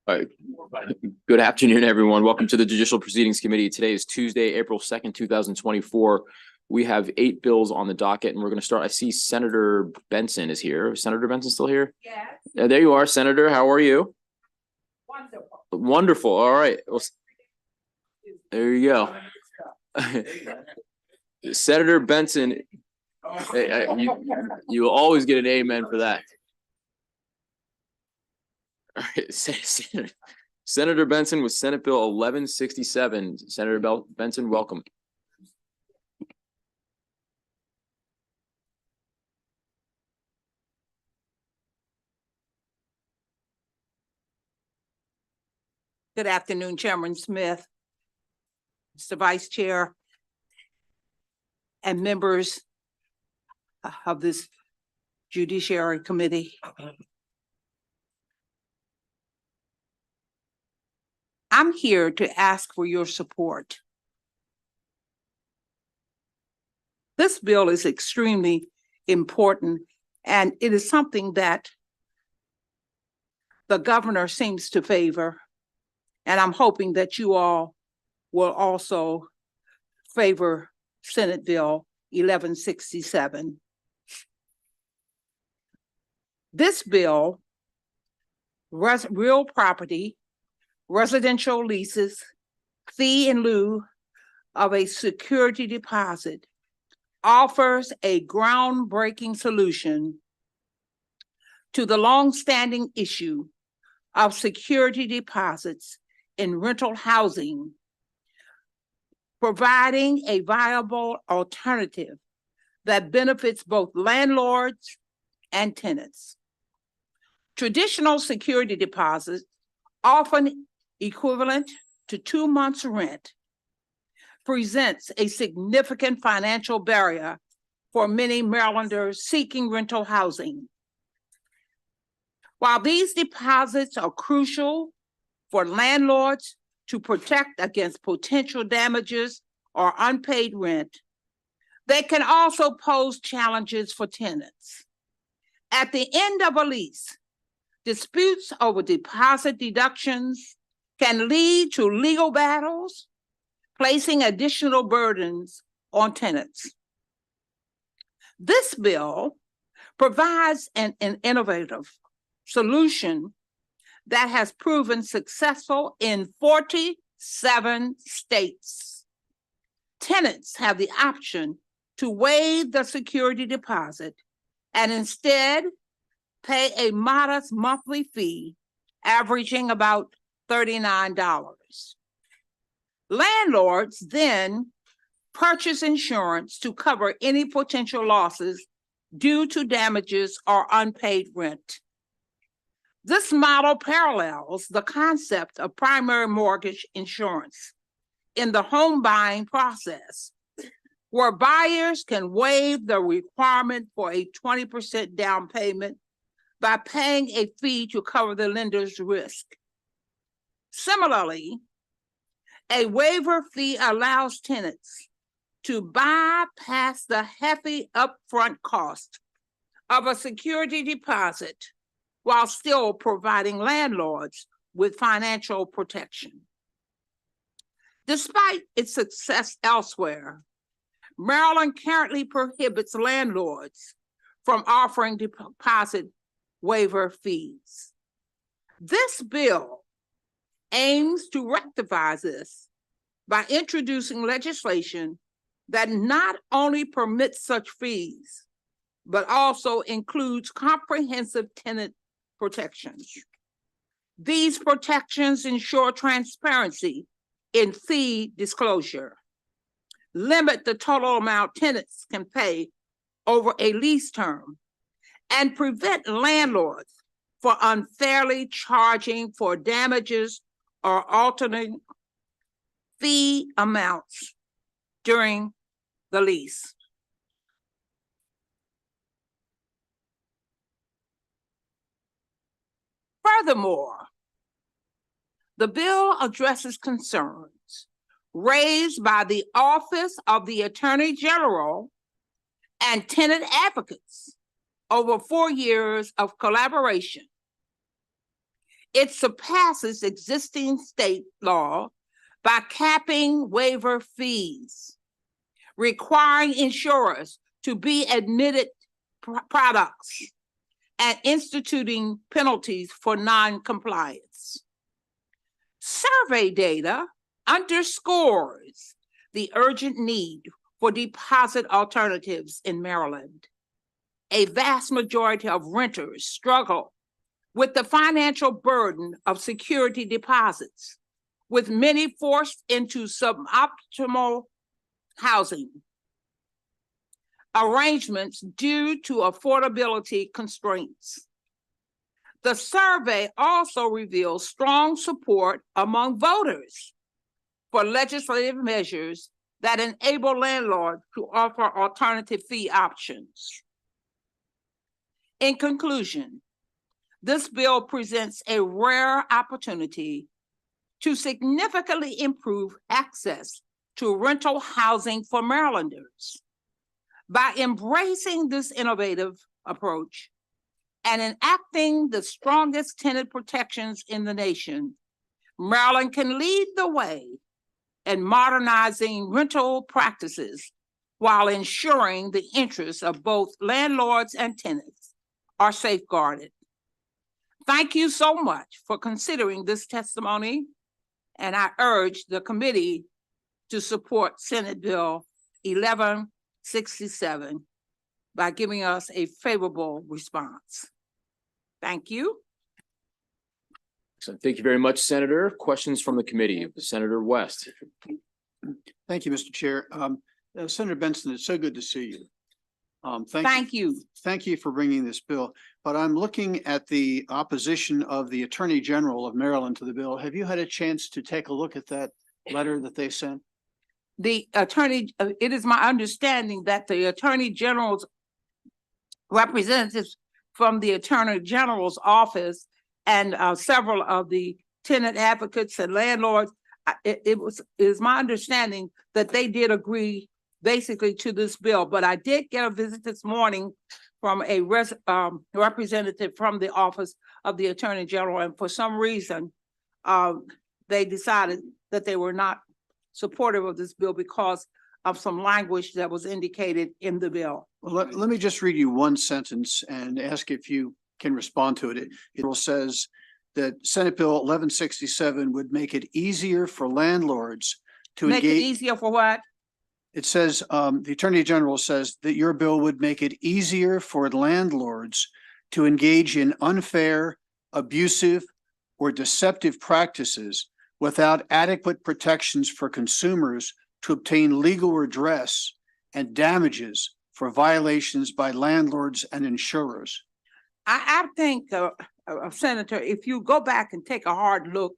All right. Good afternoon, everyone. Welcome to the Judicial Proceedings Committee. Today is Tuesday, April 2nd, 2024. We have 8 bills on the docket, and we're going to start. I see Senator Benson is here. Is Senator Benson still here? Yes. There you are, Senator. How are you? Wonderful. Wonderful. All right. Well, there you go. Senator Benson, you will always get an amen for that. All right. Senator Benson with Senate Bill 1167. Senator Benson, welcome. Good afternoon, Chairman Smith, Mr. Vice Chair, and members of this Judiciary Committee. I'm here to ask for your support. This bill is extremely important, and it is something that the governor seems to favor. And I'm hoping that you all will also favor Senate Bill 1167. This bill, real property, residential leases, fee in lieu of a security deposit, offers a groundbreaking solution to the longstanding issue of security deposits in rental housing, providing a viable alternative that benefits both landlords and tenants. Traditional security deposits, often equivalent to 2 months' rent, presents a significant financial barrier for many Marylanders seeking rental housing. While these deposits are crucial for landlords to protect against potential damages or unpaid rent, they can also pose challenges for tenants. At the end of a lease, disputes over deposit deductions can lead to legal battles, placing additional burdens on tenants. This bill provides an innovative solution that has proven successful in 47 states. Tenants have the option to waive the security deposit and instead pay a modest monthly fee, averaging about $39. Landlords then purchase insurance to cover any potential losses due to damages or unpaid rent. This model parallels the concept of primary mortgage insurance in the home buying process, where buyers can waive the requirement for a 20% down payment by paying a fee to cover the lender's risk. Similarly, a waiver fee allows tenants to bypass the heavy upfront cost of a security deposit while still providing landlords with financial protection. Despite its success elsewhere, Maryland currently prohibits landlords from offering deposit waiver fees. This bill aims to rectify this by introducing legislation that not only permits such fees, but also includes comprehensive tenant protections. These protections ensure transparency in fee disclosure, limit the total amount tenants can pay over a lease term, and prevent landlords from unfairly charging for damages or alternate fee amounts during the lease. Furthermore, the bill addresses concerns raised by the Office of the Attorney General and tenant advocates over 4 years of collaboration It surpasses existing state law by capping waiver fees, requiring insurers to be admitted products, and instituting penalties for non-compliance. Survey data underscores the urgent need for deposit alternatives in Maryland. A vast majority of renters struggle with the financial burden of security deposits, with many forced into suboptimal housing arrangements due to affordability constraints. The survey also reveals strong support among voters for legislative measures that enable landlords to offer alternative fee options. In conclusion, this bill presents a rare opportunity to significantly improve access to rental housing for Marylanders. By embracing this innovative approach and enacting the strongest tenant protections in the nation, Maryland can lead the way in modernizing rental practices while ensuring the interests of both landlords and tenants are safeguarded. Thank you so much for considering this testimony, and I urge the committee to support Senate Bill 1167 by giving us a favorable response. Thank you. So thank you very much, Senator. Questions from the committee? Senator West. Thank you, Mr. Chair. Senator Benson, it's so good to see you. Thank you. Thank you for bringing this bill. But I'm looking at the opposition of the Attorney General of Maryland to the bill. Have you had a chance to take a look at that letter that they sent? The attorney, it is my understanding that the Attorney General's representatives from the Attorney General's office and several of the tenant advocates and landlords, it is my understanding that they did agree basically to this bill. But I did get a visit this morning from a representative from the office of the Attorney General, and for some reason, they decided that they were not supportive of this bill because of some language that was indicated in the bill. Well, let me just read you one sentence and ask if you can respond to it. It says that Senate Bill 1167 would make it easier for landlords to Make it engage. easier for what? It says, the Attorney General says that your bill would make it easier for landlords to engage in unfair, abusive, or deceptive practices without adequate protections for consumers to obtain legal redress and damages for violations by landlords and insurers. I think, Senator, if you go back and take a hard look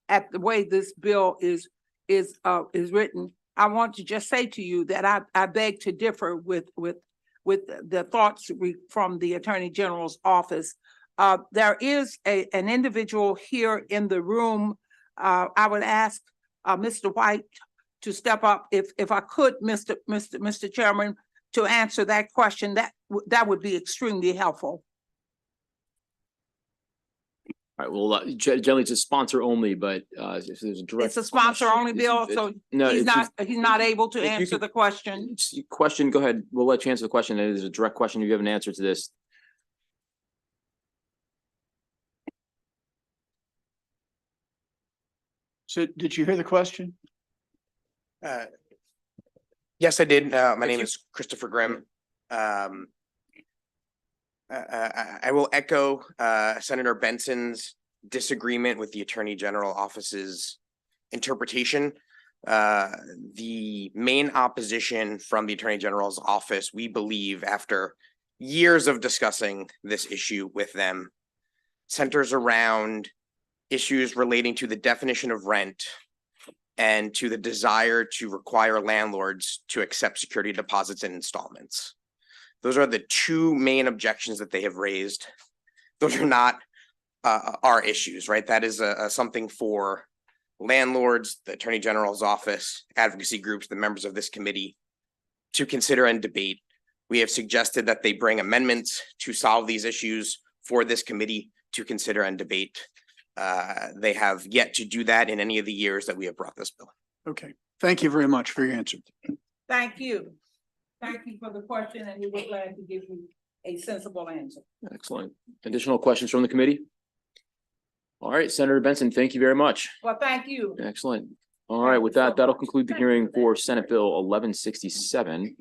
at the way this bill is written, I want to just say to you that I beg to differ with the thoughts from the Attorney General's office. There is an individual here in the room. I would ask Mr. White to step up if I could, Mr. Chairman, to answer that question. That would be extremely helpful. All right, well, generally it's a sponsor only, but if there's a direct. It's a sponsor only bill, so no, he's not able to answer the question. Question, go ahead. We'll let you answer the question. It is a direct question. If you have an answer to this. So did you hear the question? Yes, I did. My name is Christopher Grimm. I will echo Senator Benson's disagreement with the Attorney General Office's interpretation. The main opposition from the Attorney General's office, we believe, after years of discussing this issue with them, centers around issues relating to the definition of rent and to the desire to require landlords to accept security deposits and installments. Those are the two main objections that they have raised. Those are not our issues, right? That is something for landlords, the Attorney General's office, advocacy groups, the members of this committee to consider and debate. We have suggested that they bring amendments to solve these issues for this committee to consider and debate. They have yet to do that in any of the years that we have brought this bill. Okay, thank you very much for your answer. Thank you. Thank you for the question, and we were glad to give you a sensible answer. Excellent. Additional questions from the committee? All right, Senator Benson, thank you very much. Well, thank you. Excellent. All right, with that, that'll conclude the hearing for Senate Bill 1167.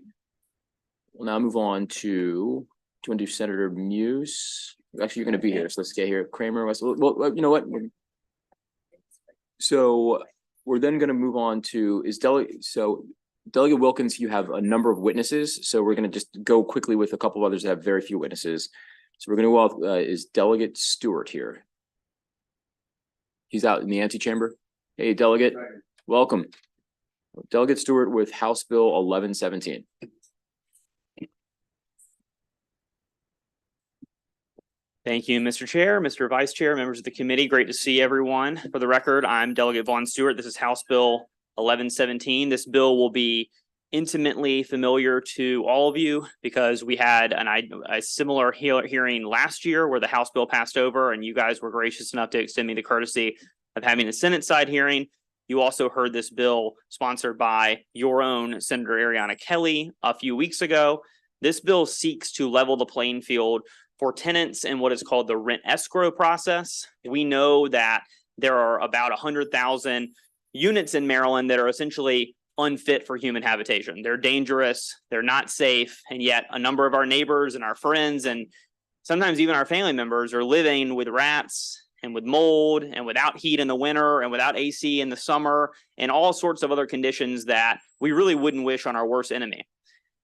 We'll now move on to, do you want to do Senator Muse? Actually, you're going to be here, so let's get here. Kramer, well, you know what? So we're then going to move on to Delegate Wilkins, you have a number of witnesses, so we're going to just go quickly with a couple of others that have very few witnesses. So we're going to go out, is Delegate Stewart here? He's out in the antechamber. Hey, Delegate, welcome. Delegate Stewart with House Bill 1117. Thank you, Mr. Chair, Mr. Vice Chair, members of the committee. Great to see everyone. For the record, I'm Delegate Vaughn Stewart. This is House Bill 1117. This bill will be intimately familiar to all of you because we had a similar hearing last year where the House bill passed over and you guys were gracious enough to extend me the courtesy of having a Senate side hearing. You also heard this bill sponsored by your own Senator Ariana Kelly a few weeks ago. This bill seeks to level the playing field for tenants in what is called the rent escrow process. We know that there are about 100,000 units in Maryland that are essentially unfit for human habitation. They're dangerous, they're not safe, and yet a number of our neighbors and our friends and sometimes even our family members are living with rats and with mold and without heat in the winter and without AC in the summer and all sorts of other conditions that we really wouldn't wish on our worst enemy.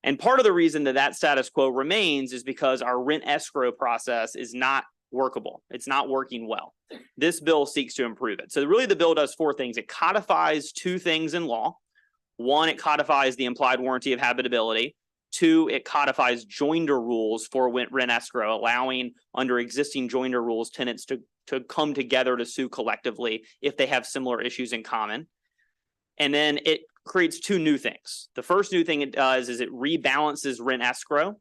And part of the reason that status quo remains is because our rent escrow process is not workable. It's not working well. This bill seeks to improve it. So really the bill does four things. It codifies two things in law. One, it codifies the implied warranty of habitability. Two, it codifies joinder rules for rent escrow, allowing under existing joinder rules tenants to come together to sue collectively if they have similar issues in common. And then it creates two new things. The first new thing it does is it rebalances rent escrow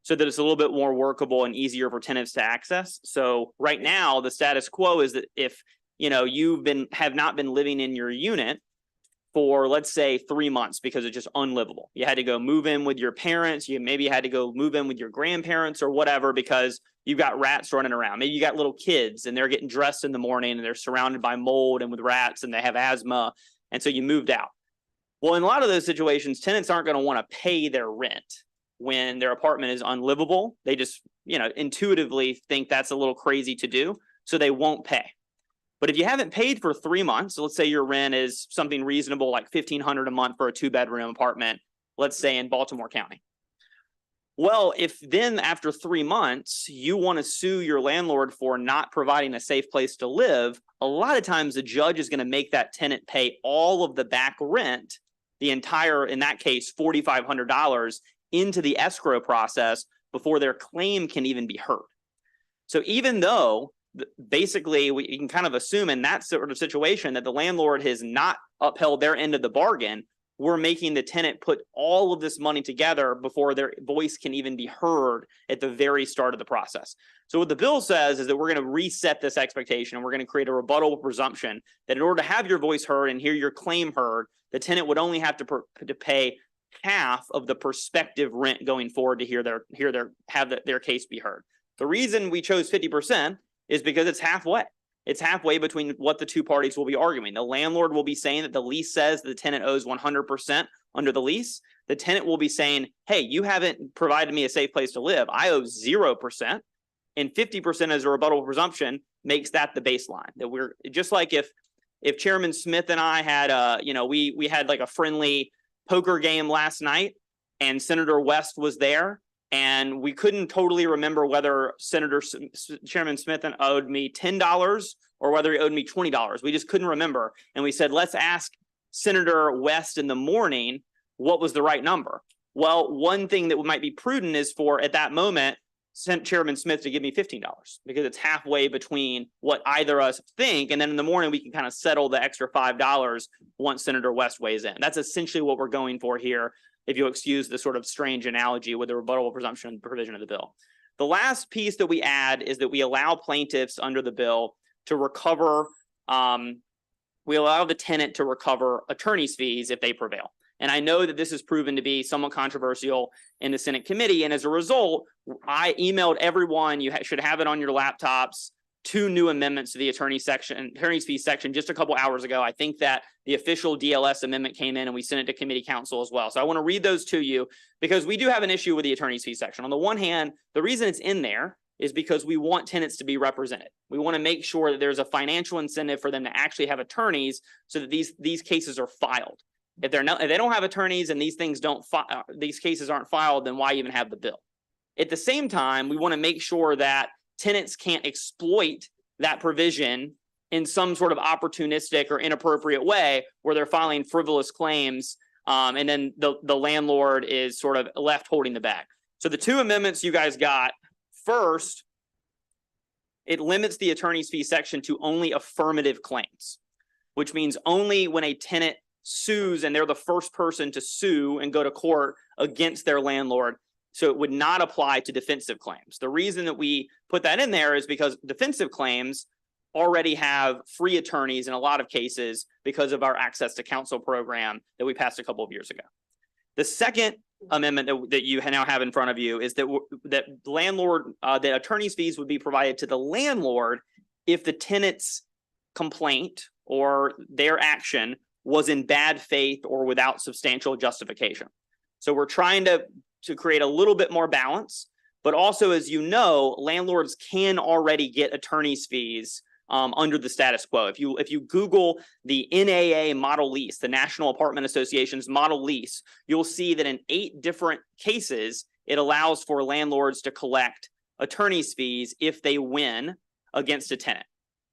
so that it's a little bit more workable and easier for tenants to access. So right now, the status quo is that if you have not been living in your unit for, let's say, 3 months because it's just unlivable. You had to go move in with your parents. You maybe had to go move in with your grandparents or whatever because you've got rats running around. Maybe you got little kids and they're getting dressed in the morning and they're surrounded by mold and with rats and they have asthma. And so you moved out. Well, in a lot of those situations, tenants aren't going to want to pay their rent when their apartment is unlivable. They just, intuitively think that's a little crazy to do, so they won't pay. But if you haven't paid for 3 months, so let's say your rent is something reasonable like $1,500 a month for a 2-bedroom apartment, let's say in Baltimore County. Well, if then after 3 months, you want to sue your landlord for not providing a safe place to live, a lot of times the judge is going to make that tenant pay all of the back rent, the entire, in that case, $4,500 into the escrow process before their claim can even be heard. So even though basically we can kind of assume in that sort of situation that the landlord has not upheld their end of the bargain, we're making the tenant put all of this money together before their voice can even be heard at the very start of the process. So what the bill says is that we're going to reset this expectation and we're going to create a rebuttable presumption that in order to have your voice heard and hear your claim heard, the tenant would only have to pay half of the prospective rent going forward to have their case be heard. The reason we chose 50% is because it's halfway. It's halfway between what the two parties will be arguing. The landlord will be saying that the lease says the tenant owes 100% under the lease. The tenant will be saying, hey, you haven't provided me a safe place to live. I owe 0%. And 50% as a rebuttable presumption makes that the baseline. That we're just like if Chairman Smith and I had we had like a friendly poker game last night and Senator West was there. And we couldn't totally remember whether Chairman Smith owed me $10 or whether he owed me $20. We just couldn't remember. And we said, let's ask Senator West in the morning what was the right number. Well, one thing that might be prudent is for, at that moment, Chairman Smith to give me $15 because it's halfway between what either of us think. And then in the morning, we can kind of settle the extra $5 once Senator West weighs in. That's essentially what we're going for here, if you'll excuse the sort of strange analogy with the rebuttable presumption provision of the bill. The last piece that we add is that we allow plaintiffs under the bill to recover, we allow the tenant to recover attorney's fees if they prevail. And I know that this has proven to be somewhat controversial in the Senate committee. And as a result, I emailed everyone, you should have it on your laptops, 2 new amendments to the attorney's fee section just a couple hours ago. I think that the official DLS amendment came in and we sent it to committee council as well. So I want to read those to you because we do have an issue with the attorney's fee section. On the one hand, the reason it's in there is because we want tenants to be represented. We want to make sure that there's a financial incentive for them to actually have attorneys so that these cases are filed. If they don't have attorneys and these cases aren't filed, then why even have the bill? At the same time, we want to make sure that tenants can't exploit that provision in some sort of opportunistic or inappropriate way where they're filing frivolous claims, and then the landlord is sort of left holding the bag. So the 2 amendments you guys got, first, it limits the attorney's fee section to only affirmative claims, which means only when a tenant sues and they're the first person to sue and go to court against their landlord. So it would not apply to defensive claims. The reason that we put that in there is because defensive claims already have free attorneys in a lot of cases because of our access to counsel program that we passed a couple of years ago. The second amendment that you now have in front of you is that attorney's fees would be provided to the landlord if the tenant's complaint or their action was in bad faith or without substantial justification. So we're trying to create a little bit more balance, but also, as you know, landlords can already get attorney's fees under the status quo. If you Google the NAA model lease, the National Apartment Association's model lease, you'll see that in 8 different cases, it allows for landlords to collect attorney's fees if they win against a tenant.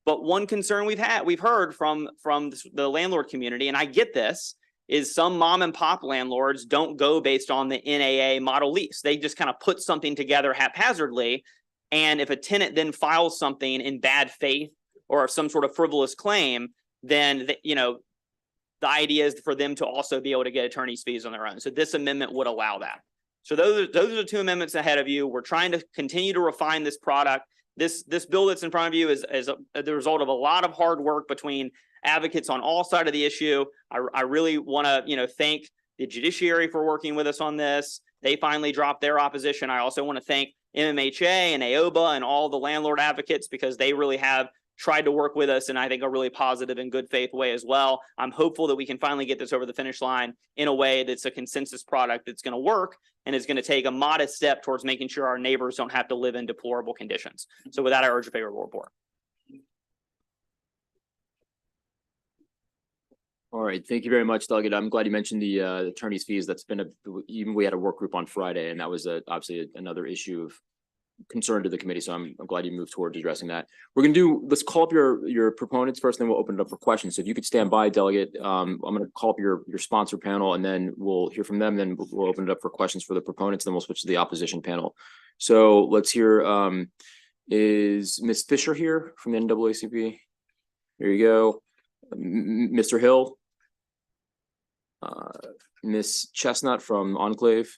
But one concern we've heard from the landlord community, and I get this, is some mom and pop landlords don't go based on the NAA model lease. They just kind of put something together haphazardly. And if a tenant then files something in bad faith or some sort of frivolous claim, then the idea is for them to also be able to get attorney's fees on their own. So this amendment would allow that. So those are the 2 amendments ahead of you. We're trying to continue to refine this product. This bill that's in front of you is the result of a lot of hard work between advocates on all sides of the issue. I really want to thank the judiciary for working with us on this. They finally dropped their opposition. I also want to thank MMHA and AOBA and all the landlord advocates because they really have tried to work with us in, I think, a really positive and good faith way as well. I'm hopeful that we can finally get this over the finish line in a way that's a consensus product that's going to work and is going to take a modest step towards making sure our neighbors don't have to live in deplorable conditions. So with that, I urge a favorable report. All right, thank you very much, Delegate. I'm glad you mentioned the attorney's fees. That's been even we had a work group on Friday, and that was obviously another issue of concern to the committee. So I'm glad you moved towards addressing that. Let's call up your proponents first, and then we'll open it up for questions. So if you could stand by, Delegate, I'm going to call up your sponsor panel, and then we'll hear from them. Then we'll open it up for questions for the proponents. Then we'll switch to the opposition panel. So let's hear. Is Ms. Fisher here from the NAACP? Here you go. Mr. Hill, Ms. Chestnut from Enclave,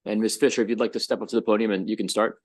and Ms. Fisher, if you'd like to step up to the podium and you can start.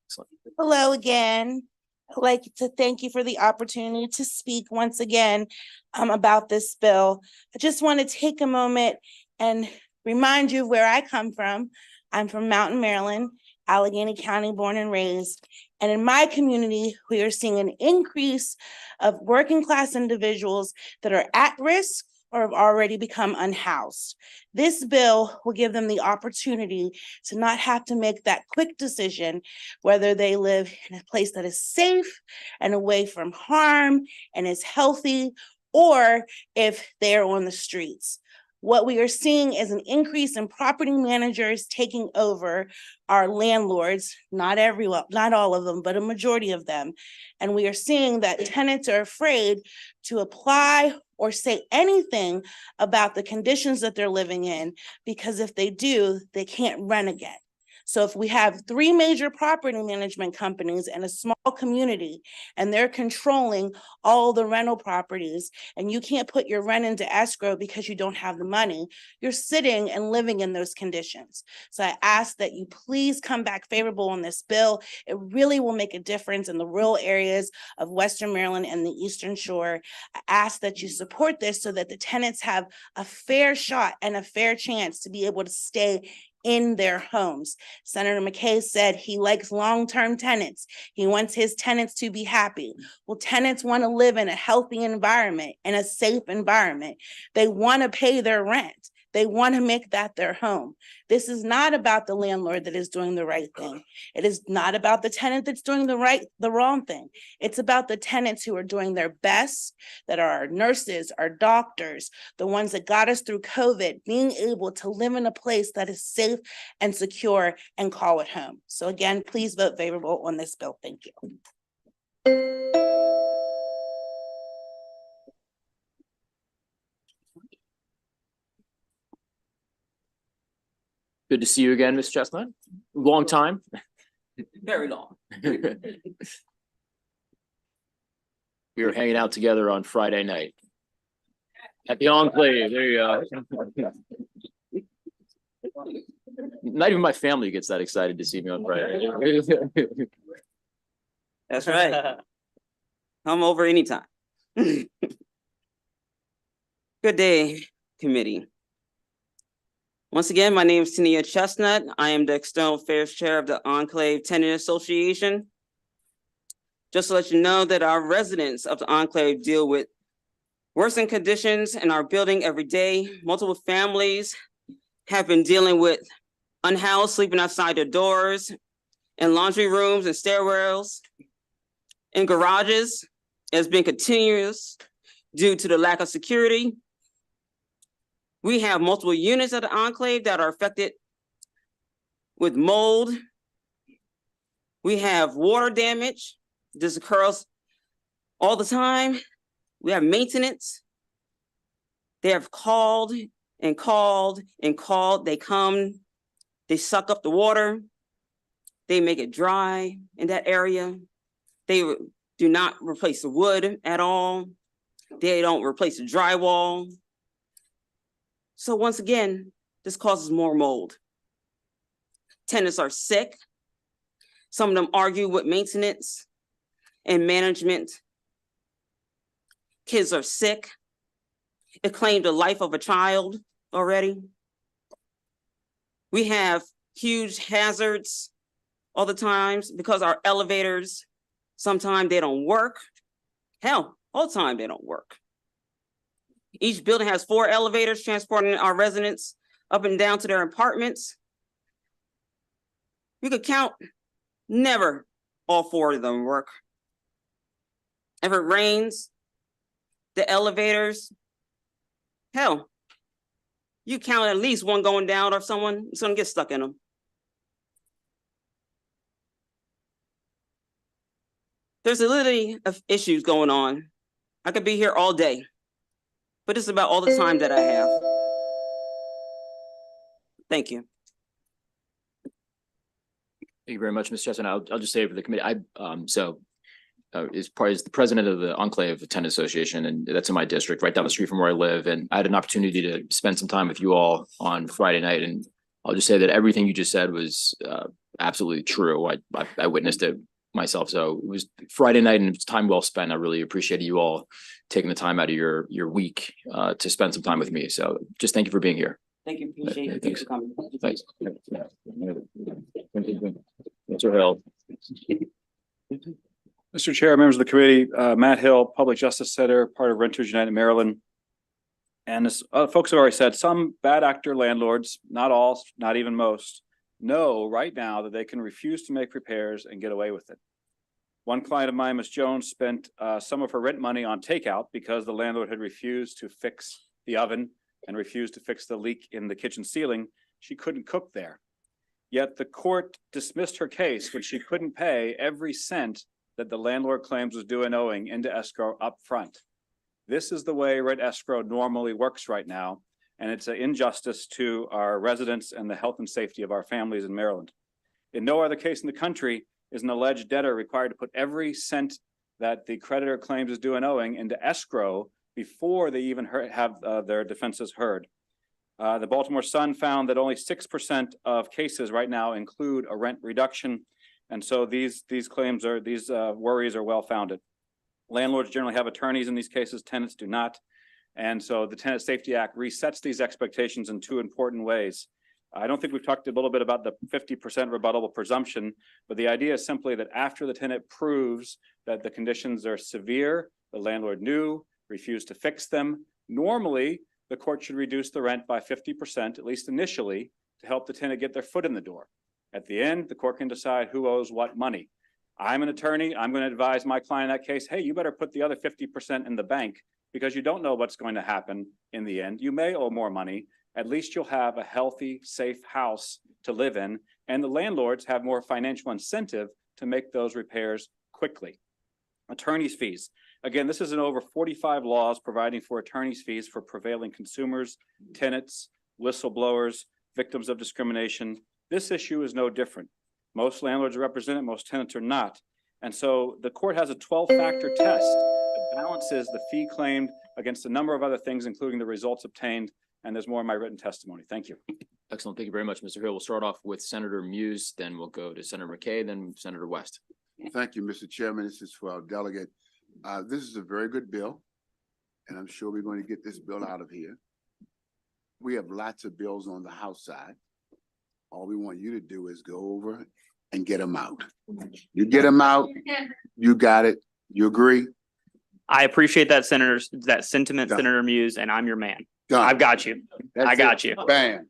Excellent. Hello again. I'd like to thank you for the opportunity to speak once again about this bill. I just want to take a moment and remind you of where I come from. I'm from Mountain, Maryland, Allegheny County, born and raised. And in my community, we are seeing an increase of working class individuals that are at risk or have already become unhoused. This bill will give them the opportunity to not have to make that quick decision whether they live in a place that is safe and away from harm and is healthy, or if they're on the streets. What we are seeing is an increase in property managers taking over our landlords, not all of them, but a majority of them. And we are seeing that tenants are afraid to apply or say anything about the conditions that they're living in, because if they do, they can't rent again. So if we have three major property management companies in a small community and they're controlling all the rental properties and you can't put your rent into escrow because you don't have the money, you're sitting and living in those conditions. So I ask that you please come back favorable on this bill. It really will make a difference in the rural areas of Western Maryland and the Eastern Shore. I ask that you support this so that the tenants have a fair shot and a fair chance to be able to stay in their homes. Senator McKay said he likes long-term tenants. He wants his tenants to be happy. Well, tenants want to live in a healthy environment, in a safe environment. They want to pay their rent. They want to make that their home. This is not about the landlord that is doing the right thing. It is not about the tenant that's doing the wrong thing. It's about the tenants who are doing their best, that are our nurses, our doctors, the ones that got us through COVID, being able to live in a place that is safe and secure and call it home. So again, please vote favorable on this bill. Thank you. Good to see you again, Ms. Chestnut. Long time. Very long. We were hanging out together on Friday night at the Enclave. There you go. Not even my family gets that excited to see me on Friday. That's right. Come over anytime. Good day, committee. Once again, my name is Tania Chestnut. I am the External Affairs Chair of the Enclave Tenant Association. Just to let you know that our residents of the Enclave deal with worsening conditions in our building every day. Multiple families have been dealing with unhoused, sleeping outside their doors, in laundry rooms and stairwells, in garages. It's been continuous due to the lack of security. We have multiple units of the Enclave that are affected with mold. We have water damage. This occurs all the time. We have maintenance. They have called and called and called. They come, they suck up the water. They make it dry in that area. They do not replace the wood at all. They don't replace the drywall. So once again, this causes more mold. Tenants are sick. Some of them argue with maintenance and management. Kids are sick. It claimed the life of a child already. We have huge hazards all the times because our elevators, sometimes they don't work. Hell, all the time they don't work. Each building has 4 elevators transporting our residents up and down to their apartments. You could count, never all 4 of them work. If it rains, the elevators, hell, you count at least one going down or someone's gonna get stuck in them. There's a litany of issues going on. I could be here all day, but it's about all the time that I have. Thank you. Thank you very much, Ms. Chestnut. I'll just say for the committee, is the president of the Enclave Tenant Association, and that's in my district, right down the street from where I live. And I had an opportunity to spend some time with you all on Friday night, and I'll just say that everything you just said was absolutely true. I witnessed it myself, so it was Friday night, and it was time well spent. I really appreciate you all taking the time out of your week to spend some time with me. So just thank you for being here. Thank you. Appreciate it. Thanks for coming. Thanks. Mr. Hill. Mr. Chair, members of the committee, Matt Hill, Public Justice Center, part of Renters United Maryland. And as folks have already said, some bad actor landlords, not all, not even most, know right now that they can refuse to make repairs and get away with it. One client of mine, Ms. Jones, spent some of her rent money on takeout because the landlord had refused to fix the oven and refused to fix the leak in the kitchen ceiling. She couldn't cook there. Yet the court dismissed her case when she couldn't pay every cent that the landlord claims was due and owing into escrow up front. This is the way rent escrow normally works right now, and it's an injustice to our residents and the health and safety of our families in Maryland. In no other case in the country is an alleged debtor required to put every cent that the creditor claims is due and owing into escrow before they even have their defenses heard. The Baltimore Sun found that only 6% of cases right now include a rent reduction. And so these claims are, these worries are well-founded. Landlords generally have attorneys in these cases, tenants do not. And so the Tenant Safety Act resets these expectations in two important ways. I don't think we've talked a little bit about the 50% rebuttable presumption, but the idea is simply that after the tenant proves that the conditions are severe, the landlord knew, refused to fix them, normally the court should reduce the rent by 50%, at least initially, to help the tenant get their foot in the door. At the end, the court can decide who owes what money. I'm an attorney. I'm going to advise my client in that case, hey, you better put the other 50% in the bank because you don't know what's going to happen in the end. You may owe more money. At least you'll have a healthy, safe house to live in, and the landlords have more financial incentive to make those repairs quickly. Attorney's fees. Again, this is in over 45 laws providing for attorney's fees for prevailing consumers, tenants, whistleblowers, victims of discrimination. This issue is no different. Most landlords are represented, most tenants are not. And so the court has a 12-factor test that balances the fee claimed against a number of other things, including the results obtained. And there's more in my written testimony. Thank you. Excellent. Thank you very much, Mr. Hill. We'll start off with Senator Muse, then we'll go to Senator McKay, then Senator West. Thank you, Mr. Chairman. This is for our delegate. This is a very good bill, and I'm sure we're going to get this bill out of here. We have lots of bills on the House side. All we want you to do is go over and get them out. You get them out, you got it. You agree? I appreciate that, that sentiment, Done. Senator Muse, and I'm your man. Done. I've got you. I got you. Bam.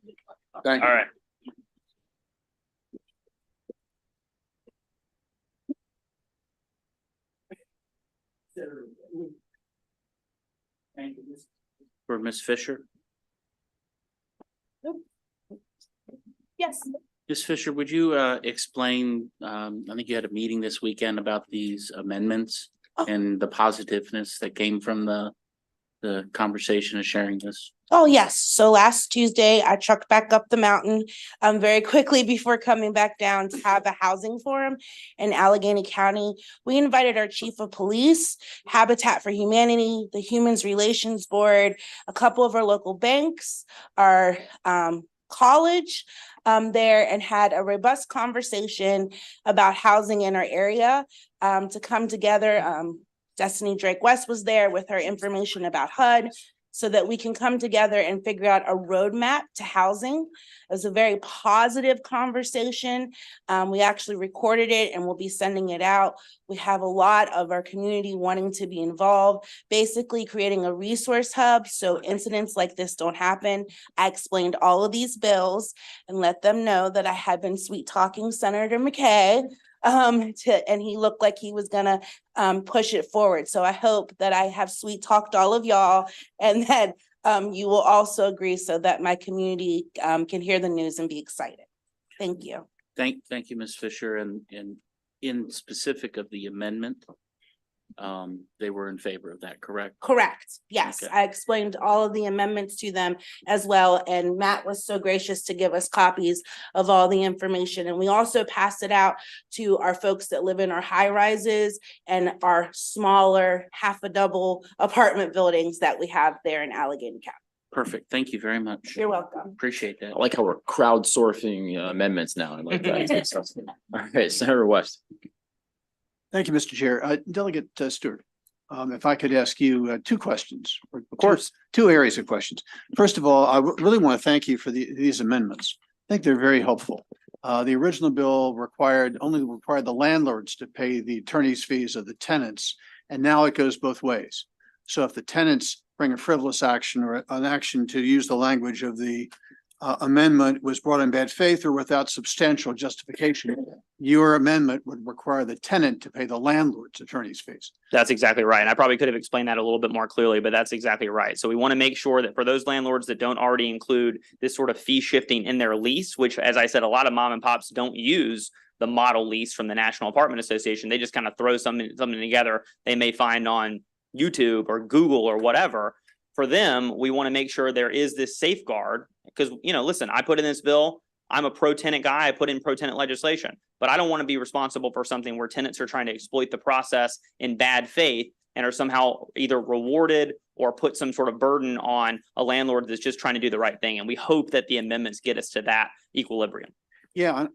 Thank All you. right. For Ms. Fisher. Yes. Ms. Fisher, would you explain, I think you had a meeting this weekend about these amendments and the positiveness that came from the conversation of sharing this? Oh, yes. So last Tuesday, I trucked back up the mountain very quickly before coming back down to have a housing forum in Allegheny County. We invited our chief of police, Habitat for Humanity, the Human Relations Board, a couple of our local banks, our college there, and had a robust conversation about housing in our area to come together. Destiny Drake West was there with her information about HUD so that we can come together and figure out a roadmap to housing. It was a very positive conversation. We actually recorded it and we'll be sending it out. We have a lot of our community wanting to be involved, basically creating a resource hub so incidents like this don't happen. I explained all of these bills and let them know that I had been sweet talking Senator McKay and he looked like he was gonna push it forward. So I hope that I have sweet talked all of y'all and that you will also agree so that my community can hear the news and be excited. Thank you. Thank you, Ms. Fisher, and in specific of the amendment, they were in favor of that, correct? Correct. Yes, Okay. I explained all of the amendments to them as well. And Matt was so gracious to give us copies of all the information. And we also passed it out to our folks that live in our high rises and our smaller half a double apartment buildings that we have there in Allegheny County. Perfect. Thank you very much. You're welcome. Appreciate that. I like how we're crowdsourcing amendments now. I like that. All right, Senator West. Thank you, Mr. Chair. Delegate Stewart, if I could ask you two questions. Of course. Two areas of questions. First of all, I really want to thank you for these amendments. I think they're very helpful. The original bill only required the landlords to pay the attorney's fees of the tenants, and now it goes both ways. So if the tenants bring a frivolous action or an action, to use the language of the amendment, was brought in bad faith or without substantial justification, your amendment would require the tenant to pay the landlord's attorney's fees. That's exactly right. And I probably could have explained that a little bit more clearly, but that's exactly right. So we want to make sure that for those landlords that don't already include this sort of fee shifting in their lease, which, as I said, a lot of mom and pops don't use the model lease from the National Apartment Association. They just kind of throw something together they may find on YouTube or Google or whatever. For them, we want to make sure there is this safeguard because, listen, I put in this bill. I'm a pro-tenant guy. I put in pro-tenant legislation, but I don't want to be responsible for something where tenants are trying to exploit the process in bad faith and are somehow either rewarded or put some sort of burden on a landlord that's just trying to do the right thing. And we hope that the amendments get us to that equilibrium. Yeah,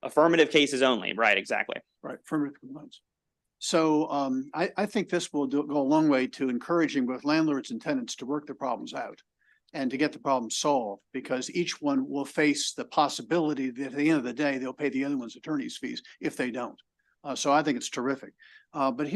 Affirmative cases only, right, exactly. right, affirmative complaints. So I think this will go a long way to encouraging both landlords and tenants to work the problems out and to get the problem solved, because each one will face the possibility that at the end of the day, they'll pay the other one's attorney's fees if they don't. So I think it's terrific. But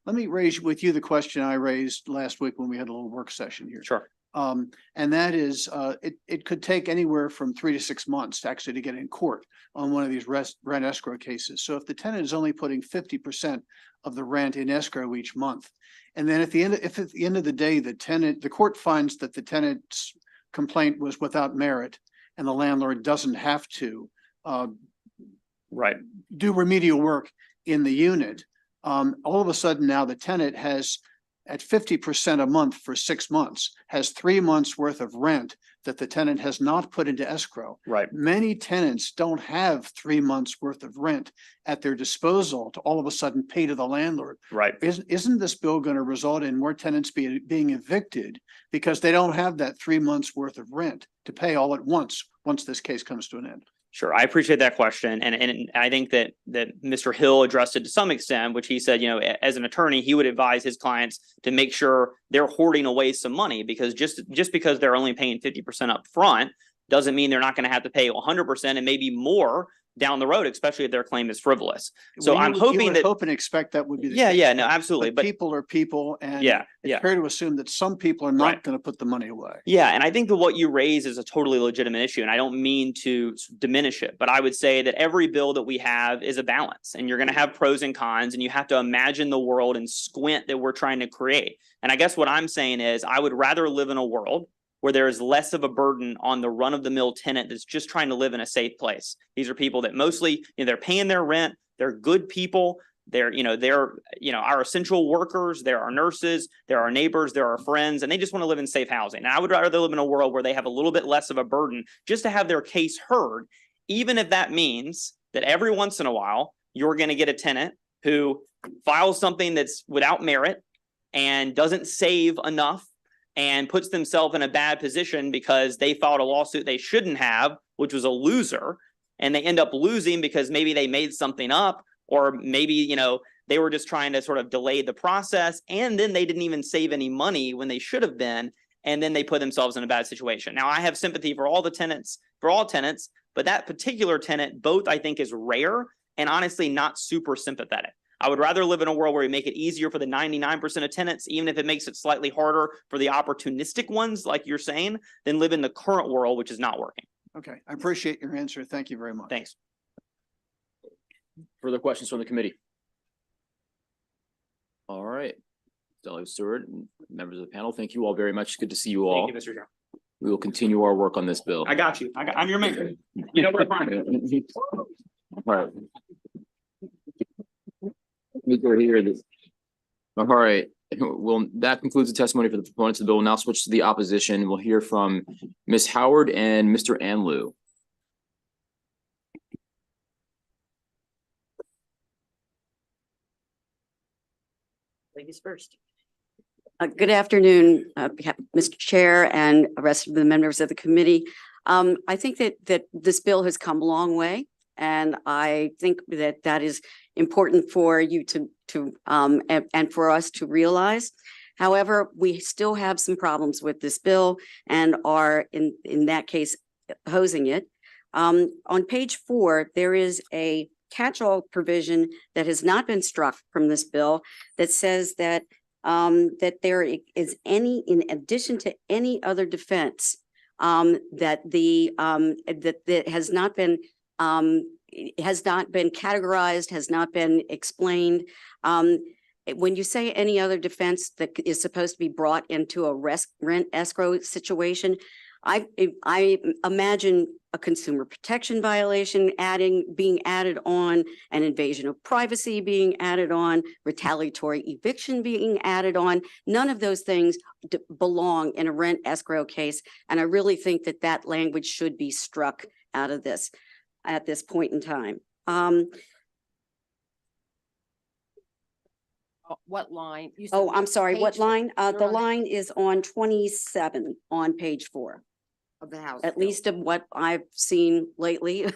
let me raise with you the question I raised last week when we had a little work session here. Sure. And that is, it could take anywhere from 3 to 6 months to actually get in court on one of these rent escrow cases. So if the tenant is only putting 50% of the rent in escrow each month, and then at the end of the day, the court finds that the tenant's complaint was without merit and the landlord doesn't have to Right. do remedial work in the unit, all of a sudden now the tenant has, at 50% a month for 6 months, has 3 months worth of rent that the tenant has not put into escrow. Right. Many tenants don't have 3 months worth of rent at their disposal to all of a sudden pay to the landlord. Right. Isn't this bill going to result in more tenants being evicted because they don't have that 3 months worth of rent to pay all at once this case comes to an end? Sure. I appreciate that question. And I think that Mr. Hill addressed it to some extent, which he said, as an attorney, he would advise his clients to make sure they're hoarding away some money, because just because they're only paying 50% up front doesn't mean they're not going to have to pay 100% and maybe more down the road, especially if their claim is frivolous. So Well, I'm you hoping would that. hope and expect that would be the Yeah, case. yeah, no, absolutely. But But people are people, and yeah, it's fair to assume that some people are Right. not going to put the money away. Yeah, and I think that what you raise is a totally legitimate issue, and I don't mean to diminish it, but I would say that every bill that we have is a balance, and you're going to have pros and cons, and you have to imagine the world and squint that we're trying to create. And I guess what I'm saying is I would rather live in a world where there is less of a burden on the run-of-the-mill tenant that's just trying to live in a safe place. These are people that mostly, they're paying their rent, they're good people, they're our essential workers, they're our nurses, they're our neighbors, they're our friends, and they just want to live in safe housing. And I would rather live in a world where they have a little bit less of a burden just to have their case heard, even if that means that every once in a while, you're going to get a tenant who files something that's without merit and doesn't save enough and puts themselves in a bad position because they filed a lawsuit they shouldn't have, which was a loser, and they end up losing because maybe they made something up, or maybe, they were just trying to sort of delay the process, and then they didn't even save any money when they should have been, and then they put themselves in a bad situation. Now, I have sympathy for all tenants, but that particular tenant, both I think is rare and honestly not super sympathetic. I would rather live in a world where we make it easier for the 99% of tenants, even if it makes it slightly harder for the opportunistic ones, like you're saying, than live in the current world, which is not working. Okay, I appreciate your answer. Thank you very much. Thanks. Further questions from the committee? All right. Delegate Stewart and members of the panel, thank you all very much. Good to see you all. Thank you, Mr. Chair. We will continue our work on this bill. I got you. I'm your man. You know where to find me. All right. All right. Well, that concludes the testimony for the proponents of the bill. We'll now switch to the opposition. We'll hear from Ms. Howard and Mr. Anlu. Ladies first. Good afternoon, Mr. Chair and the rest of the members of the committee. I think that this bill has come a long way, and I think that is important for you and for us to realize. However, we still have some problems with this bill and are in that case opposing it. On page 4, there is a catch-all provision that has not been struck from this bill that says that there is in addition to any other defense that has not been categorized, has not been explained. When you say any other defense that is supposed to be brought into a rent escrow situation, I imagine a consumer protection violation being added on, an invasion of privacy being added on, retaliatory eviction being added on. None of those things belong in a rent escrow case. And I really think that that language should be struck out of this at this point in time. What line? You said Oh, I'm sorry, what page line? The You're on- line is on 27 on page 4, Of the house. at bill. least of what I've seen lately,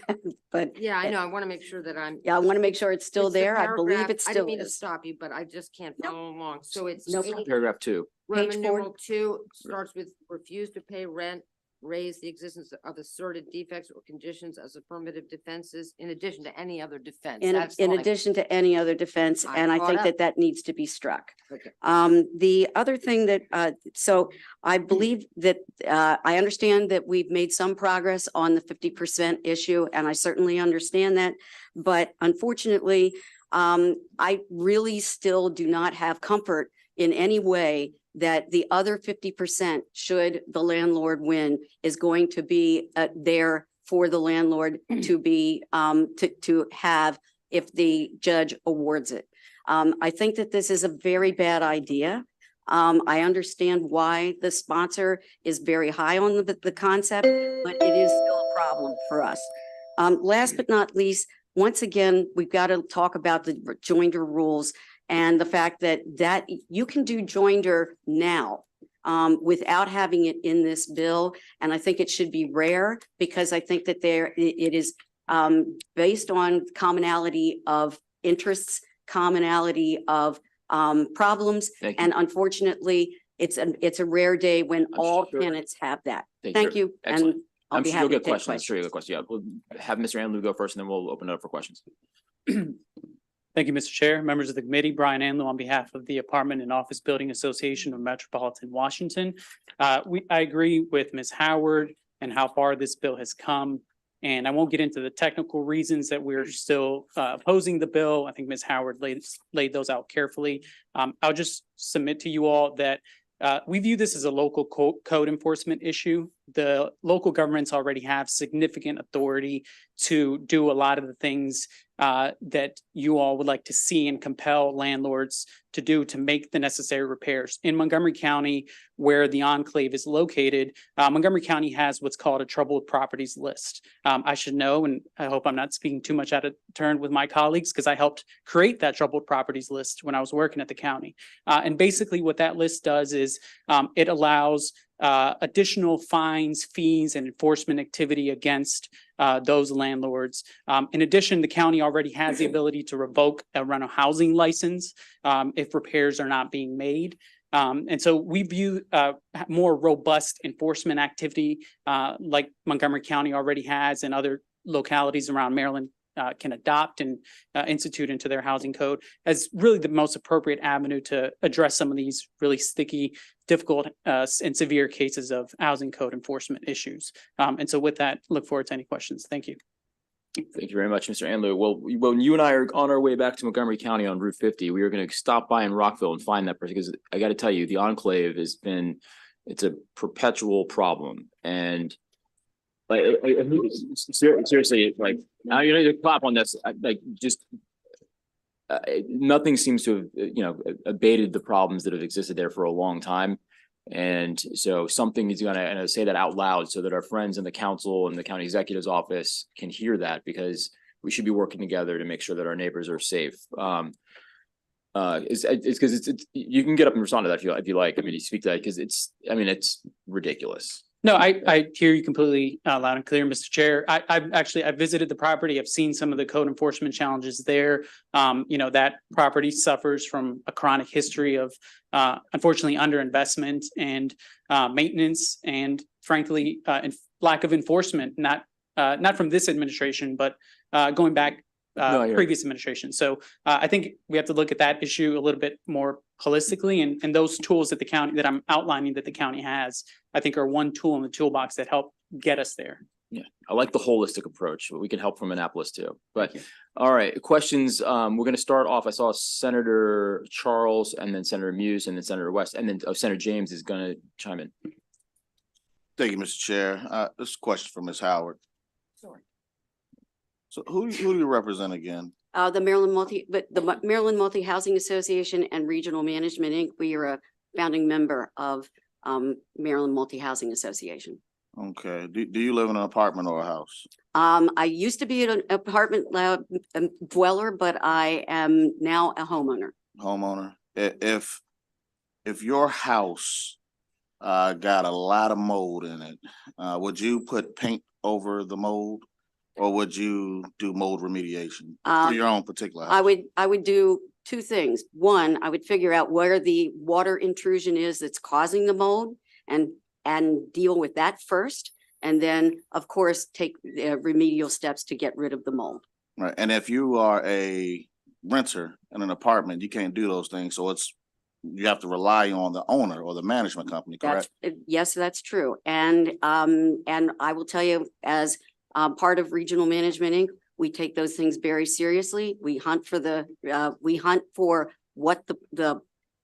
but. Yeah, I know. I want to make sure that I'm. Yeah, I want to make sure it's still It's the there. I believe paragraph- it I still didn't mean to is. stop you, but I just can't Nope. follow along. So it's No eight- Paragraph 2. Page Roman 4. numeral 2 starts with refuse to pay rent, raise the existence of asserted defects or conditions as affirmative defenses in addition to any other defense. In That's the in language. addition to any other defense, I and I caught think up. that that needs to be struck. Okay. The other thing that, so I believe that, I understand that we've made some progress on the 50% issue, and I certainly understand that. But unfortunately, I really still do not have comfort in any way that the other 50%, should the landlord win, is going to be there for the landlord to be, to have if the judge awards it. I think that this is a very bad idea. I understand why the sponsor is very high on the concept, but it is still a problem for us. Last but not least, once again, we've got to talk about the joinder rules and the fact that you can do joinder now without having it in this bill. And I think it should be rare, because I think that it is based on commonality of interests, commonality of problems. Thank you. And unfortunately, it's a rare day when I'm all sure- tenants have that. Thank Thank you. Excellent. And I'll I'm be sure you'll happy to get take questions. I'm sure you'll get questions. Yeah, we'll have Mr. Anlu go first, and then we'll open it up for questions. Thank you, Mr. Chair, members of the committee. Brian Anlu on behalf of the Apartment and Office Building Association of Metropolitan Washington. I agree with Ms. Howard and how far this bill has come. And I won't get into the technical reasons that we're still opposing the bill. I think Ms. Howard laid those out carefully. I'll just submit to you all that we view this as a local code enforcement issue. The local governments already have significant authority to do a lot of the things that you all would like to see and compel landlords to do to make the necessary repairs. In Montgomery County, where the enclave is located, Montgomery County has what's called a troubled properties list. I should know, and I hope I'm not speaking too much out of turn with my colleagues, because I helped create that troubled properties list when I was working at the county. And basically what that list does is it allows additional fines, fees, and enforcement activity against those landlords. In addition, the county already has the ability to revoke a rental housing license if repairs are not being made. And so we view more robust enforcement activity like Montgomery County already has, and other localities around Maryland can adopt and institute into their housing code as really the most appropriate avenue to address some of these really sticky, difficult and severe cases of housing code enforcement issues. And so with that, look forward to any questions. Thank you. Thank you very much, Mr. Anlu. Well, when you and I are on our way back to Montgomery County on Route 50, we are going to stop by in Rockville and find that person, because I got to tell you, the enclave it's a perpetual problem. And like, seriously, like, now you need to clap on this. Nothing seems to have, abated the problems that have existed there for a long time. And so something is gonna say that out loud so that our friends in the council and the county executive's office can hear that, because we should be working together to make sure that our neighbors are safe. It's because you can get up and respond to that if you like. I mean, you speak to that because it's ridiculous. No, I hear you completely loud and clear, Mr. Chair. I've visited the property. I've seen some of the code enforcement challenges there. That property suffers from a chronic history of unfortunately underinvestment and maintenance, and frankly, lack of enforcement, not from this administration, but going back previous administration. So I think we have to look at that issue a little bit more holistically, and those tools that the county, that I'm outlining that the county has, I think are one tool in the toolbox that help get us there. Yeah, I like the holistic approach, but we can help from Annapolis too. But all right, questions. We're going to start off. I saw Senator Charles, and then Senator Muse, and then Senator West, and then Senator James is going to chime in. Thank you, Mr. Chair. This is a question for Ms. Howard. So who do you represent again? The Maryland Multi-Housing Association and Regional Management, Inc. We are a founding member of Maryland Multi-Housing Association. Okay, do you live in an apartment or a house? I used to be an apartment dweller, but I am now a homeowner. Homeowner? If your house got a lot of mold in it, would you put paint over the mold? Or would you do mold remediation for your own particular house? I would do two things. One, I would figure out where the water intrusion is that's causing the mold and deal with that first. And then, of course, take remedial steps to get rid of the mold. Right. And if you are a renter in an apartment, you can't do those things. So you have to rely on the owner or the management company, correct? Yes, that's true. And I will tell you, as part of Regional Management, Inc., we take those things very seriously. We hunt for what the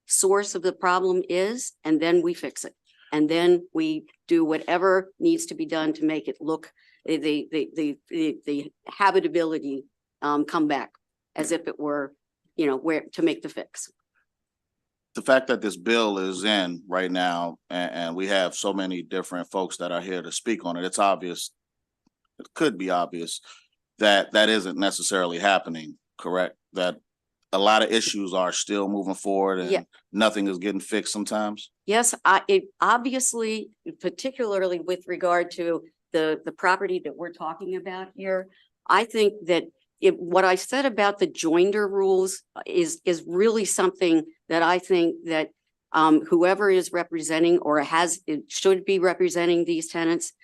source of the problem is, and then we fix it. And then we do whatever needs to be done to make it look, the habitability come back as if it were, where to make the fix. The fact that this bill is in right now and we have so many different folks that are here to speak on it, it's obvious. It could be obvious that that isn't necessarily happening, correct? That a lot of issues are still moving forward and nothing is getting fixed sometimes? Yes, it obviously, particularly with regard to the property that we're talking about here, I think that what I said about the joinder rules is really something that I think that whoever is representing or should be representing these tenants,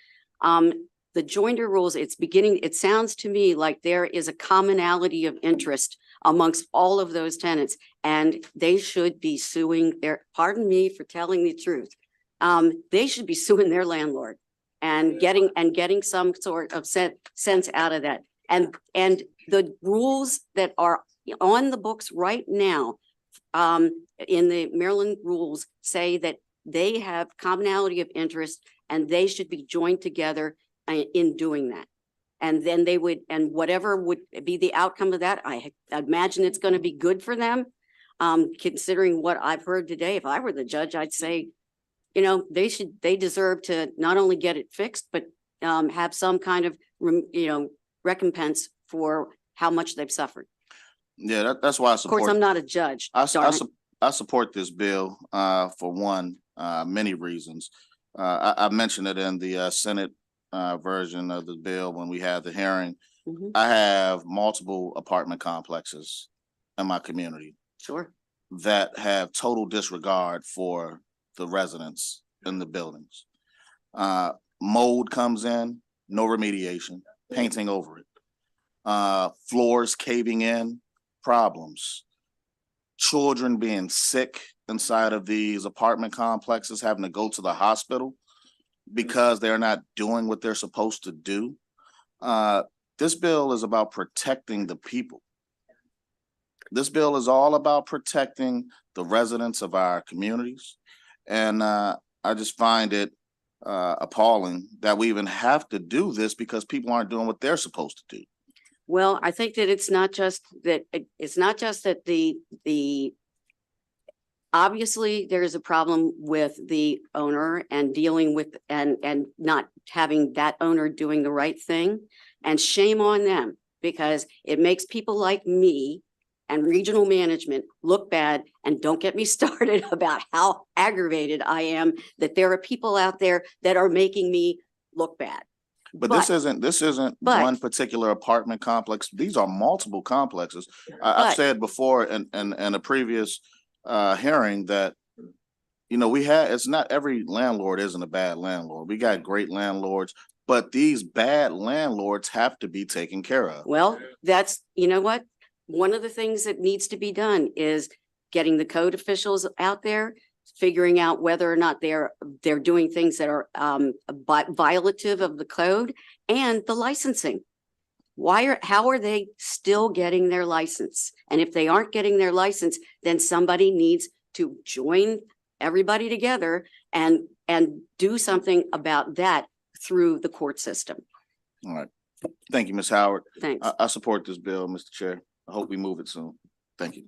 the joinder rules, it sounds to me like there is a commonality of interest amongst all of those tenants, and they should be suing pardon me for telling the truth. They should be suing their landlord and getting some sort of sense out of that. And the rules that are on the books right now, in the Maryland rules, say that they have commonality of interest and they should be joined together in doing that. And then and whatever would be the outcome of that, I imagine it's going to be good for them. Considering what I've heard today, if I were the judge, I'd say, they deserve to not only get it fixed, but have some kind of, recompense for how much they've suffered. Yeah, that's why I support. Of course, I'm not a judge. I support this bill for one, many reasons. I mentioned it in the Senate version of the bill when we had the hearing. Mm-hmm. I have multiple apartment complexes in my community. Sure. That have total disregard for the residents in the buildings. Mold comes in, no remediation, painting over it. Floors caving in, problems. Children being sick inside of these apartment complexes, having to go to the hospital because they're not doing what they're supposed to do. This bill is about protecting the people. This bill is all about protecting the residents of our communities. And I just find it appalling that we even have to do this because people aren't doing what they're supposed to do. Well, I think that it's not just that obviously there is a problem with the owner and dealing with and not having that owner doing the right thing, and shame on them, because it makes people like me and regional management look bad. And don't get me started about how aggravated I am that there are people out there that are making me look bad. But this isn't one particular apartment complex. These are multiple complexes. I've said before in a previous hearing that, it's not every landlord isn't a bad landlord. We got great landlords, but these bad landlords have to be taken care of. Well, what? One of the things that needs to be done is getting the code officials out there, figuring out whether or not they're doing things that are violative of the code, and the licensing. How are they still getting their license? And if they aren't getting their license, then somebody needs to join everybody together and do something about that through the court system. All right. Thank you, Ms. Howard. Thanks. I support this bill, Mr. Chair. I hope we move it soon. Thank you.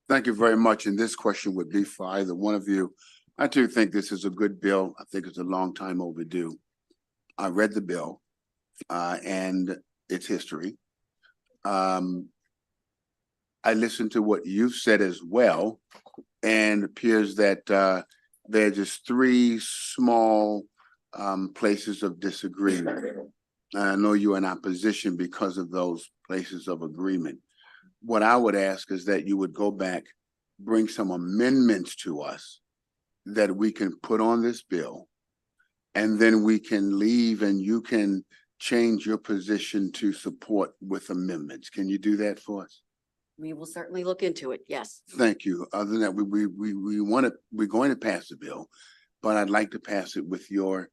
Thank you very much. And this question would be for either one of you. I do think this is a good bill. I think it's a long time overdue. I read the bill and its history. I listened to what you've said as well, and it appears that there are just three small places of disagreement. I know you're in opposition because of those places of agreement. What I would ask is that you would go back, bring some amendments to us that we can put on this bill, and then we can leave and you can change your position to support with amendments. Can you do that for us? We will certainly look into it. Yes. Thank you. Other than that, we're going to pass the bill, but I'd like to pass it with your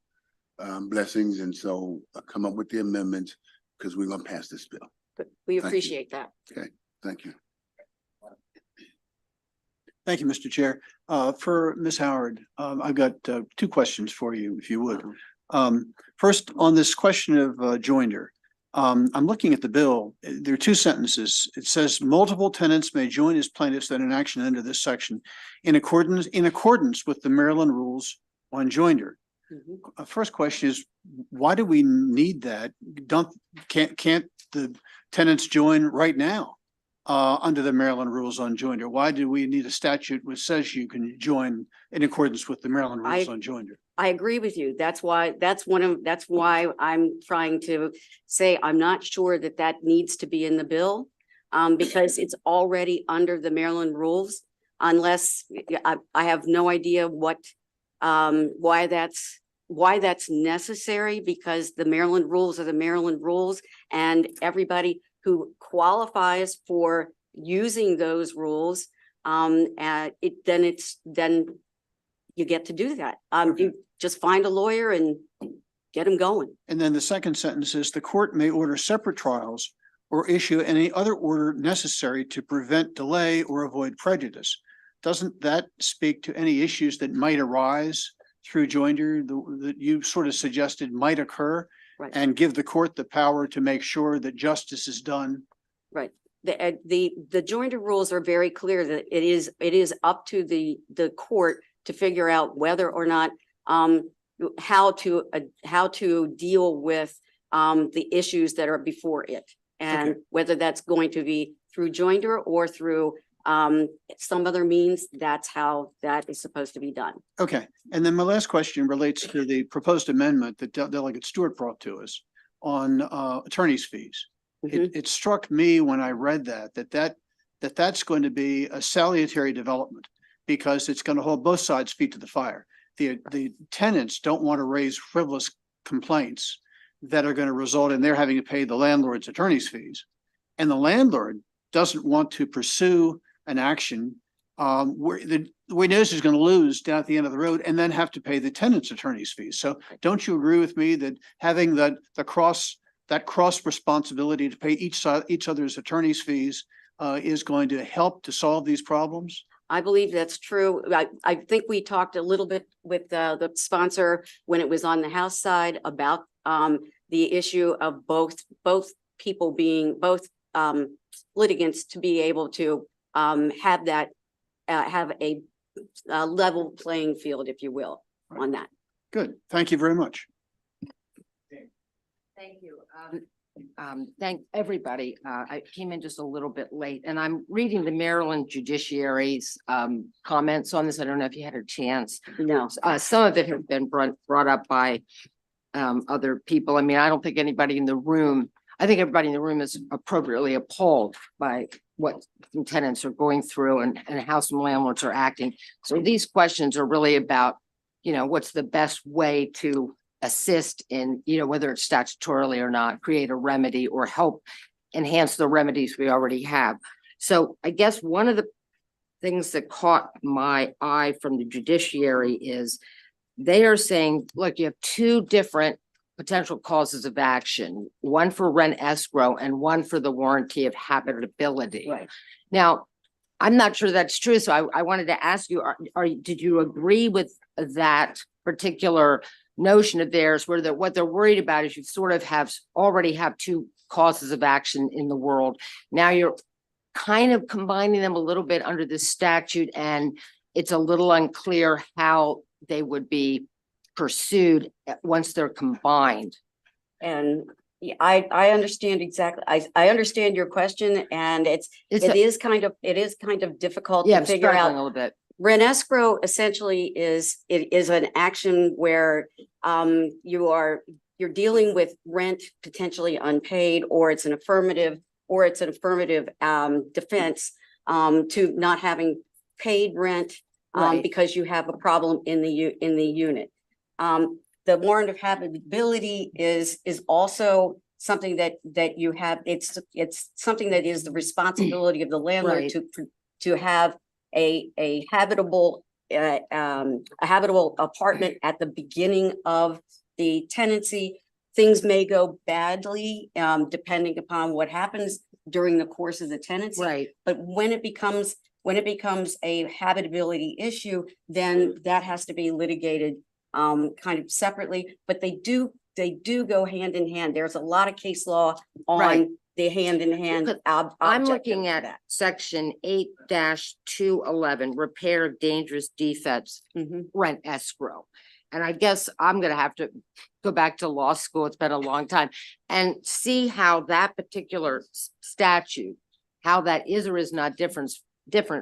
blessings. And so come up with the amendments because we're going to pass this bill. But we Thank you. appreciate that. Okay, thank you. Thank you, Mr. Chair. For Ms. Howard, I've got two questions for you, if you would. First, on this question of joinder, I'm looking at the bill. There are two sentences. It says multiple tenants may join as plaintiffs in an action under this section in accordance with the Maryland rules on joinder. First question is, why do we need that? Can't the tenants join right now under the Maryland rules on joinder? Why do we need a statute which says you can join in accordance with the Maryland rules on joinder? I agree with you. That's why I'm trying to say I'm not sure that that needs to be in the bill because it's already under the Maryland rules, unless I have no idea why that's necessary, because the Maryland rules are the Maryland rules, and everybody who qualifies for using those rules, then you get to do that. You just find a lawyer and get them going. And then the second sentence is the court may order separate trials or issue any other order necessary to prevent delay or avoid prejudice. Doesn't that speak to any issues that might arise through joinder that you sort of suggested might occur? Right. And give the court the power to make sure that justice is done? Right. The joinder rules are very clear that it is up to the court to figure out whether or not how to deal with the issues that are before it, and whether that's going to be through joinder or through some other means. That's how that is supposed to be done. Okay. And then my last question relates to the proposed amendment that Delegate Stewart brought to us on attorney's fees. It struck me when I read that's going to be a salutary development, because it's going to hold both sides' feet to the fire. The tenants don't want to raise frivolous complaints that are going to result in their having to pay the landlord's attorney's fees. And the landlord doesn't want to pursue an action where he knows he's going to lose down at the end of the road and then have to pay the tenant's attorney's fees. So don't you agree with me that having that cross responsibility to pay each other's attorney's fees is going to help to solve these problems? I believe that's true. I think we talked a little bit with the sponsor when it was on the House side about the issue of both people being litigants to be able to have a level playing field, if you will, on that. Good. Thank you very much. Thank you. Thank everybody. I came in just a little bit late, and I'm reading the Maryland Judiciary's comments on this. I don't know if you had a chance. No. Some of it has been brought up by other people. I mean, I don't think anybody in the room, I think everybody in the room is appropriately appalled by what some tenants are going through and how some landlords are acting. So these questions are really about, what's the best way to assist in, whether it's statutorily or not, create a remedy or help enhance the remedies we already have. So I guess one of the things that caught my eye from the judiciary is they are saying, look, you have two different potential causes of action, one for rent escrow and one for the warranty of habitability. Right. Now, I'm not sure that's true, so I wanted to ask you, did you agree with that particular notion of theirs, where what they're worried about is you sort of already have two causes of action in the world. Now you're kind of combining them a little bit under this statute, and it's a little unclear how they would be pursued once they're combined. And yeah, I understand exactly. I understand your question, and it is kind of difficult Yeah, to I'm figure struggling out. a little bit. Rent escrow essentially is an action where you're dealing with rent potentially unpaid, or it's an affirmative defense to not having paid rent Right. because you have a problem in the unit. The warrant of habitability is also something that you have. It's something that is the responsibility of the landlord Right. to have a habitable apartment at the beginning of the tenancy. Things may go badly depending upon what happens during the course of the tenancy. Right. But when it becomes a habitability issue, then that has to be litigated kind of separately. But they do go hand in hand. There's a lot of case law on Right. the hand in hand. I'm looking at section 8-211, repair of dangerous defects, rent escrow. And I guess I'm gonna have to go back to law school. It's been a long time, and see how that particular statute, how that is or is not different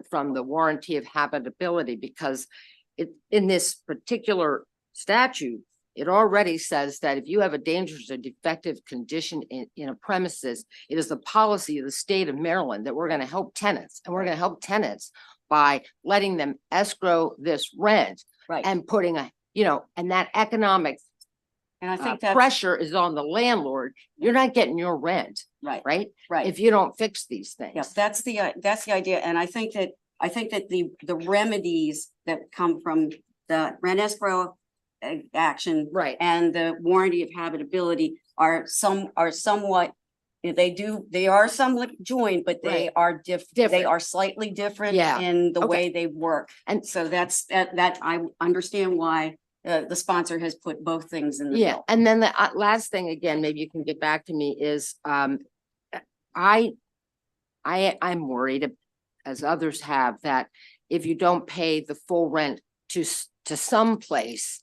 from the warranty of habitability, because in this particular statute, it already says that if you have a dangerous or defective condition in a premises, it is the policy of the state of Maryland that we're going to help tenants, and we're going to help tenants by letting them escrow this rent and putting and that economic and I think that pressure is on the landlord. You're not getting your rent, right? If you don't fix these things. Yeah, that's the idea. And I think that the remedies that come from the rent escrow action and the warranty of habitability are somewhat, they are somewhat joined, but they are different. They are slightly different in the way they work. And so that I understand why the sponsor has put both things in the bill. And then the last thing, again, maybe you can get back to me, is I'm worried, as others have, that if you don't pay the full rent to some place,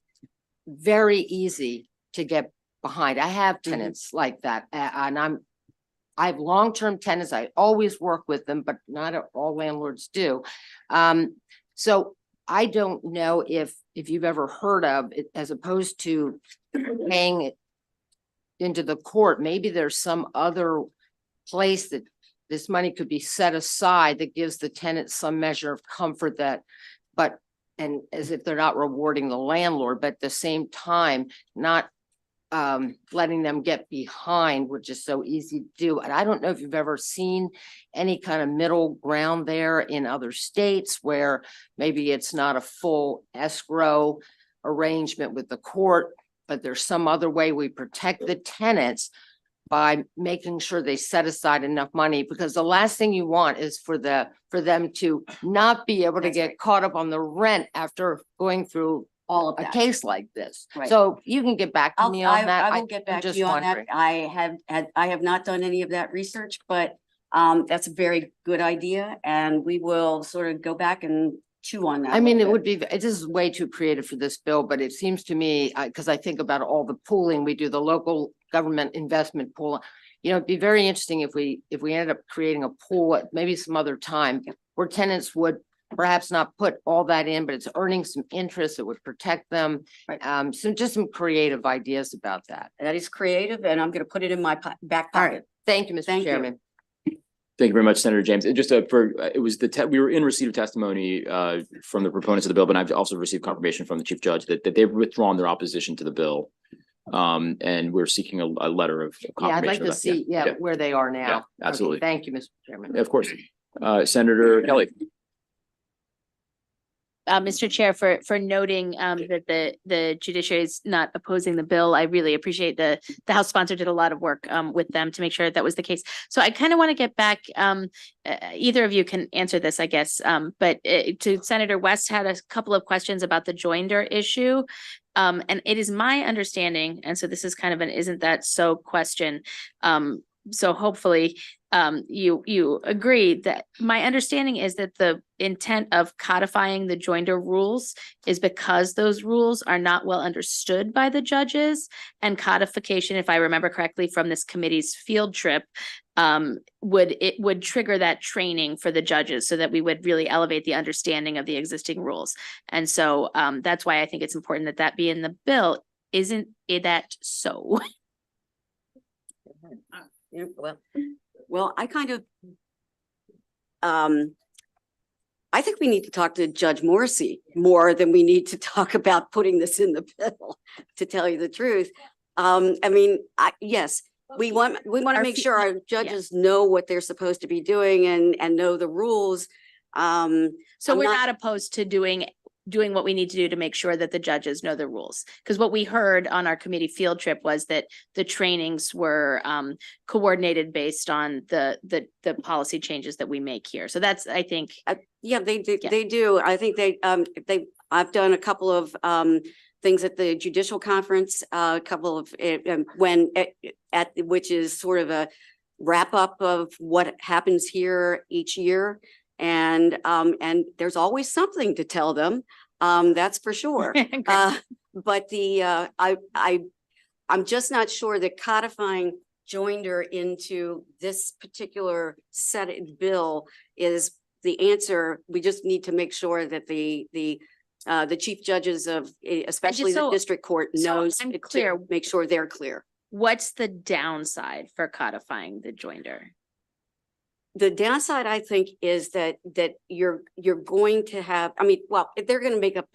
very easy to get behind. I have tenants like that, and I have long-term tenants. I always work with them, but not all landlords do. So I don't know if you've ever heard of it, as opposed to paying it into the court, maybe there's some other place that this money could be set aside that gives the tenant some measure of comfort, and as if they're not rewarding the landlord, but at the same time, not letting them get behind, which is so easy to do. And I don't know if you've ever seen any kind of middle ground there in other states where maybe it's not a full escrow arrangement with the court, but there's some other way we protect the tenants by making sure they set aside enough money, because the last thing you want is for them to not be able to get caught up on the rent after going through all of a that case like this. Right. So you can get back to me on that. I will get I'm back to just you on that. wondering. I have not done any of that research, but that's a very good idea, and we will sort of go back and chew on that. I mean, this is way too creative for this bill, but it seems to me, because I think about all the pooling we do, the local government investment pool. It'd be very interesting if we ended up creating a pool at maybe some other time where tenants would perhaps not put all that in, but it's earning some interest that would protect them. So just some creative ideas about that. That is creative, and I'm going to put it in my back All right. pocket. Thank you, Mr. Chairman. Thank you very much, Senator James. And just it was we were in receipt of testimony from the proponents of the bill, but I've also received confirmation from the Chief Judge that they've withdrawn their opposition to the bill. And we're seeking a letter of confirmation. Yeah, I'd like to see where they are now. Yeah, absolutely. Okay, thank you, Mr. Chairman. Of course. Senator Kelly. Mr. Chair, for noting that the judiciary is not opposing the bill. I really appreciate the House sponsor did a lot of work with them to make sure that was the case. So I kind of want to get back, either of you can answer this, I guess, but to Senator West had a couple of questions about the joinder issue. And it is my understanding, and so this is kind of an isn't that so question. So hopefully you agree that my understanding is that the intent of codifying the joinder rules is because those rules are not well understood by the judges, and codification, if I remember correctly from this committee's field trip, would trigger that training for the judges so that we would really elevate the understanding of the existing rules. And so that's why I think it's important that that be in the bill. Isn't that so? Yeah, well, I kind of, I think we need to talk to Judge Morrissey more than we need to talk about putting this in the bill, to tell you the truth. I mean, yes, we want to make sure our judges know what they're supposed to be doing and know the rules. So we're not opposed to doing what we need to do to make sure that the judges know the rules. Because what we heard on our committee field trip was that the trainings were coordinated based on the policy changes that we make here. So that's, I think. Yeah, they do. Yeah. They do. I think I've done a couple of things at the judicial conference, a couple of which is sort of a wrap up of what happens here each year. And there's always something to tell them. That's for sure. But I'm just not sure that codifying joinder into this particular bill is the answer. We just need to make sure that the chief judges of, especially the district court, knows I'm clear. Make sure they're clear. What's the downside for codifying the joinder? The downside, I think, is that you're going to have, I mean, well, if they're going to make up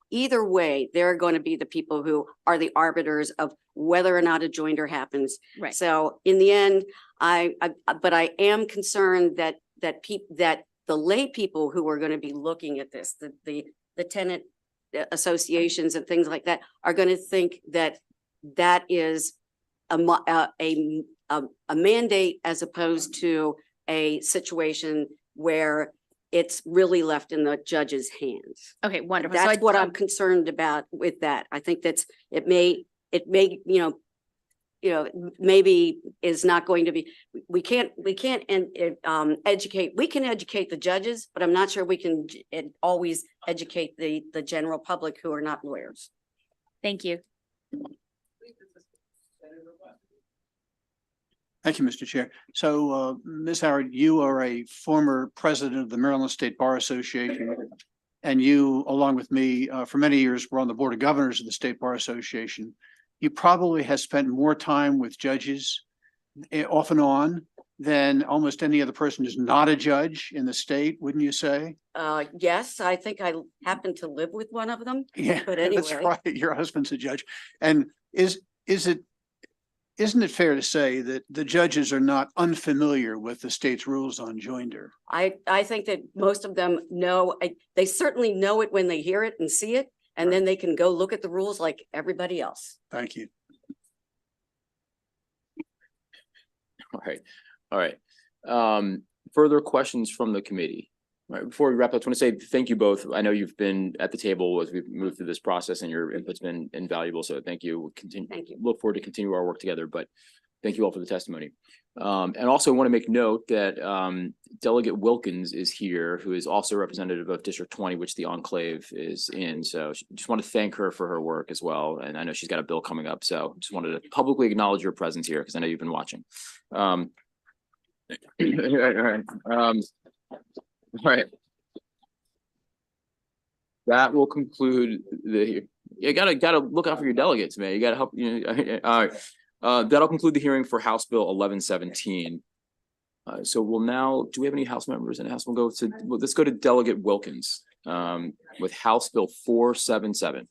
either way, they're going to be the people who are the arbiters of whether or not a joinder happens. Right. So in the end, but I am concerned that the lay people who are going to be looking at this, the tenant associations and things like that, are going to think that is a mandate as opposed to a situation where it's really left in the judge's hands. Okay, wonderful. That's what I'm concerned about with that. I think it may, maybe is not going to be, we can educate the judges, but I'm not sure we can always educate the general public who are not lawyers. Thank you. Thank you, Mr. Chair. So, Ms. Howard, you are a former president of the Maryland State Bar Association, and you, along with me, for many years, were on the Board of Governors of the State Bar Association. You probably have spent more time with judges off and on than almost any other person who's not a judge in the state, wouldn't you say? Yes, I think I happen to live with one of them. Yeah, but anyway. That's right. Your husband's a judge. And isn't it fair to say that the judges are not unfamiliar with the state's rules on joinder? I think that most of them know, they certainly know it when they hear it and see it, and then they can go look at the rules like everybody else. Thank you. All right. Further questions from the committee? All right, before we wrap up, I just want to say thank you both. I know you've been at the table as we've moved through this process, and your input's been invaluable. So thank you. We'll continue. Thank you. Look forward to continue our work together. But thank you all for the testimony. And also want to make note that Delegate Wilkins is here, who is also representative of District 20, which the enclave is in. So just want to thank her for her work as well. And I know she's got a bill coming up. So just wanted to publicly acknowledge your presence here because I know you've been watching. All right. That will conclude you gotta look out for your delegates, man. You gotta help. All right. That'll conclude the hearing for House Bill 1117. So we'll now, do we have any House members in the House? Let's go to Delegate Wilkins with House Bill 477.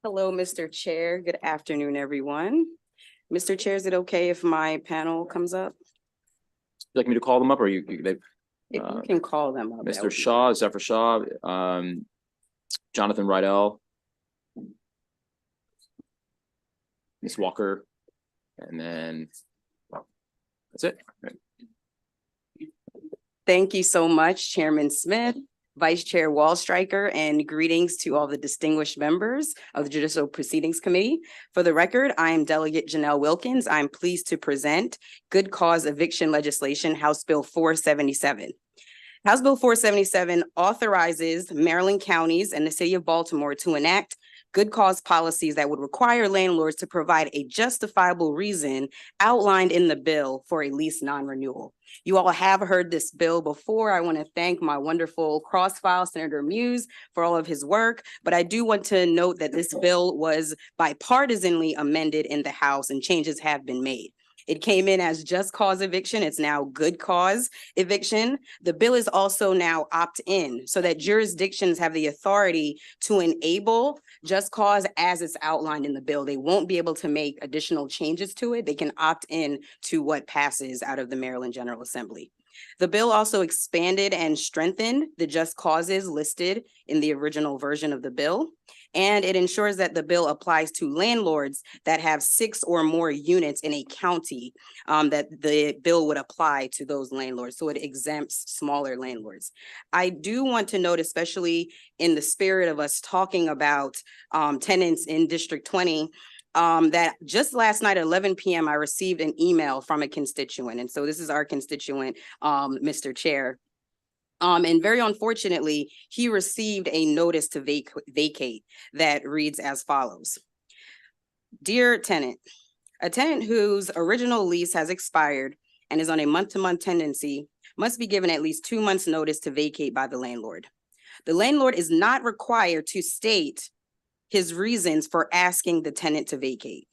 Hello, Mr. Chair. Good afternoon, everyone. Mr. Chair, is it okay if my panel comes up? like me to call them up or they, If you can call them up. that Mr. would be Shaw, Zephyr Shaw, Jonathan Rydell, Ms. Walker, and then that's it. Thank you so much, Chairman Smith, Vice Chair Wallstriker, and greetings to all the distinguished members of the Judicial Proceedings Committee. For the record, I am Delegate Janelle Wilkins. I'm pleased to present Good Cause Eviction Legislation, House Bill 477. House Bill 477 authorizes Maryland counties and the city of Baltimore to enact good cause policies that would require landlords to provide a justifiable reason outlined in the bill for a lease non-renewal. You all have heard this bill before. I want to thank my wonderful cross-file Senator Muse for all of his work, but I do want to note that this bill was bipartisanly amended in the House and changes have been made. It came in as just cause eviction. It's now good cause eviction. The bill is also now opt-in so that jurisdictions have the authority to enable just cause as it's outlined in the bill. They won't be able to make additional changes to it. They can opt in to what passes out of the Maryland General Assembly. The bill also expanded and strengthened the just causes listed in the original version of the bill. And it ensures that the bill applies to landlords that have 6 or more units in a county, that the bill would apply to those landlords. So it exempts smaller landlords. I do want to note, especially in the spirit of us talking about tenants in District 20, that just last night at 11 p.m. I received an email from a constituent. And so this is our constituent, Mr. Chair. And very unfortunately, he received a notice to vacate that reads as follows. Dear tenant, a tenant whose original lease has expired and is on a month-to-month tenancy must be given at least 2 months' notice to vacate by the landlord. The landlord is not required to state his reasons for asking the tenant to vacate.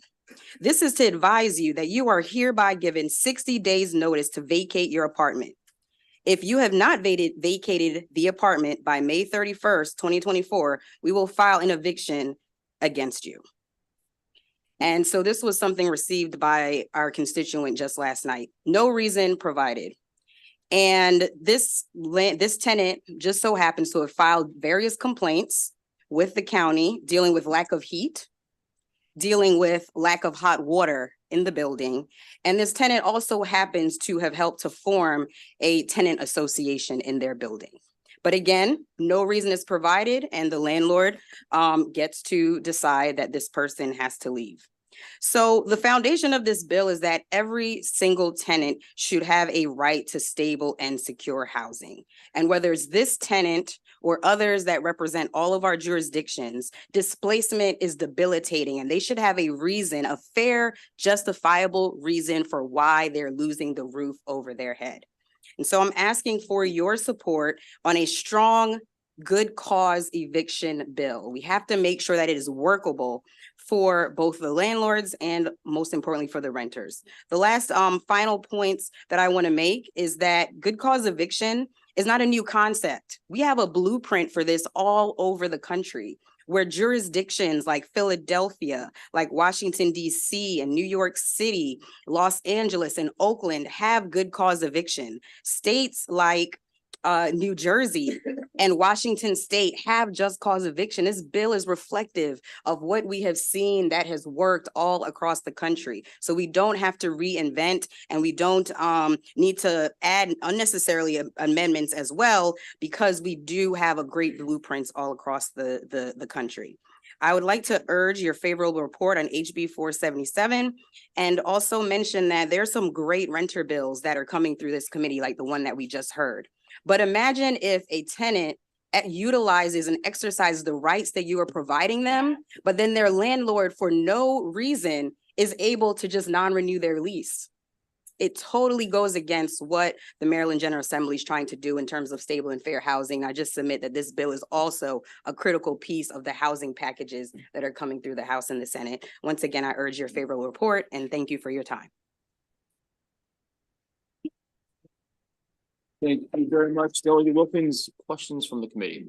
This is to advise you that you are hereby given 60 days notice to vacate your apartment. If you have not vacated the apartment by May 31st, 2024, we will file an eviction against you. And so this was something received by our constituent just last night. No reason provided. And this tenant just so happens to have filed various complaints with the county dealing with lack of heat, dealing with lack of hot water in the building. And this tenant also happens to have helped to form a tenant association in their building. But again, no reason is provided and the landlord gets to decide that this person has to leave. So the foundation of this bill is that every single tenant should have a right to stable and secure housing. And whether it's this tenant or others that represent all of our jurisdictions, displacement is debilitating and they should have a reason, a fair, justifiable reason for why they're losing the roof over their head. And so I'm asking for your support on a strong, good cause eviction bill. We have to make sure that it is workable for both the landlords and most importantly for the renters. The last final points that I want to make is that good cause eviction is not a new concept. We have a blueprint for this all over the country, where jurisdictions like Philadelphia, like Washington, D.C., and New York City, Los Angeles, and Oakland have good cause eviction. States like New Jersey and Washington State have just cause eviction. This bill is reflective of what we have seen that has worked all across the country. So we don't have to reinvent and we don't need to add unnecessarily amendments as well, because we do have a great blueprints all across the country. I would like to urge your favorable report on HB 477 and also mention that there's some great renter bills that are coming through this committee, like the one that we just heard. But imagine if a tenant utilizes and exercises the rights that you are providing them, but then their landlord for no reason is able to just non-renew their lease. It totally goes against what the Maryland General Assembly is trying to do in terms of stable and fair housing. I just submit that this bill is also a critical piece of the housing packages that are coming through the House and the Senate. Once again, I urge your favorable report and thank you for your time. Thank you very much, Delegate Wilkins. Questions from the committee?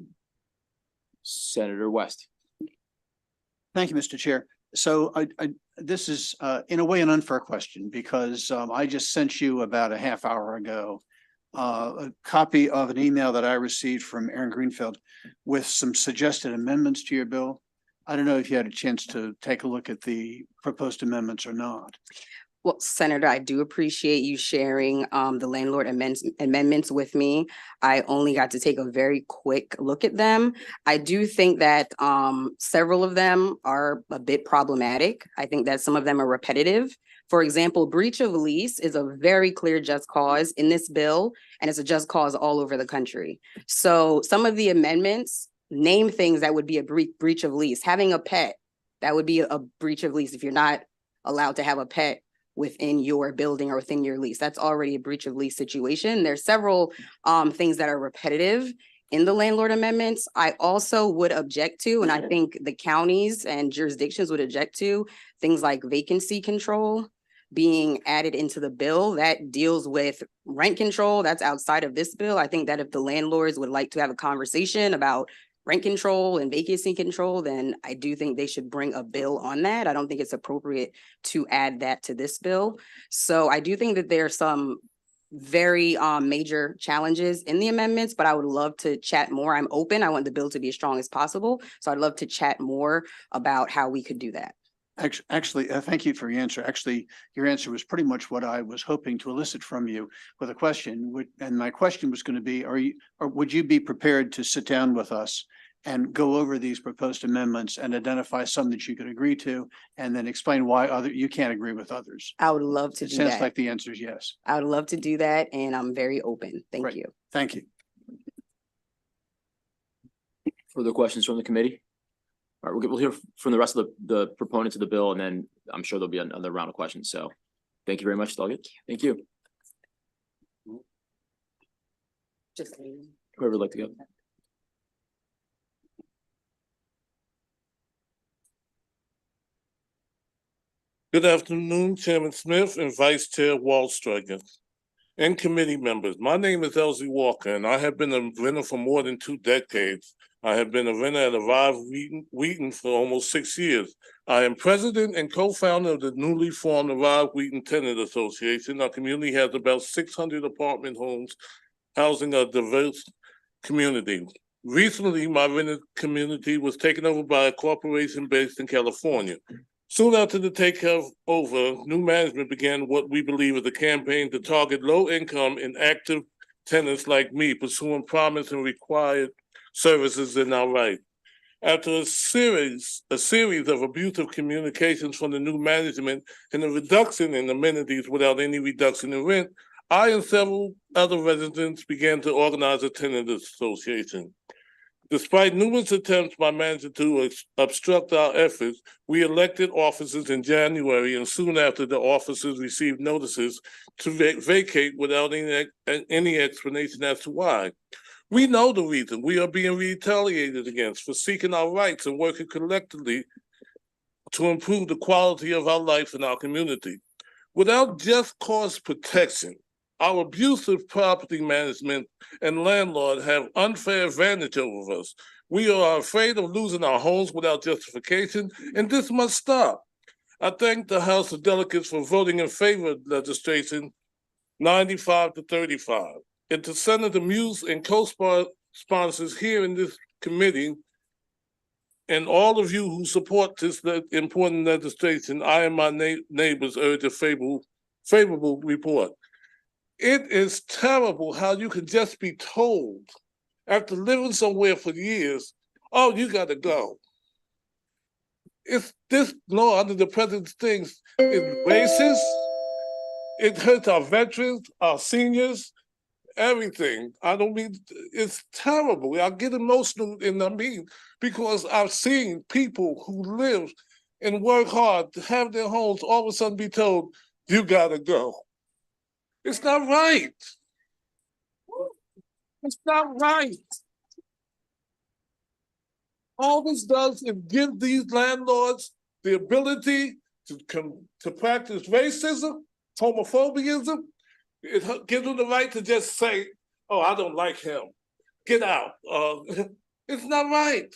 Senator West. Thank you, Mr. Chair. So this is in a way an unfair question because I just sent you about a half hour ago a copy of an email that I received from Aaron Greenfield with some suggested amendments to your bill. I don't know if you had a chance to take a look at the proposed amendments or not. Well, Senator, I do appreciate you sharing the landlord amendments with me. I only got to take a very quick look at them. I do think that several of them are a bit problematic. I think that some of them are repetitive. For example, breach of lease is a very clear just cause in this bill, and it's a just cause all over the country. So some of the amendments name things that would be a breach of lease. Having a pet, that would be a breach of lease if you're not allowed to have a pet within your building or within your lease. That's already a breach of lease situation. There's several things that are repetitive in the landlord amendments. I also would object to, and I think the counties and jurisdictions would object to, things like vacancy control being added into the bill that deals with rent control. That's outside of this bill. I think that if the landlords would like to have a conversation about rent control and vacancy control, then I do think they should bring a bill on that. I don't think it's appropriate to add that to this bill. So I do think that there are some very major challenges in the amendments, but I would love to chat more. I'm open. I want the bill to be as strong as possible. So I'd love to chat more about how we could do that. Actually, thank you for your answer. Actually, your answer was pretty much what I was hoping to elicit from you with a question. And my question was going to be, would you be prepared to sit down with us and go over these proposed amendments and identify some that you could agree to, and then explain why you can't agree with others? I would love to do that. It sounds like the answer is yes. I would love to do that, and I'm very open. Thank you. Thank you. Further questions from the committee? All right, we'll hear from the rest of the proponents of the bill, and then I'm sure there'll be another round of questions. So thank you very much, Delegate. Thank you. Just whoever would like to go. Good afternoon, Chairman Smith and Vice Chair Wallstreicher and committee members. My name is Elsie Walker, and I have been a renter for more than 2 decades. I have been a renter at Arrive Wheaton for almost 6 years. I am president and co-founder of the newly formed Arrive Wheaton Tenant Association. Our community has about 600 apartment homes housing a diverse community. Recently, my rented community was taken over by a corporation based in California. Soon after the takeover, new management began what we believe is a campaign to target low-income and active tenants like me, pursuing promised and required services in our right. After a series of abusive communications from the new management and a reduction in amenities without any reduction in rent, I and several other residents began to organize a tenant association. Despite numerous attempts by management to obstruct our efforts, we elected officers in January, and soon after the officers received notices to vacate without any explanation as to why. We know the reason. We are being retaliated against for seeking our rights and working collectively to improve the quality of our life in our community. Without just cause protection, our abusive property management and landlord have unfair advantage over us. We are afraid of losing our homes without justification, and this must stop. I thank the House of Delegates for voting in favor of legislation 95-35. And to Senator Muse and co-sponsors here in this committee, and all of you who support this important legislation, I and my neighbors urge a favorable report. It is terrible how you can just be told after living somewhere for years, oh, you gotta go. If this law under the president's things is racist, it hurts our veterans, our seniors, everything. I don't mean, it's terrible. I get emotional because I've seen people who live and work hard to have their homes all of a sudden be told, you gotta go. It's not right. It's not right. All this does is give these landlords the ability to practice racism, homophobia. It gives them the right to just say, oh, I don't like him. Get out. It's not right.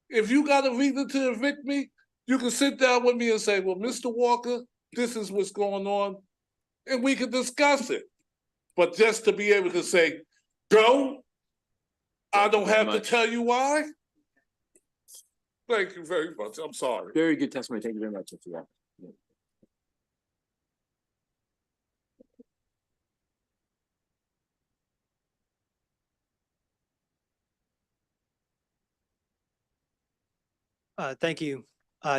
If you got a reason to evict me, You can sit down with me and say, well, Mr. Walker, this is what's going on, and we can discuss it. But just to be able to say, go, I don't have to tell you why. Thank you very much. I'm sorry. Very good testimony. Thank you very much, Mr. Walker. Thank you,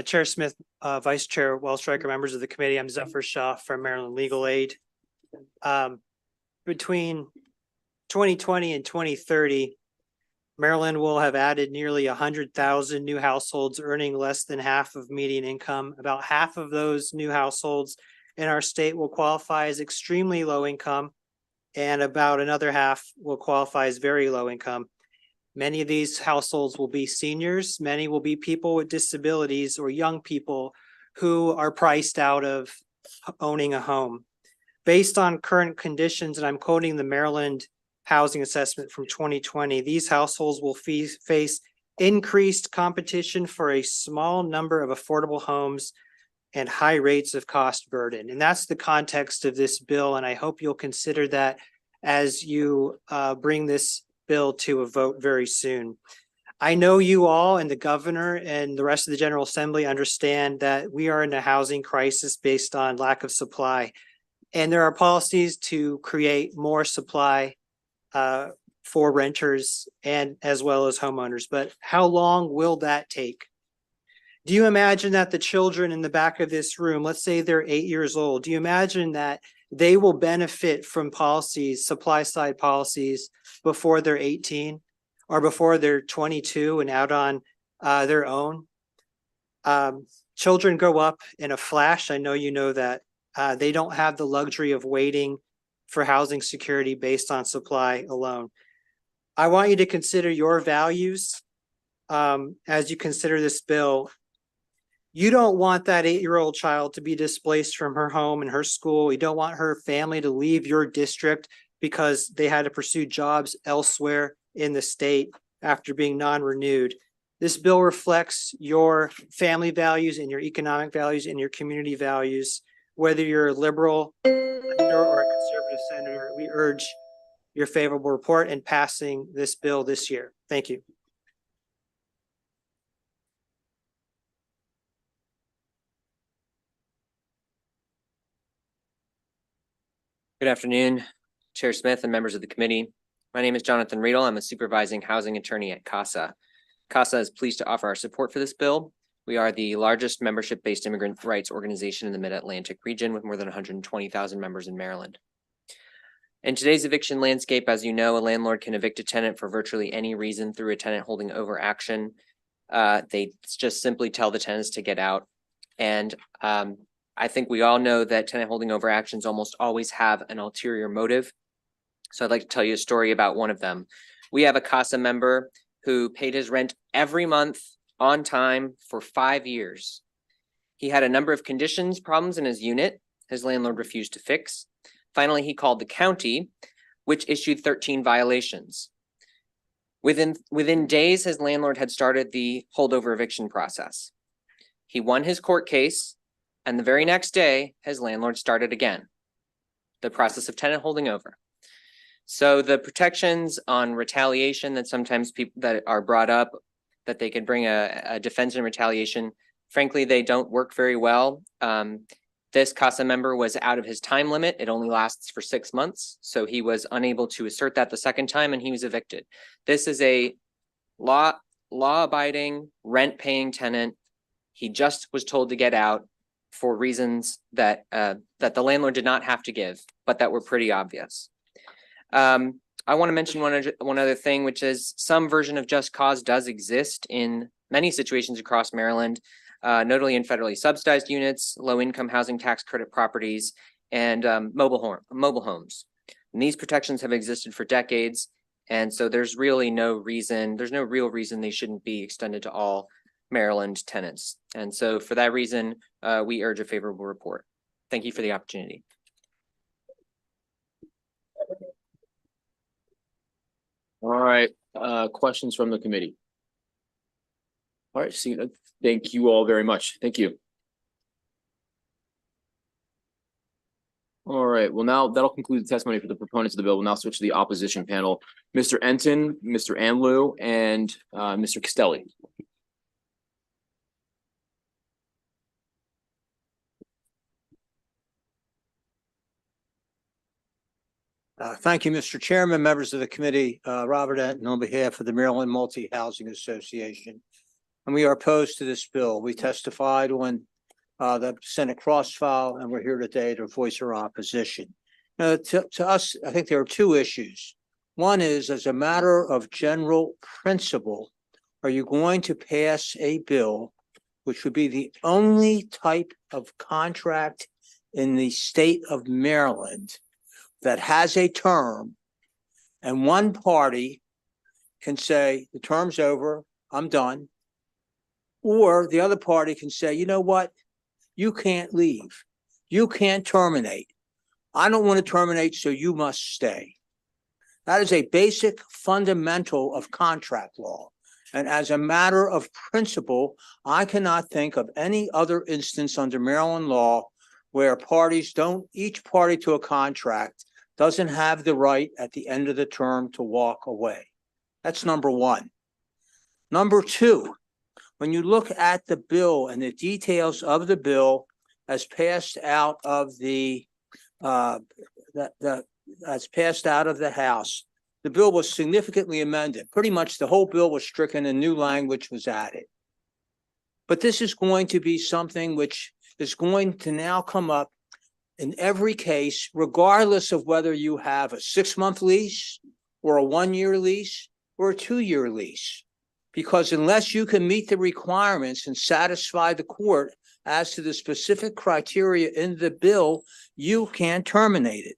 Chair Smith, Vice Chair Wellstreicher, members of the committee. I'm Zephyr Shaw from Maryland Legal Aid. Between 2020 and 2030, Maryland will have added nearly 100,000 new households earning less than half of median income. About half of those new households in our state will qualify as extremely low income, and about another half will qualify as very low income. Many of these households will be seniors. Many will be people with disabilities or young people who are priced out of owning a home. Based on current conditions, and I'm quoting the Maryland Housing Assessment from 2020, these households will face increased competition for a small number of affordable homes and high rates of cost burden. And that's the context of this bill. And I hope you'll consider that as you bring this bill to a vote very soon. I know you all and the governor and the rest of the General Assembly understand that we are in a housing crisis based on lack of supply. And there are policies to create more supply for renters and as well as homeowners. But how long will that take? Do you imagine that the children in the back of this room, let's say they're 8 years old, do you imagine that they will benefit from policies, supply side policies, before they're 18 or before they're 22 and out on their own? Children grow up in a flash. I know you know that. They don't have the luxury of waiting for housing security based on supply alone. I want you to consider your values as you consider this bill. You don't want that 8-year-old child to be displaced from her home and her school. You don't want her family to leave your district because they had to pursue jobs elsewhere in the state after being non-renewed. This bill reflects your family values and your economic values and your community values. Whether you're a liberal senator or a conservative senator, we urge your favorable report and passing this bill this year. Thank you. Good afternoon, Chair Smith and members of the committee. My name is Jonathan Riedel. I'm a supervising housing attorney at CASA. CASA is pleased to offer our support for this bill. We are the largest membership-based immigrant rights organization in the Mid-Atlantic region with more than 120,000 members in Maryland. In today's eviction landscape, as you know, a landlord can evict a tenant for virtually any reason through a tenant holding over action. They just simply tell the tenants to get out. And I think we all know that tenant holding over actions almost always have an ulterior motive. So I'd like to tell you a story about one of them. We have a CASA member who paid his rent every month on time for 5 years. He had a number of problems in his unit. His landlord refused to fix. Finally, he called the county, which issued 13 violations. Within days, his landlord had started the holdover eviction process. He won his court case, and the very next day, his landlord started again, the process of tenant holding over. So the protections on retaliation that sometimes people that are brought up, that they could bring a defense in retaliation, frankly, they don't work very well. This CASA member was out of his time limit. It only lasts for 6 months. So he was unable to assert that the second time and he was evicted. This is a law-abiding, rent-paying tenant. He just was told to get out for reasons that the landlord did not have to give, but that were pretty obvious. I want to mention one other thing, which is some version of just cause does exist in many situations across Maryland, notably in federally subsidized units, low-income housing tax credit properties, and mobile homes. And these protections have existed for decades, and so there's really no real reason they shouldn't be extended to all Maryland tenants. And so for that reason, we urge a favorable report. Thank you for the opportunity. All right, questions from the committee? All right, thank you all very much. Thank you. All right, well, now that'll conclude the testimony for the proponents of the bill. We'll now switch to the opposition panel. Mr. Enton, Mr. Anlu, and Mr. Castelli. Thank you, Mr. Chairman, members of the committee, Robert Enton on behalf of the Maryland Multi-Housing Association. And we are opposed to this bill. We testified on the Senate cross file, and we're here today to voice our opposition. Now, to us, I think there are two issues. One is, as a matter of general principle, are you going to pass a bill which would be the only type of contract in the state of Maryland that has a term, and one party can say, the term's over, I'm done. Or the other party can say, you know what? You can't leave. You can't terminate. I don't want to terminate, so you must stay. That is a basic fundamental of contract law. And as a matter of principle, I cannot think of any other instance under Maryland law where each party to a contract doesn't have the right at the end of the term to walk away. That's number one. Number two, when you look at the bill and the details of the bill as passed out of the as passed out of the House, the bill was significantly amended. Pretty much the whole bill was stricken and new language was added. But this is going to be something which is going to now come up in every case, regardless of whether you have a 6-month lease or a 1-year lease or a 2-year lease. Because unless you can meet the requirements and satisfy the court as to the specific criteria in the bill, you can't terminate it.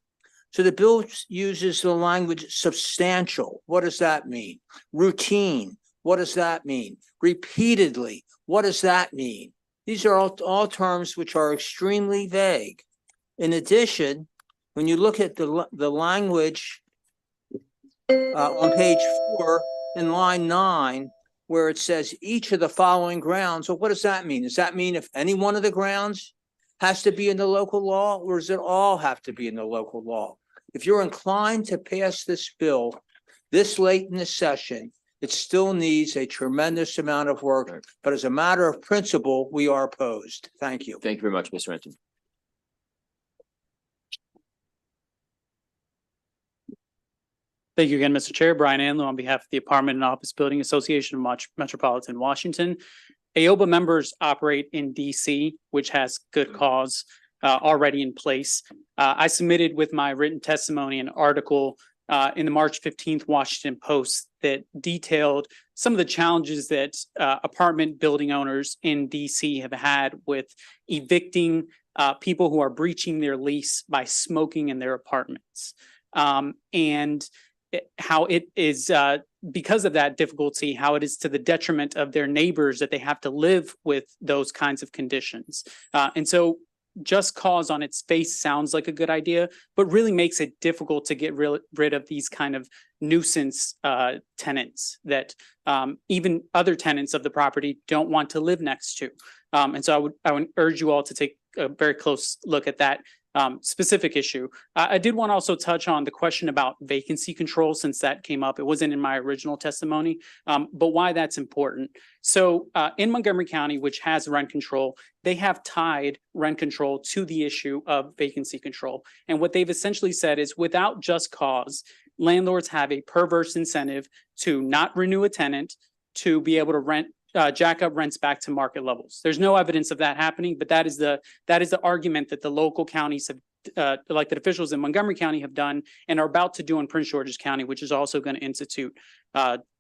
So the bill uses the language substantial. What does that mean? Routine. What does that mean? Repeatedly. What does that mean? These are all terms which are extremely vague. In addition, when you look at the language on page 4 in line 9, where it says each of the following grounds, well, what does that mean? Does that mean if any one of the grounds has to be in the local law, or does it all have to be in the local law? If you're inclined to pass this bill this late in the session, it still needs a tremendous amount of work. But as a matter of principle, we are opposed. Thank you. Thank you very much, Mr. Enton. Thank you again, Mr. Chair. Brian Anlu on behalf of the Apartment and Office Building Association of Metropolitan Washington. AOBA members operate in DC, which has good cause already in place. I submitted with my written testimony an article in the March 15th Washington Post that detailed some of the challenges that apartment building owners in DC have had with evicting people who are breaching their lease by smoking in their apartments. And how it is, because of that difficulty, how it is to the detriment of their neighbors that they have to live with those kinds of conditions. And so just cause on its face sounds like a good idea, but really makes it difficult to get rid of these kind of nuisance tenants that even other tenants of the property don't want to live next to. And so I would urge you all to take a very close look at that specific issue. I did want to also touch on the question about vacancy control, since that came up. It wasn't in my original testimony, but why that's important. So in Montgomery County, which has rent control, they have tied rent control to the issue of vacancy control. And what they've essentially said is, without just cause, landlords have a perverse incentive to not renew a tenant, to be able to jack up rents back to market levels. There's no evidence of that happening, but that is the argument that the local counties have, elected officials in Montgomery County have done and are about to do in Prince George's County, which is also going to institute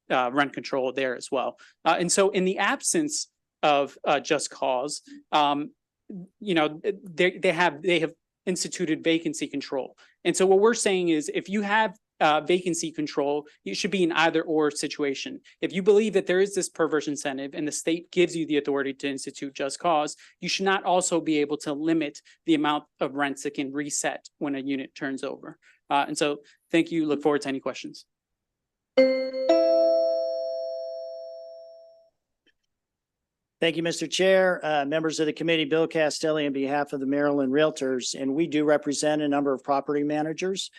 rent control there as well. And so in the absence of just cause, you know, they have instituted vacancy control. And so what we're saying is, if you have vacancy control, you should be an either or situation. If you believe that there is this perverse incentive and the state gives you the authority to institute just cause, you should not also be able to limit the amount of rents that can reset when a unit turns over. And so thank you. Look forward to any questions. Thank you, Mr. Chair, members of the committee, Bill Castelli on behalf of the Maryland Realtors, and we do represent a number of property managers.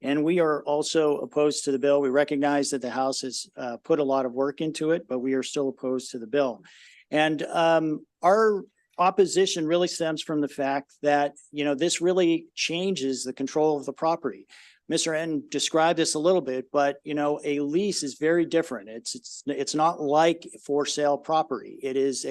And we are also opposed to the bill. We recognize that the House has put a lot of work into it, but we are still opposed to the bill. And our opposition really stems from the fact that, this really changes the control of the property. Mr. N described this a little bit, but a lease is very different. It's not like for sale property. It is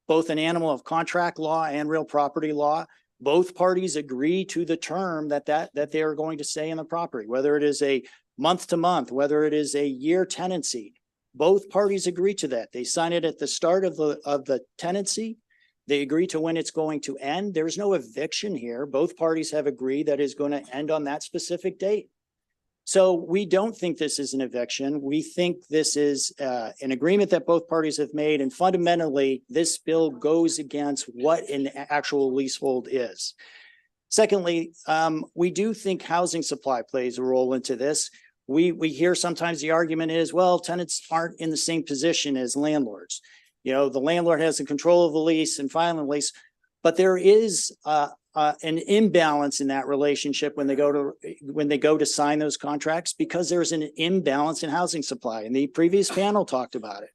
both an animal of contract law and real property law. Both parties agree to the term that they are going to stay in the property, whether it is a month to month, whether it is a year tenancy. Both parties agree to that. They sign it at the start of the tenancy. They agree to when it's going to end. There's no eviction here. Both parties have agreed that it's going to end on that specific date. So we don't think this is an eviction. We think this is an agreement that both parties have made. And fundamentally, this bill goes against what an actual leasehold is. Secondly, we do think housing supply plays a role into this. We hear sometimes the argument is, well, tenants aren't in the same position as landlords. The landlord has the control of the lease and filing the lease, but there is an imbalance in that relationship when they go to sign those contracts, because there's an imbalance in housing supply. And the previous panel talked about it.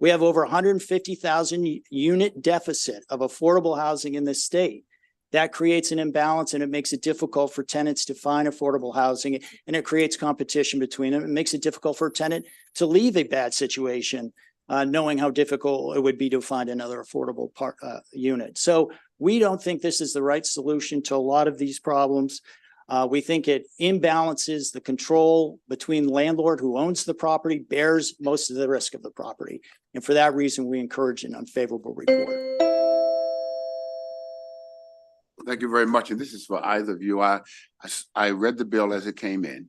We have over 150,000 unit deficit of affordable housing in this state. That creates an imbalance, and it makes it difficult for tenants to find affordable housing, and it creates competition between them. It makes it difficult for a tenant to leave a bad situation, knowing how difficult it would be to find another affordable unit. So we don't think this is the right solution to a lot of these problems. We think it imbalances the control between the landlord who owns the property, bears most of the risk of the property. And for that reason, we encourage an unfavorable report. Thank you very much. And this is for either of you. I read the bill as it came in,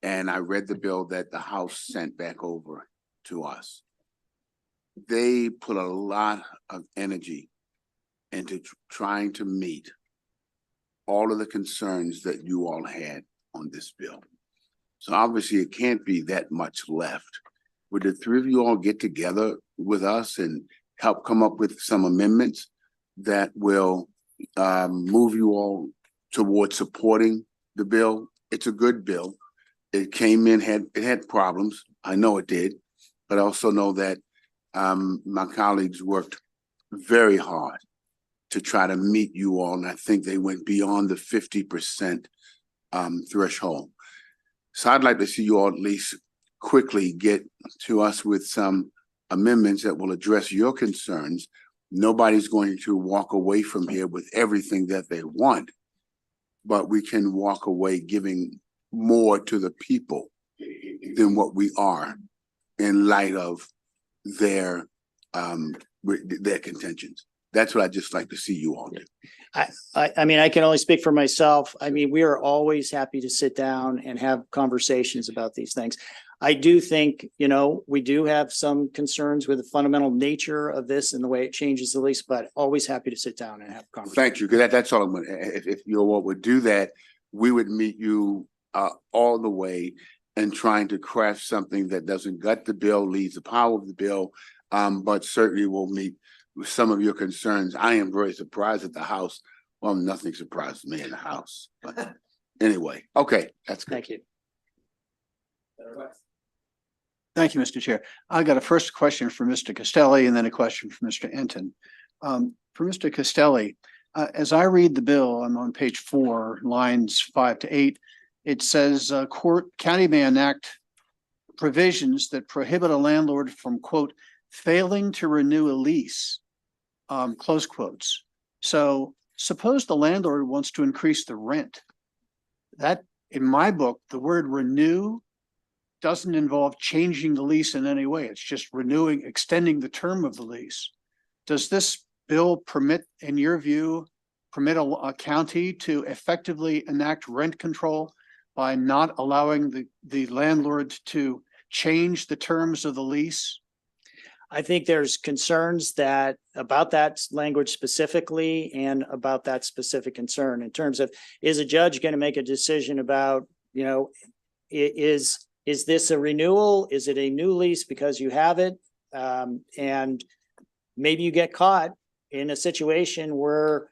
and I read the bill that the House sent back over to us. They put a lot of energy into trying to meet all of the concerns that you all had on this bill. So obviously it can't be that much left. Would the three of you all get together with us and help come up with some amendments that will move you all towards supporting the bill? It's a good bill. It came in, it had problems. I know it did, but I also know that my colleagues worked very hard to try to meet you all, and I think they went beyond the 50% threshold. So I'd like to see you all at least quickly get to us with some amendments that will address your concerns. Nobody's going to walk away from here with everything that they want, but we can walk away giving more to the people than what we are in light of their contentions. That's what I'd just like to see you all do. I mean, I can only speak for myself. I mean, we are always happy to sit down and have conversations about these things. I do think, we do have some concerns with the fundamental nature of this and the way it changes the lease, but always happy to sit down and have conversations. Thank you, because that's all I'm going to, if you all would do that, we would meet you all the way and trying to craft something that doesn't gut the bill, leaves the power of the bill, but certainly will meet some of your concerns. I am very surprised at the House. Well, nothing surprised me in the House, but anyway, okay, that's good. Thank you. Thank you, Mr. Chair. I got a first question for Mr. Castelli and then a question for Mr. Enton. For Mr. Castelli, as I read the bill, I'm on page 4, lines 5 to 8. It says county may enact provisions that prohibit a landlord from, quote, failing to renew a lease, close quotes. So suppose the landlord wants to increase the rent. That, in my book, the word renew doesn't involve changing the lease in any way. It's just renewing, extending the term of the lease. Does this bill permit, in your view, a county to effectively enact rent control by not allowing the landlord to change the terms of the lease? I think there's concerns about that language specifically and about that specific concern in terms of, is a judge going to make a decision about, is this a renewal? Is it a new lease because you have it? And maybe you get caught in a situation where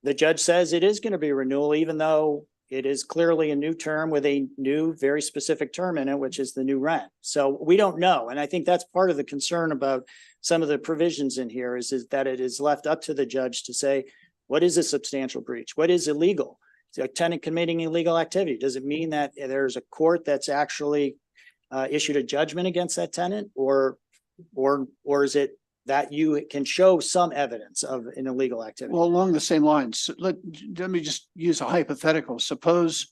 the judge says it is going to be renewal, even though it is clearly a new term with a new, very specific term in it, which is the new rent. So we don't know. And I think that's part of the concern about some of the provisions in here is that it is left up to the judge to say, what is a substantial breach? What is illegal? Is a tenant committing illegal activity? Does it mean that there's a court that's actually issued a judgment against that tenant, or is it that you can show some evidence of an illegal activity? Well, along the same lines, let me just use a hypothetical. Suppose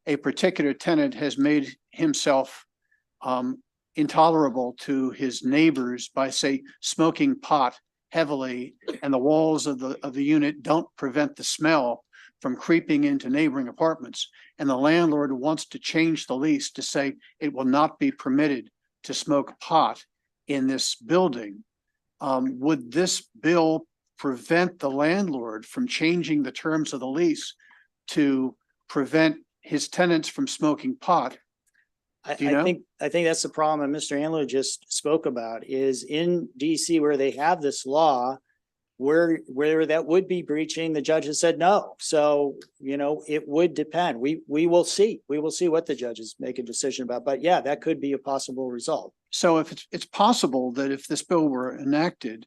a particular tenant has made himself intolerable to his neighbors by, say, smoking pot heavily, and the walls of the unit don't prevent the smell from creeping into neighboring apartments. And the landlord wants to change the lease to say it will not be permitted to smoke pot in this building. Would this bill prevent the landlord from changing the terms of the lease to prevent his tenants from smoking pot? I think that's the problem that Mr. Anlo just spoke about, is in DC where they have this law where that would be breaching, the judge has said no. So, it would depend. We will see. We will see what the judges make a decision about. But yeah, that could be a possible result. So if it's possible that if this bill were enacted,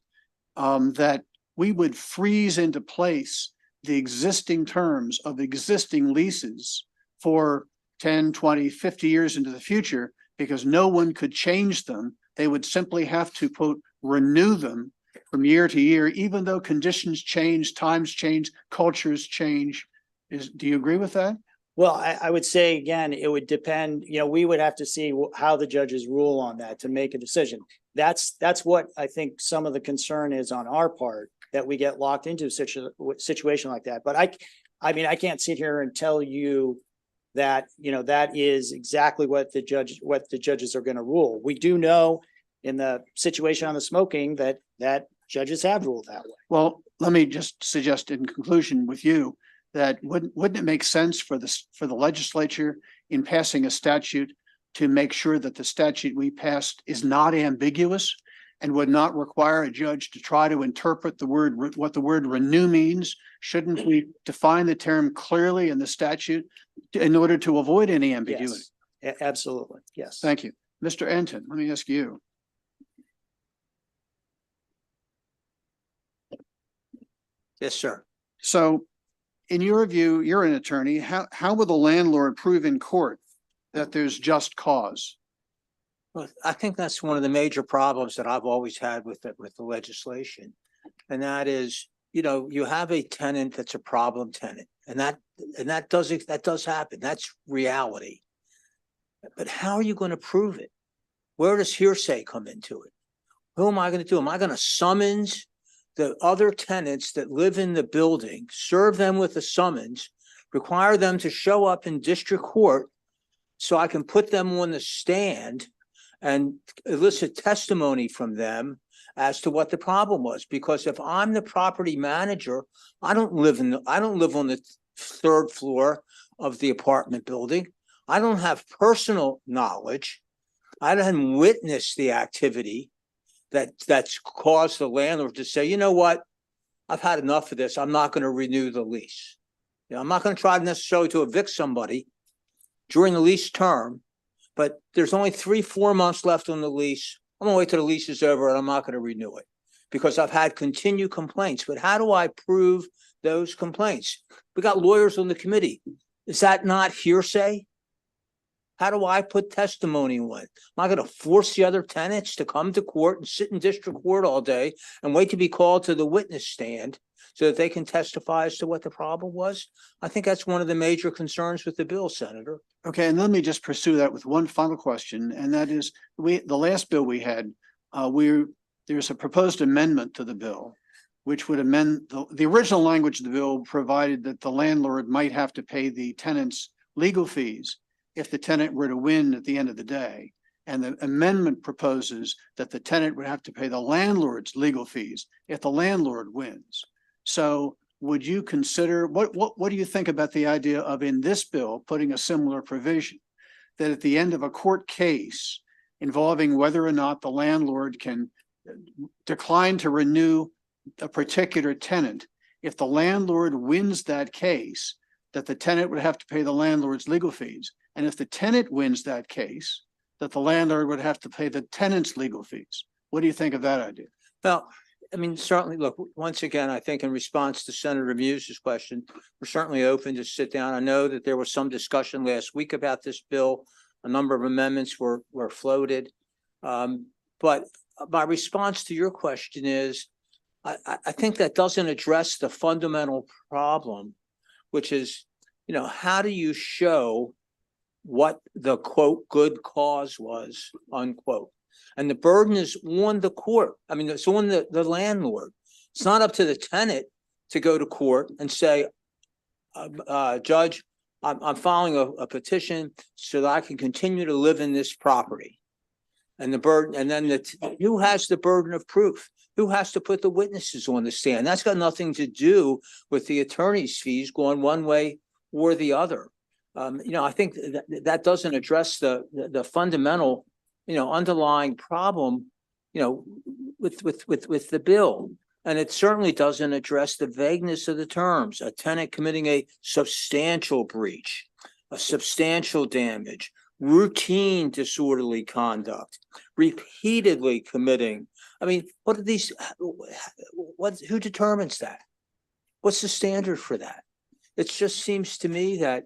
that we would freeze into place the existing terms of existing leases for 10, 20, 50 years into the future, because no one could change them. They would simply have to, quote, renew them from year to year, even though conditions change, times change, cultures change. Do you agree with that? Well, I would say, again, it would depend, we would have to see how the judges rule on that to make a decision. That's what I think some of the concern is on our part, that we get locked into such a situation like that. But I mean, I can't sit here and tell you that, that is exactly what the judges are going to rule. We do know in the situation on the smoking that judges have ruled that way. Well, let me just suggest in conclusion with you that wouldn't it make sense for the legislature in passing a statute to make sure that the statute we passed is not ambiguous and would not require a judge to try to interpret what the word renew means? Shouldn't we define the term clearly in the statute in order to avoid any ambiguity? Yes, absolutely. Yes. Thank you. Mr. Enton, let me ask you. Yes, sir. So in your view, you're an attorney. How will the landlord prove in court that there's just cause? Well, I think that's one of the major problems that I've always had with the legislation. And that is, you have a tenant that's a problem tenant, and that does happen. That's reality. But how are you going to prove it? Where does hearsay come into it? Who am I going to do? Am I going to summons the other tenants that live in the building, serve them with a summons, require them to show up in district court so I can put them on the stand and elicit testimony from them as to what the problem was? Because if I'm the property manager, I don't live on the third floor of the apartment building. I don't have personal knowledge. I haven't witnessed the activity that's caused the landlord to say, you know what, I've had enough of this. I'm not going to renew the lease. I'm not going to try necessarily to evict somebody during the lease term, but there's only 3-4 months left on the lease. I'm going to wait till the lease is over and I'm not going to renew it because I've had continued complaints. But how do I prove those complaints? We got lawyers on the committee. Is that not hearsay? How do I put testimony on it? Am I going to force the other tenants to come to court and sit in district court all day and wait to be called to the witness stand so that they can testify as to what the problem was? I think that's one of the major concerns with the bill, Senator. Okay, and let me just pursue that with one final question, and that is, the last bill we had, there's a proposed amendment to the bill, which would amend the original language of the bill provided that the landlord might have to pay the tenants legal fees if the tenant were to win at the end of the day. And the amendment proposes that the tenant would have to pay the landlord's legal fees if the landlord wins. So would you consider, what do you think about the idea of in this bill putting a similar provision that at the end of a court case involving whether or not the landlord can decline to renew a particular tenant, if the landlord wins that case, that the tenant would have to pay the landlord's legal fees. And if the tenant wins that case, that the landlord would have to pay the tenant's legal fees. What do you think of that idea? Well, I mean, certainly, look, once again, I think in response to Senator Muse's question, we're certainly open to sit down. I know that there was some discussion last week about this bill. A number of amendments were floated. But my response to your question is, I think that doesn't address the fundamental problem, which is, you know, how do you show what the quote good cause was, unquote? And the burden is on the court. I mean, it's on the landlord. It's not up to the tenant to go to court and say, Judge, I'm filing a petition so that I can continue to live in this property. And the burden, and then who has the burden of proof? Who has to put the witnesses on the stand? That's got nothing to do with the attorney's fees going one way or the other. You know, I think that doesn't address the fundamental, you know, underlying problem, you know, with the bill. And it certainly doesn't address the vagueness of the terms. A tenant committing a substantial breach, a substantial damage, routine disorderly conduct, repeatedly committing. I mean, what are these? Who determines that? What's the standard for that? It just seems to me that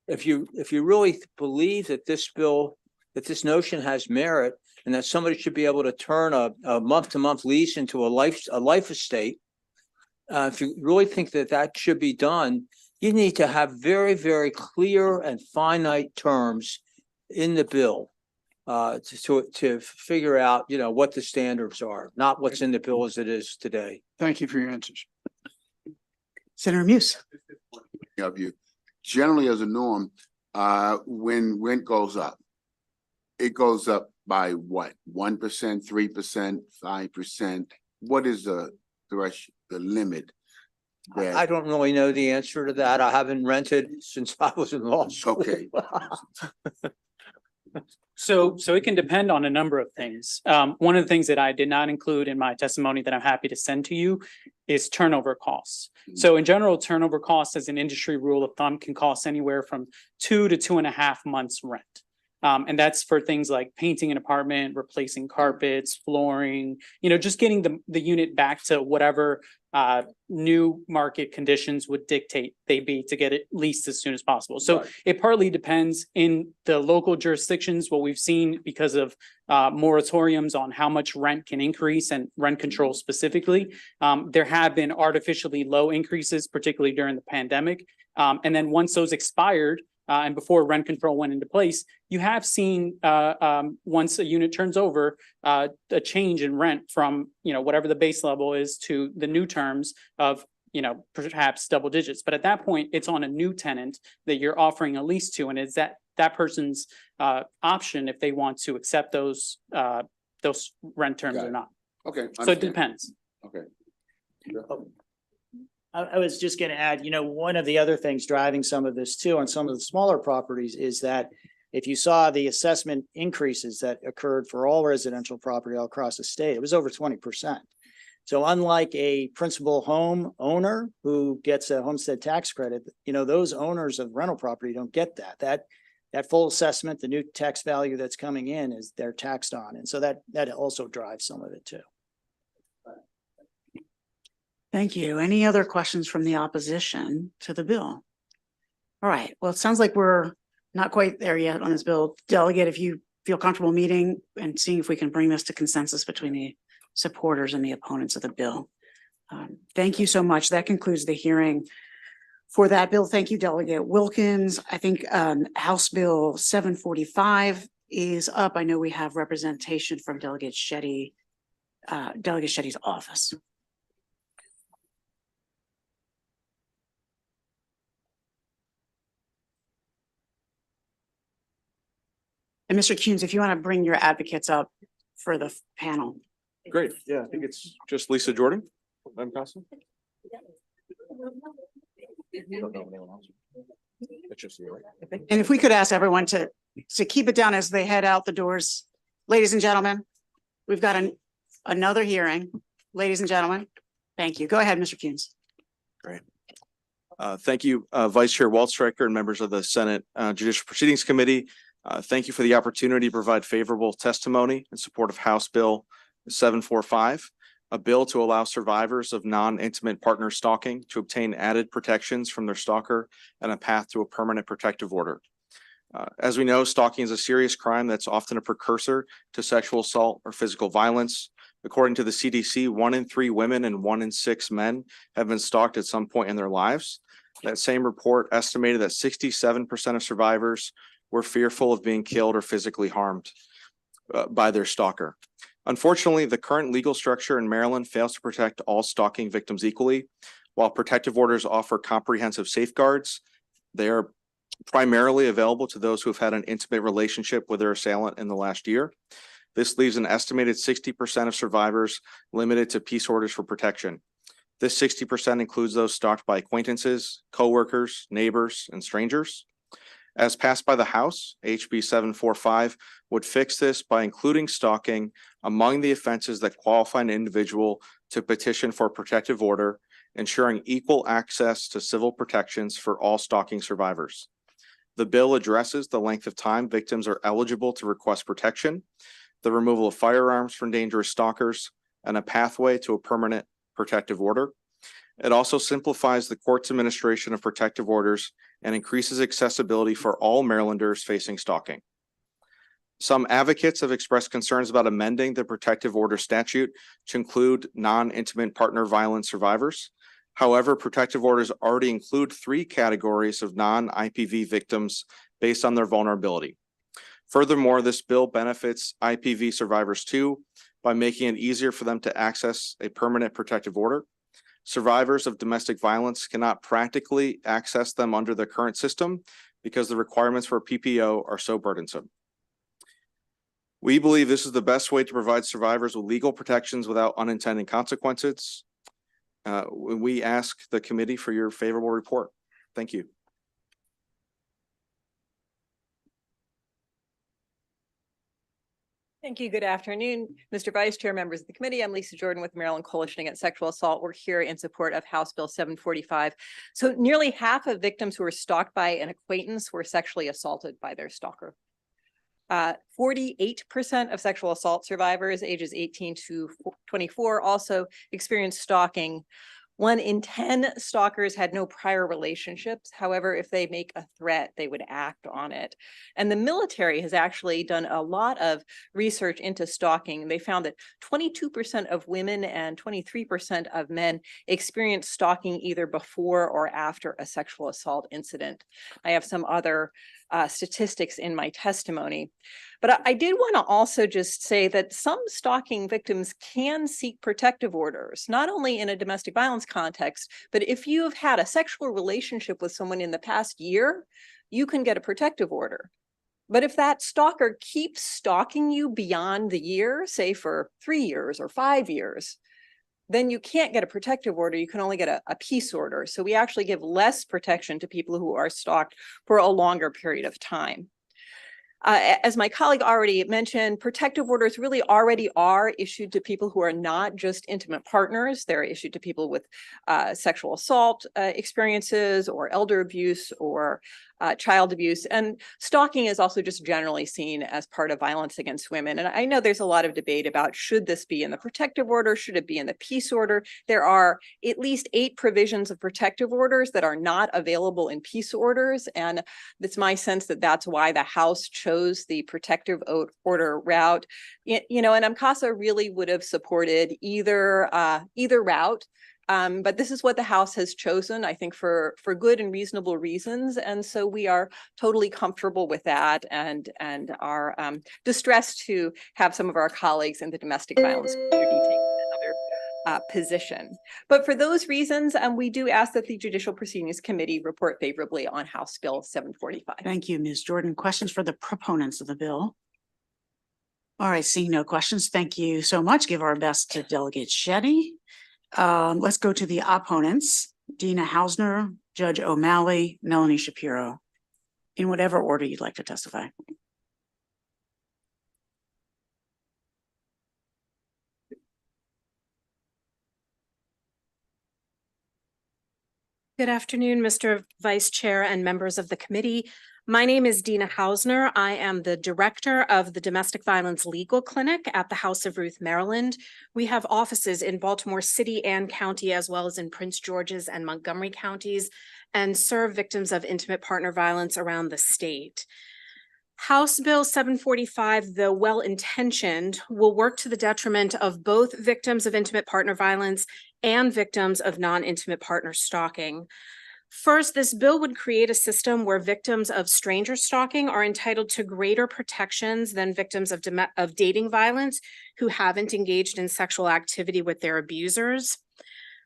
if you really believe that this bill, that this notion has merit, and that somebody should be able to turn a month-to-month lease into a life estate, if you really think that that should be done, you need to have very, very clear and finite terms in the bill to figure out, you know, what the standards are, not what's in the bill as it is today. Thank you for your answers. Senator Muse. Of you, generally as a norm, when rent goes up, it goes up by what? 1%, 3%, 5%? What is the limit? I don't really know the answer to that. I haven't rented since I was in law school. Okay. So it can depend on a number of things. One of the things that I did not include in my testimony that I'm happy to send to you is turnover costs. So in general, turnover costs as an industry rule of thumb can cost anywhere from 2 to 2.5 months rent. And that's for things like painting an apartment, replacing carpets, flooring, you know, just getting the unit back to whatever new market conditions would dictate they be to get it leased as soon as possible. So it partly depends in the local jurisdictions, what we've seen because of moratoriums on how much rent can increase and rent control specifically. There have been artificially low increases, particularly during the pandemic. And then once those expired, and before rent control went into place, you have seen once a unit turns over, a change in rent from, you know, whatever the base level is to the new terms of, you know, perhaps double digits. But at that point, it's on a new tenant that you're offering a lease to, and it's that person's option if they want to accept those rent terms or not. Okay. So it depends. Okay. I was just going to add, you know, one of the other things driving some of this too on some of the smaller properties is that if you saw the assessment increases that occurred for all residential property all across the state, it was over 20%. So unlike a principal home owner who gets a homestead tax credit, you know, those owners of rental property don't get that. That full assessment, the new tax value that's coming in is they're taxed on. And so that also drives some of it too. Thank you. Any other questions from the opposition to the bill? All right. Well, it sounds like we're not quite there yet on this bill. Delegate, if you feel comfortable meeting and seeing if we can bring this to consensus between the supporters and the opponents of the bill. Thank you so much. That concludes the hearing for that bill. Thank you, Delegate Wilkins. I think House Bill 745 is up. I know we have representation from Delegate Shetty, Delegate Shetty's office. And Mr. Kuhns, if you want to bring your advocates up for the panel. Great. Yeah, I think it's just Lisa Jordan. I'm Casa. And if we could ask everyone to keep it down as they head out the doors. Ladies and gentlemen, We've got another hearing. Ladies and gentlemen, thank you. Go ahead, Mr. Funes. Thank you, Vice Chair Waldstreicher and members of the Senate Judicial Proceedings Committee. Thank you for the opportunity to provide favorable testimony in support of House Bill 745, a bill to allow survivors of non-intimate partner stalking to obtain added protections from their stalker and a path to a permanent protective order. As we know, stalking is a serious crime that's often a precursor to sexual assault or physical violence. According to the CDC, 1 in 3 women and 1 in 6 men have been stalked at some point in their lives. That same report estimated that 67% of survivors were fearful of being killed or physically harmed by their stalker. Unfortunately, the current legal structure in Maryland fails to protect all stalking victims equally. While protective orders offer comprehensive safeguards, they are primarily available to those who have had an intimate relationship with their assailant in the last year. This leaves an estimated 60% of survivors limited to peace orders for protection. This 60% includes those stalked by acquaintances, coworkers, neighbors, and strangers. As passed by the House, HB 745 would fix this by including stalking among the offenses that qualify an individual to petition for a protective order, ensuring equal access to civil protections for all stalking survivors. The bill addresses the length of time victims are eligible to request protection, the removal of firearms from dangerous stalkers, and a pathway to a permanent protective order. It also simplifies the court's administration of protective orders and increases accessibility for all Marylanders facing stalking. Some advocates have expressed concerns about amending the protective order statute to include non-intimate partner violence survivors. However, protective orders already include 3 categories of non-IPV victims based on their vulnerability. Furthermore, this bill benefits IPV survivors too by making it easier for them to access a permanent protective order. Survivors of domestic violence cannot practically access them under the current system because the requirements for a PPO are so burdensome. We believe this is the best way to provide survivors with legal protections without unintended consequences. We ask the committee for your favorable report. Thank you. Thank you. Good afternoon, Mr. Vice Chair, members of the committee. I'm Lisa Jordan with Maryland Coalition Against Sexual Assault. We're here in support of House Bill 745. So nearly half of victims who were stalked by an acquaintance were sexually assaulted by their stalker. 48% of sexual assault survivors ages 18 to 24 also experienced stalking. 1 in 10 stalkers had no prior relationships. However, if they make a threat, they would act on it. And the military has actually done a lot of research into stalking. They found that 22% of women and 23% of men experience stalking either before or after a sexual assault incident. I have some other statistics in my testimony. But I did want to also just say that some stalking victims can seek protective orders, not only in a domestic violence context, but if you have had a sexual relationship with someone in the past year, you can get a protective order. But if that stalker keeps stalking you beyond the year, say for 3 years or 5 years, then you can't get a protective order. You can only get a peace order. So we actually give less protection to people who are stalked for a longer period of time. As my colleague already mentioned, protective orders really already are issued to people who are not just intimate partners. They're issued to people with sexual assault experiences or elder abuse or child abuse. And stalking is also just generally seen as part of violence against women. And I know there's a lot of debate about should this be in the protective order? Should it be in the peace order? There are at least 8 provisions of protective orders that are not available in peace orders. And it's my sense that that's why the House chose the protective order route. And AMCASA really would have supported either route. But this is what the House has chosen, I think, for good and reasonable reasons. And so we are totally comfortable with that and are distressed to have some of our colleagues in the domestic violence community take another position. But for those reasons, we do ask that the Judicial Proceedings Committee report favorably on House Bill 745. Thank you, Ms. Jordan. Questions for the proponents of the bill? All right, seeing no questions, thank you so much. Give our best to Delegate Shetty. Let's go to the opponents. Dina Hausner, Judge O'Malley, Melanie Shapiro, in whatever order you'd like to testify. Good afternoon, Mr. Vice Chair and members of the committee. My name is Dina Hausner. I am the director of the Domestic Violence Legal Clinic at the House of Ruth, Maryland. We have offices in Baltimore City and County, as well as in Prince George's and Montgomery counties, and serve victims of intimate partner violence around the state. House Bill 745, though well-intentioned, will work to the detriment of both victims of intimate partner violence and victims of non-intimate partner stalking. First, this bill would create a system where victims of stranger stalking are entitled to greater protections than victims of dating violence who haven't engaged in sexual activity with their abusers.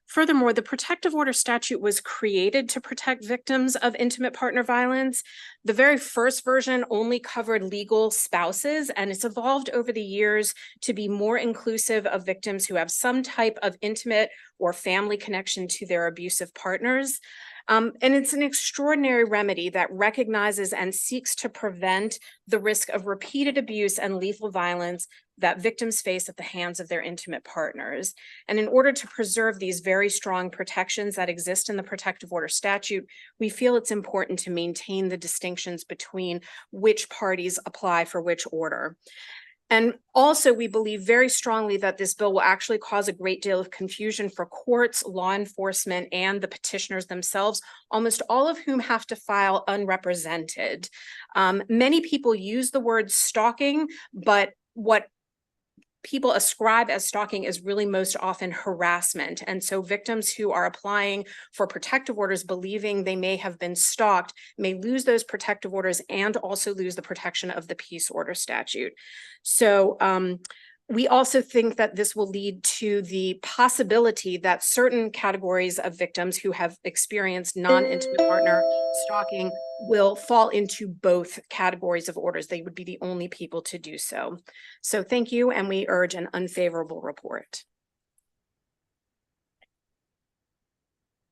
Furthermore, the protective order statute was created to protect victims of intimate partner violence. The very first version only covered legal spouses, and it's evolved over the years to be more inclusive of victims who have some type of intimate or family connection to their abusive partners. And it's an extraordinary remedy that recognizes and seeks to prevent the risk of repeated abuse and lethal violence that victims face at the hands of their intimate partners. And in order to preserve these very strong protections that exist in the protective order statute, we feel it's important to maintain the distinctions between which parties apply for which order. And also, we believe very strongly that this bill will actually cause a great deal of confusion for courts, law enforcement, and the petitioners themselves, almost all of whom have to file unrepresented. Many people use the word stalking, but what people ascribe as stalking is really most often harassment. And so victims who are applying for protective orders believing they may have been stalked may lose those protective orders and also lose the protection of the peace order statute. So we also think that this will lead to the possibility that certain categories of victims who have experienced non-intimate partner stalking will fall into both categories of orders. They would be the only people to do so. So thank you, and we urge an unfavorable report.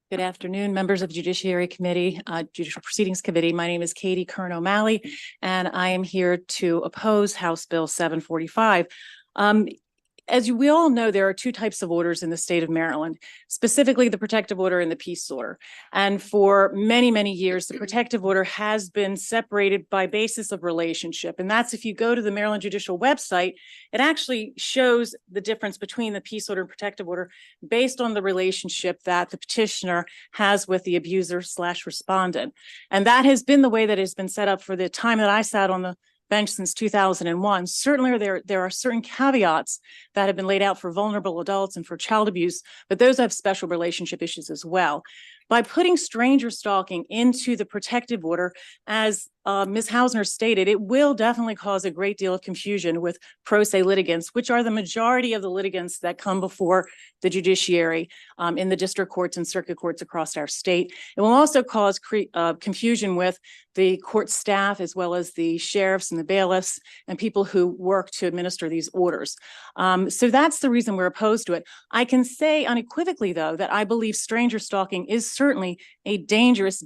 Good afternoon, members of the Judiciary Committee, Judicial Proceedings Committee. My name is Katie Kern O'Malley, and I am here to oppose House Bill 745. As we all know, there are two types of orders in the state of Maryland, specifically the protective order and the peace order. And for many, many years, the protective order has been separated by basis of relationship. And that's if you go to the Maryland Judicial website, it actually shows the difference between the peace order and protective order based on the relationship that the petitioner has with the abuser/respondent. And that has been the way that it's been set up for the time that I sat on the bench since 2001. Certainly there are certain caveats that have been laid out for vulnerable adults and for child abuse, but those have special relationship issues as well. By putting stranger stalking into the protective order, as Ms. Hausner stated, it will definitely cause a great deal of confusion with pro se litigants, which are the majority of the litigants that come before the judiciary in the district courts and circuit courts across our state. It will also cause confusion with the court staff, as well as the sheriffs and the bailiffs and people who work to administer these orders. So that's the reason we're opposed to it. I can say unequivocally, though, that I believe stranger stalking is certainly a dangerous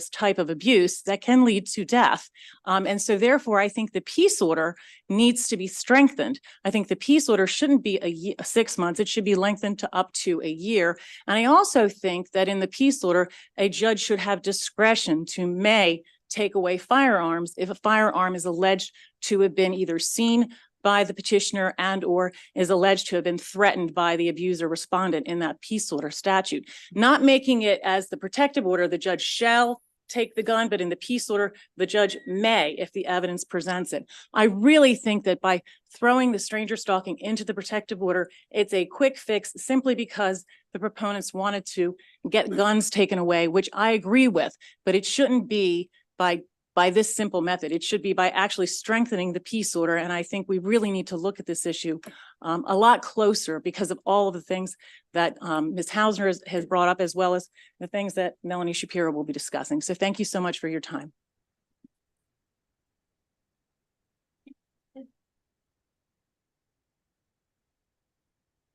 type of abuse that can lead to death. And so therefore, I think the peace order needs to be strengthened. I think the peace order shouldn't be 6 months. It should be lengthened to up to a year. And I also think that in the peace order, a judge should have discretion to take away firearms if a firearm is alleged to have been either seen by the petitioner and or is alleged to have been threatened by the abuser respondent in that peace order statute. Not making it as the protective order, the judge shall take the gun, but in the peace order, the judge may if the evidence presents it. I really think that by throwing the stranger stalking into the protective order, it's a quick fix simply because the proponents wanted to get guns taken away, which I agree with, but it shouldn't be by this simple method. It should be by actually strengthening the peace order. And I think we really need to look at this issue a lot closer because of all of the things that Ms. Hausner has brought up, as well as the things that Melanie Shapiro will be discussing. So thank you so much for your time.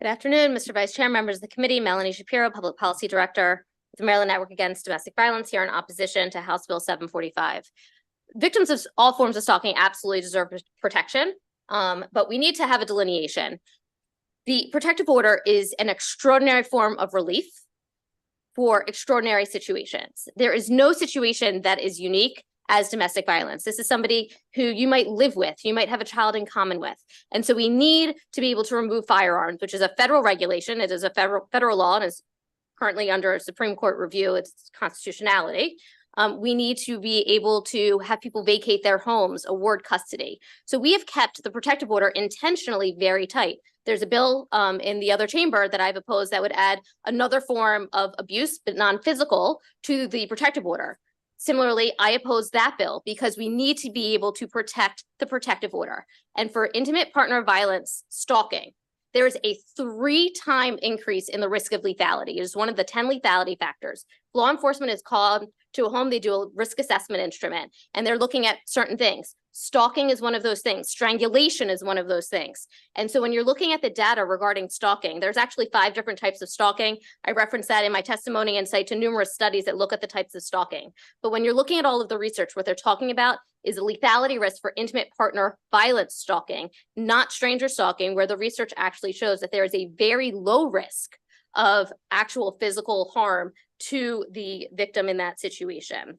Good afternoon, Mr. Vice Chair, members of the committee. Melanie Shapiro, Public Policy Director with the Maryland Network Against Domestic Violence, here in opposition to House Bill 745. Victims of all forms of stalking absolutely deserve protection, but we need to have a delineation. The protective order is an extraordinary form of relief for extraordinary situations. There is no situation that is unique as domestic violence. This is somebody who you might live with, you might have a child in common with. And so we need to be able to remove firearms, which is a federal regulation. It is a federal law and is currently under a Supreme Court review, its constitutionality. We need to be able to have people vacate their homes, award custody. So we have kept the protective order intentionally very tight. There's a bill in the other chamber that I've opposed that would add another form of abuse, but non-physical, to the protective order. Similarly, I oppose that bill because we need to be able to protect the protective order. And for intimate partner violence, stalking, there is a 3-time increase in the risk of lethality. It is one of the 10 lethality factors. Law enforcement is called to a home, they do a risk assessment instrument, and they're looking at certain things. Stalking is one of those things. Strangulation is one of those things. And so when you're looking at the data regarding stalking, there's actually 5 different types of stalking. I reference that in my testimony and cite to numerous studies that look at the types of stalking. But when you're looking at all of the research, what they're talking about is a lethality risk for intimate partner violence stalking, not stranger stalking, where the research actually shows that there is a very low risk of actual physical harm to the victim in that situation.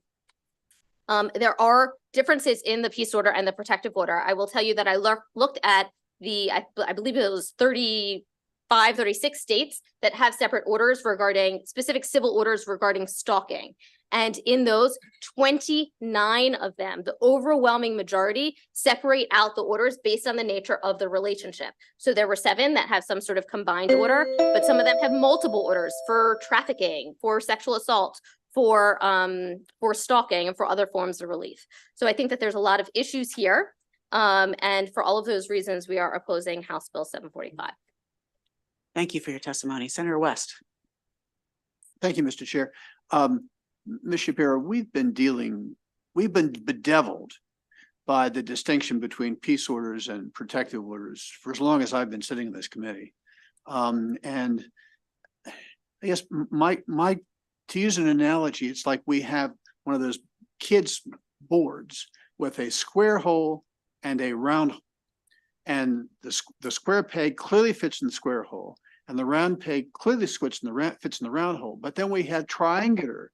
There are differences in the peace order and the protective order. I will tell you that I looked at I believe it was 35, 36 states that have separate orders regarding specific civil orders regarding stalking. And in those, 29 of them, the overwhelming majority, separate out the orders based on the nature of the relationship. So there were 7 that have some sort of combined order, but some of them have multiple orders for trafficking, for sexual assault, for stalking, and for other forms of relief. So I think that there's a lot of issues here. And for all of those reasons, we are opposing House Bill 745. Thank you for your testimony. Senator West. Thank you, Mr. Chair. Ms. Shapiro, we've been bedeviled by the distinction between peace orders and protective orders for as long as I've been sitting in this committee. And I guess to use an analogy, it's like we have one of those kids' boards with a square hole and a round hole. And the square peg clearly fits in the square hole, and the round peg clearly fits in the round hole. But then we have triangular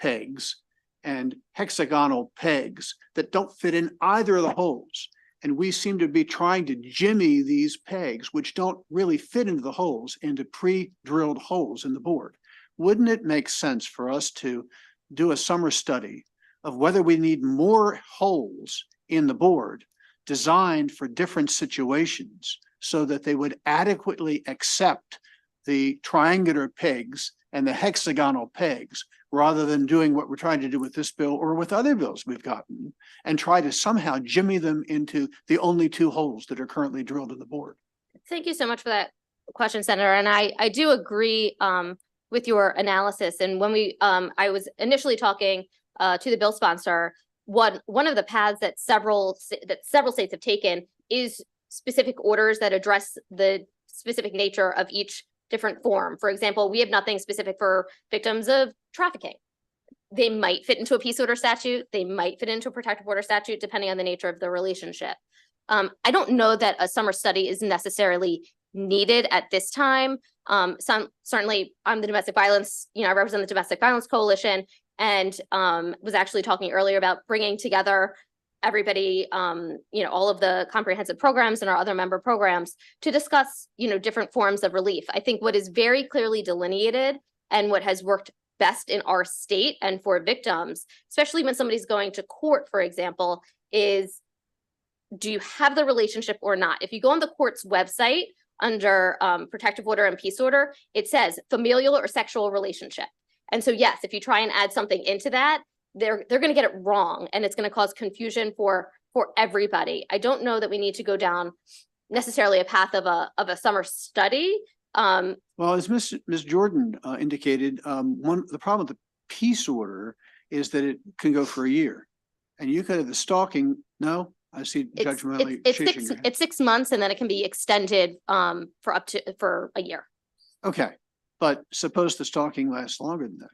pegs and hexagonal pegs that don't fit in either of the holes. And we seem to be trying to jimmy these pegs, which don't really fit into the holes, into pre-drilled holes in the board. Wouldn't it make sense for us to do a summer study of whether we need more holes in the board designed for different situations so that they would adequately accept the triangular pegs and the hexagonal pegs, rather than doing what we're trying to do with this bill or with other bills we've gotten, and try to somehow jimmy them into the only 2 holes that are currently drilled in the board? Thank you so much for that question, Senator. And I do agree with your analysis. And when I was initially talking to the bill sponsor, one of the paths that several states have taken is specific orders that address the specific nature of each different form. For example, we have nothing specific for victims of trafficking. They might fit into a peace order statute. They might fit into a protective order statute, depending on the nature of the relationship. I don't know that a summer study is necessarily needed at this time. Certainly, I'm the domestic violence, I represent the Domestic Violence Coalition, and was actually talking earlier about bringing together everybody, all of the comprehensive programs and our other member programs to discuss, different forms of relief. I think what is very clearly delineated and what has worked best in our state and for victims, especially when somebody's going to court, for example, is, do you have the relationship or not? If you go on the court's website under protective order and peace order, it says familial or sexual relationship. And so, yes, if you try and add something into that, they're going to get it wrong, and it's going to cause confusion for everybody. I don't know that we need to go down necessarily a path of a summer study. Well, as Ms. Jordan indicated, the problem with the peace order is that it can go for a year, and you could have the stalking. No, I see Judge Milley shaking her head. It's 6 months, and then it can be extended for a year. Okay, but suppose the stalking lasts longer than that.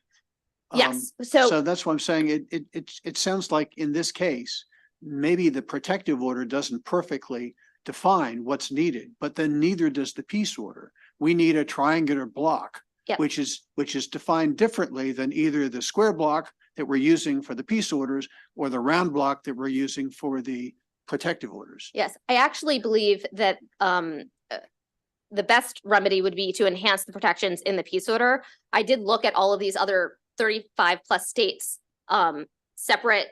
Yes. So that's what I'm saying. It sounds like in this case, maybe the protective order doesn't perfectly define what's needed, but then neither does the peace order. We need a triangular block Yep. which is defined differently than either the square block that we're using for the peace orders or the round block that we're using for the protective orders. Yes, I actually believe that the best remedy would be to enhance the protections in the peace order. I did look at all of these other 35 plus states separate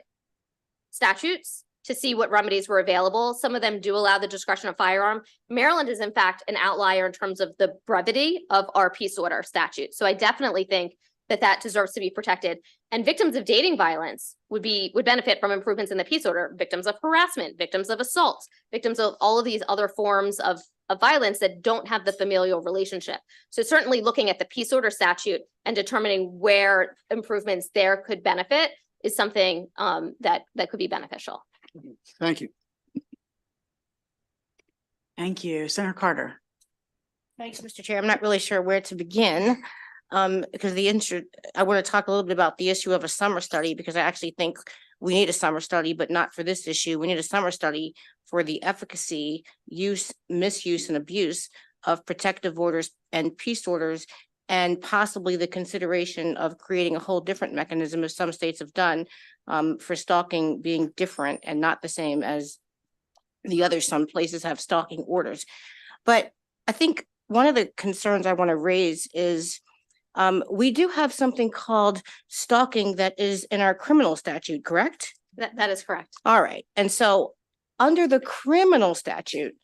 statutes to see what remedies were available. Some of them do allow the discretion of firearm. Maryland is in fact an outlier in terms of the brevity of our peace order statute. So I definitely think that that deserves to be protected. And victims of dating violence would benefit from improvements in the peace order. Victims of harassment, victims of assault, victims of all of these other forms of violence that don't have the familial relationship. So certainly looking at the peace order statute and determining where improvements there could benefit is something that could be beneficial. Thank you. Thank you. Senator Carter. Thanks, Mr. Chair. I'm not really sure where to begin. Because I want to talk a little bit about the issue of a summer study, because I actually think we need a summer study, but not for this issue. We need a summer study for the efficacy, use, misuse, and abuse of protective orders and peace orders, and possibly the consideration of creating a whole different mechanism, as some states have done, for stalking being different and not the same as the others. Some places have stalking orders. But I think one of the concerns I want to raise is we do have something called stalking that is in our criminal statute, correct? That is correct. All right. And so under the criminal statute,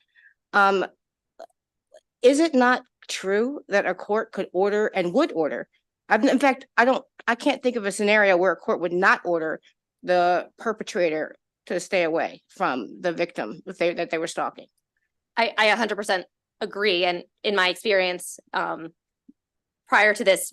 is it not true that a court could order and would order? In fact, I can't think of a scenario where a court would not order the perpetrator to stay away from the victim that they were stalking. I 100% agree. And in my experience, prior to this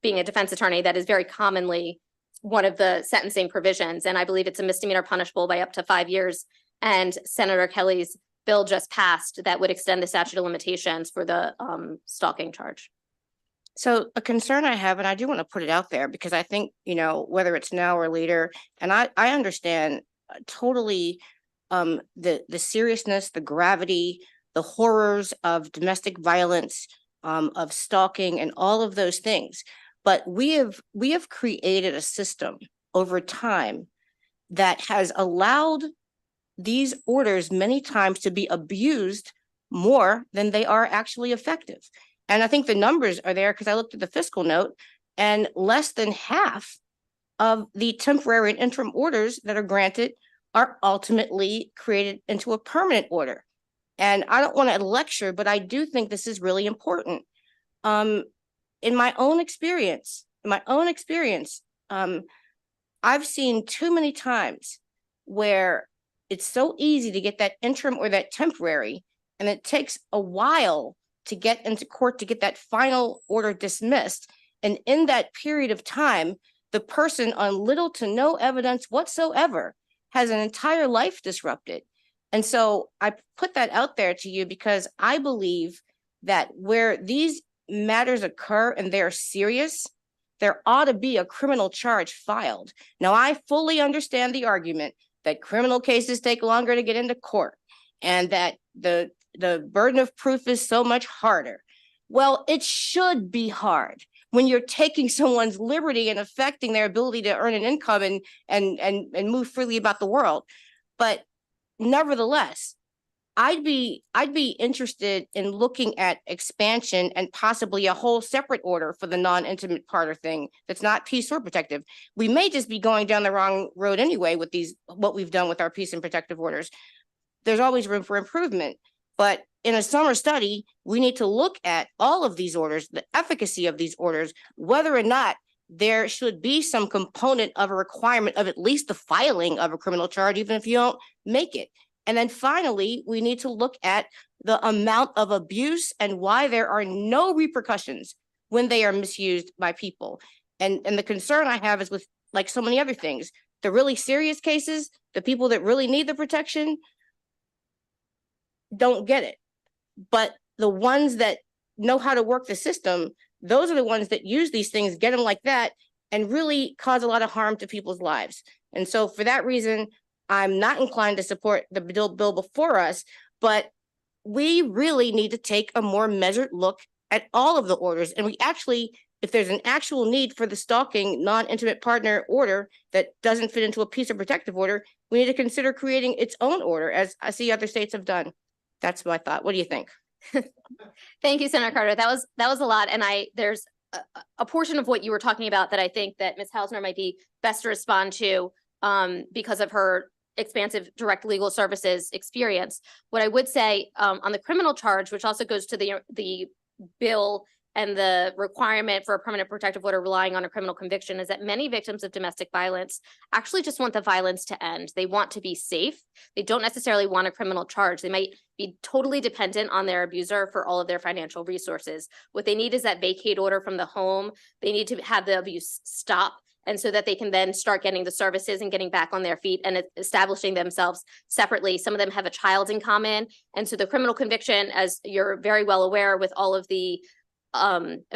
being a defense attorney, that is very commonly one of the sentencing provisions. And I believe it's a misdemeanor punishable by up to 5 years. And Senator Kelly's bill just passed that would extend the statute of limitations for the stalking charge. So a concern I have, and I do want to put it out there because I think, whether it's now or later, and I understand totally the seriousness, the gravity, the horrors of domestic violence, of stalking and all of those things. But we have created a system over time that has allowed these orders many times to be abused more than they are actually effective. And I think the numbers are there because I looked at the fiscal note, and less than half of the temporary and interim orders that are granted are ultimately created into a permanent order. And I don't want to lecture, but I do think this is really important. In my own experience, I've seen too many times where it's so easy to get that interim or that temporary, and it takes a while to get into court to get that final order dismissed. And in that period of time, the person on little to no evidence whatsoever has an entire life disrupted. And so I put that out there to you because I believe that where these matters occur and they're serious, there ought to be a criminal charge filed. Now, I fully understand the argument that criminal cases take longer to get into court and that the burden of proof is so much harder. Well, it should be hard when you're taking someone's liberty and affecting their ability to earn an income and move freely about the world. But nevertheless, I'd be interested in looking at expansion and possibly a whole separate order for the non-intimate partner thing that's not peace or protective. We may just be going down the wrong road anyway with what we've done with our peace and protective orders. There's always room for improvement. But in a summer study, we need to look at all of these orders, the efficacy of these orders, whether or not there should be some component of a requirement of at least the filing of a criminal charge, even if you don't make it. And then finally, we need to look at the amount of abuse and why there are no repercussions when they are misused by people. And the concern I have is with, like so many other things, the really serious cases, the people that really need the protection don't get it. But the ones that know how to work the system, those are the ones that use these things, get them like that, and really cause a lot of harm to people's lives. And so for that reason, I'm not inclined to support the bill before us, but we really need to take a more measured look at all of the orders. And we actually, if there's an actual need for the stalking non-intimate partner order that doesn't fit into a piece of protective order, we need to consider creating its own order, as I see other states have done. That's my thought. What do you think? Thank you, Senator Carter. That was a lot. And there's a portion of what you were talking about that I think that Ms. Hausner might be best to respond to because of her expansive direct legal services experience. What I would say on the criminal charge, which also goes to the bill and the requirement for a permanent protective order relying on a criminal conviction, is that many victims of domestic violence actually just want the violence to end. They want to be safe. They don't necessarily want a criminal charge. They might be totally dependent on their abuser for all of their financial resources. What they need is that vacate order from the home. They need to have the abuse stop, and so that they can then start getting the services and getting back on their feet and establishing themselves separately. Some of them have a child in common. And so the criminal conviction, as you're very well aware, with all of the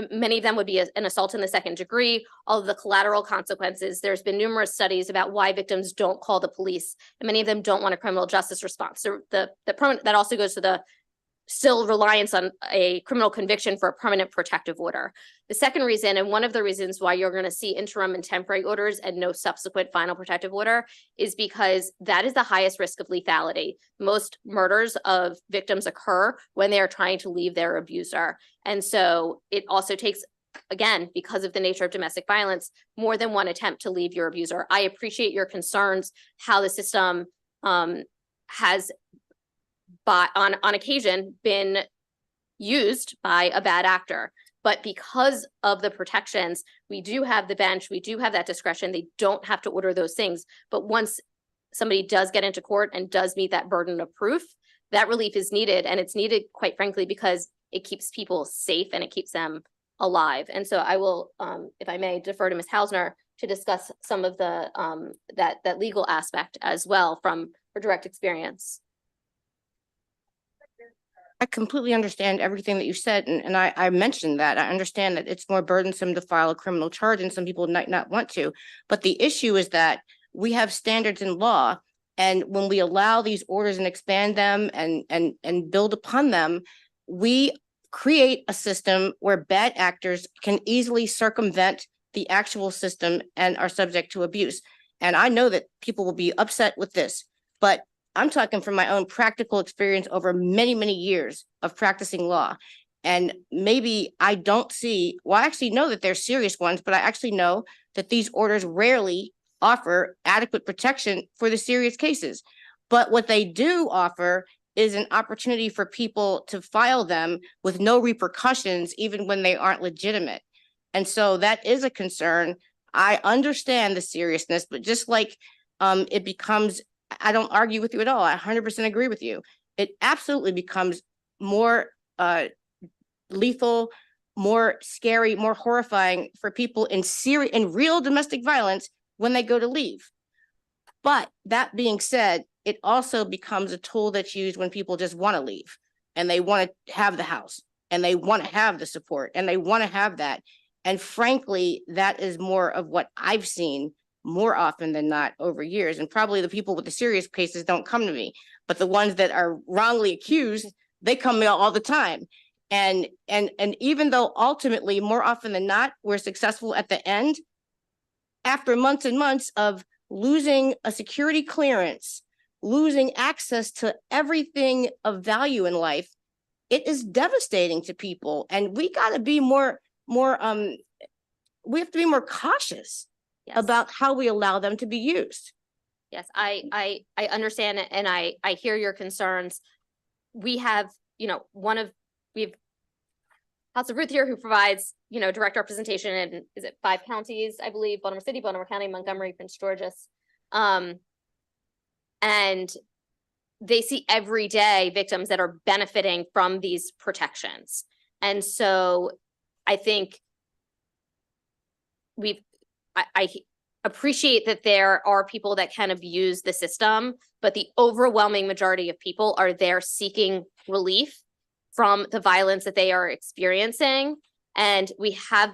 many of them would be an assault in the second degree, all of the collateral consequences. There's been numerous studies about why victims don't call the police, and many of them don't want a criminal justice response. So the permanent, that also goes to the still reliance on a criminal conviction for a permanent protective order. The second reason, and one of the reasons why you're going to see interim and temporary orders and no subsequent final protective order, is because that is the highest risk of lethality. Most murders of victims occur when they are trying to leave their abuser. And so it also takes, again, because of the nature of domestic violence, more than one attempt to leave your abuser. I appreciate your concerns, how the system has on occasion been used by a bad actor. But because of the protections, we do have the bench, we do have that discretion. They don't have to order those things. But once somebody does get into court and does meet that burden of proof, that relief is needed. And it's needed, quite frankly, because it keeps people safe and it keeps them alive. And so I will, if I may, defer to Ms. Hausner to discuss some of the that legal aspect as well from her direct experience. I completely understand everything that you said, and I mentioned that. I understand that it's more burdensome to file a criminal charge, and some people might not want to. But the issue is that we have standards in law, and when we allow these orders and expand them and build upon them, we create a system where bad actors can easily circumvent the actual system and are subject to abuse. And I know that people will be upset with this, but I'm talking from my own practical experience over many, many years of practicing law. And maybe I don't see, well, I actually know that they're serious ones, but I actually know that these orders rarely offer adequate protection for the serious cases. But what they do offer is an opportunity for people to file them with no repercussions, even when they aren't legitimate. And so that is a concern. I understand the seriousness, but just like it becomes, I don't argue with you at all. I 100% agree with you. It absolutely becomes more lethal, more scary, more horrifying for people in real domestic violence when they go to leave. But that being said, it also becomes a tool that's used when people just want to leave and they want to have the house and they want to have the support and they want to have that. And frankly, that is more of what I've seen more often than not over years. And probably the people with the serious cases don't come to me, but the ones that are wrongly accused, they come to me all the time. And even though ultimately, more often than not, we're successful at the end, after months and months of losing a security clearance, losing access to everything of value in life, it is devastating to people. And we got to be we have to be more cautious about how we allow them to be used. Yes, I understand it, and I hear your concerns. We have, we have House of Ruth here who provides, direct representation in, is it 5 counties, I believe, Baltimore City, Baltimore County, Montgomery, Prince George's. And they see every day victims that are benefiting from these protections. And so I think I appreciate that there are people that can abuse the system, but the overwhelming majority of people are there seeking relief from the violence that they are experiencing. And we have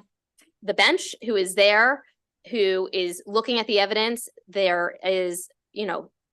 the bench who is there, who is looking at the evidence. There is,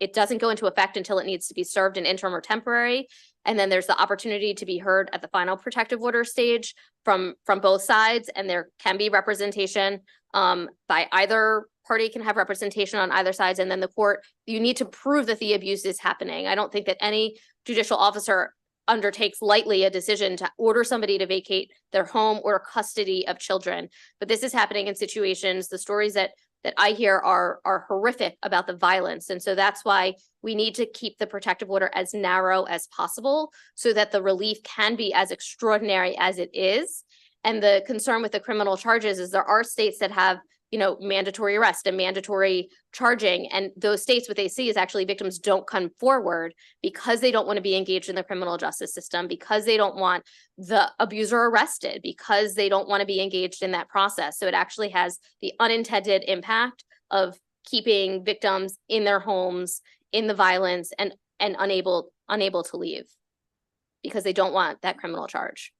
it doesn't go into effect until it needs to be served in interim or temporary. And then there's the opportunity to be heard at the final protective order stage from both sides. And there can be representation by either party can have representation on either sides. And then the court, you need to prove that the abuse is happening. I don't think that any judicial officer undertakes lightly a decision to order somebody to vacate their home or custody of children. But this is happening in situations, the stories that I hear are horrific about the violence. And so that's why we need to keep the protective order as narrow as possible so that the relief can be as extraordinary as it is. And the concern with the criminal charges is there are states that have, you know, mandatory arrest and mandatory charging. And those states, what they see is actually victims don't come forward because they don't want to be engaged in the criminal justice system, because they don't want the abuser arrested, because they don't want to be engaged in that process. So it actually has the unintended impact of keeping victims in their homes, in the violence, and unable to leave because they don't want that criminal charge.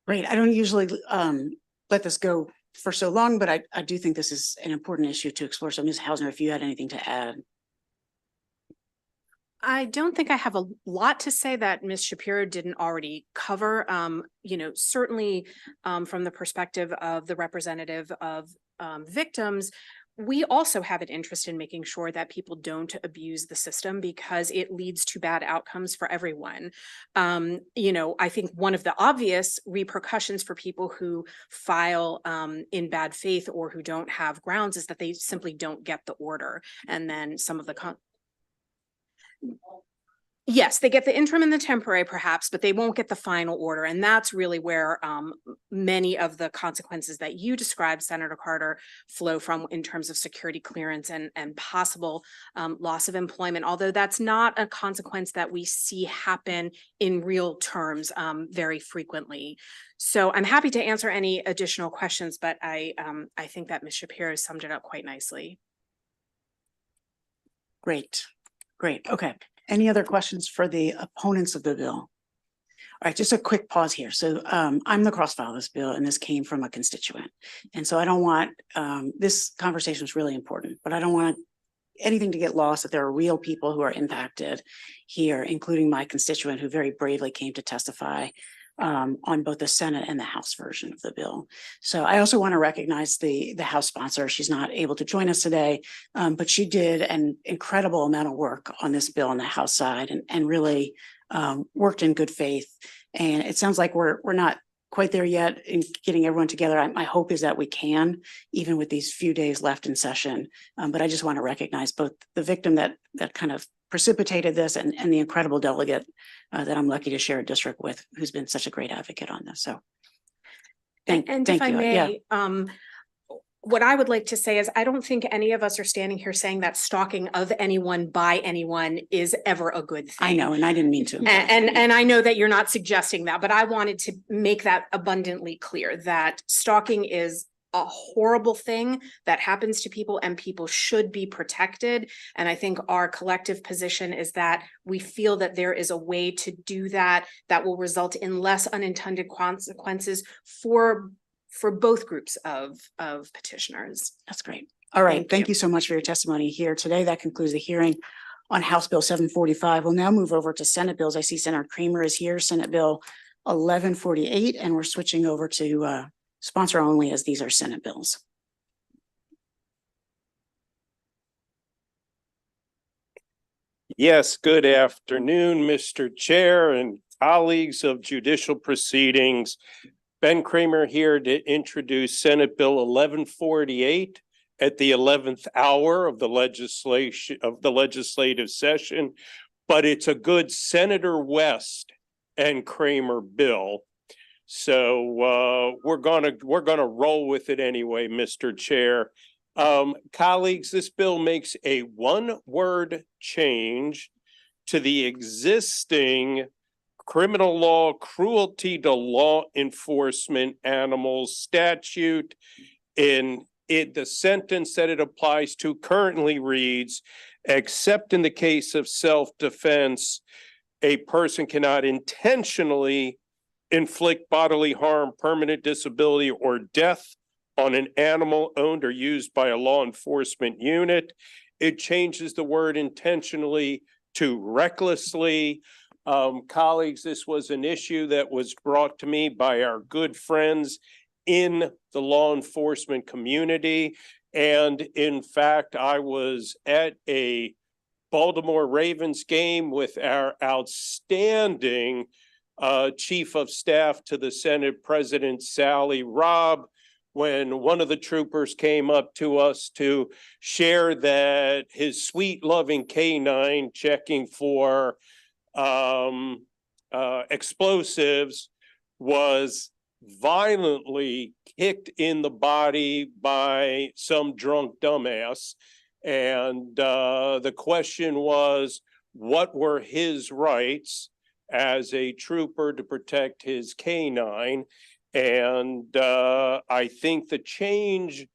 Great. I don't usually let this go for so long, but I do think this is an important issue to explore. So Ms. Hausner, if you had anything to add. I don't think I have a lot to say that Ms. Shapiro didn't already cover. You know, certainly from the perspective of the representative of victims, we also have an interest in making sure that people don't abuse the system because it leads to bad outcomes for everyone. You know, I think one of the obvious repercussions for people who file in bad faith or who don't have grounds is that they simply don't get the order. And then some of the yes, they get the interim and the temporary perhaps, but they won't get the final order. And that's really where many of the consequences that you described, Senator Carter, flow from in terms of security clearance and possible loss of employment, although that's not a consequence that we see happen in real terms very frequently. So I'm happy to answer any additional questions, but I think that Ms. Shapiro summed it up quite nicely. Great. Okay. Any other questions for the opponents of the bill? All right, just a quick pause here. So I'm the cross-file of this bill, and this came from a constituent. And so I don't want, this conversation is really important, but I don't want anything to get lost that there are real people who are impacted here, including my constituent who very bravely came to testify on both the Senate and the House version of the bill. So I also want to recognize the House sponsor. She's not able to join us today, but she did an incredible amount of work on this bill on the House side and really worked in good faith. And it sounds like we're not quite there yet in getting everyone together. My hope is that we can, even with these few days left in session. But I just want to recognize both the victim that kind of precipitated this and the incredible delegate that I'm lucky to share a district with, who's been such a great advocate on this. So thank you. If I may, what I would like to say is I don't think any of us are standing here saying that stalking of anyone by anyone is ever a good thing. I know, and I didn't mean to. And I know that you're not suggesting that, but I wanted to make that abundantly clear that stalking is a horrible thing that happens to people and people should be protected. And I think our collective position is that we feel that there is a way to do that will result in less unintended consequences for both groups of petitioners. That's great. All right. Thank you so much for your testimony here today. That concludes the hearing on House Bill 745. We'll now move over to Senate bills. I see Senator Kramer is here, Senate Bill 1148, and we're switching over to sponsor only as these are Senate bills. Yes, good afternoon, Mr. Chair and colleagues of Judicial Proceedings. Ben Kramer here to introduce Senate Bill 1148 at the 11th hour of the legislative session, but it's a good Senator West and Kramer bill. So we're gonna roll with it anyway, Mr. Chair. Colleagues, this bill makes a one-word change to the existing criminal law cruelty to law enforcement animals statute. The sentence that it applies to currently reads, except in the case of self-defense, a person cannot intentionally inflict bodily harm, permanent disability, or death on an animal owned or used by a law enforcement unit. It changes the word intentionally to recklessly. Colleagues, this was an issue that was brought to me by our good friends in the law enforcement community. And in fact, I was at a Baltimore Ravens game with our outstanding Chief of Staff to the Senate President Sally Robb, when one of the troopers came up to us to share that his sweet loving canine checking for explosives was violently kicked in the body by some drunk dumbass. And the question was, what were his rights as a trooper to protect his canine? And I think the change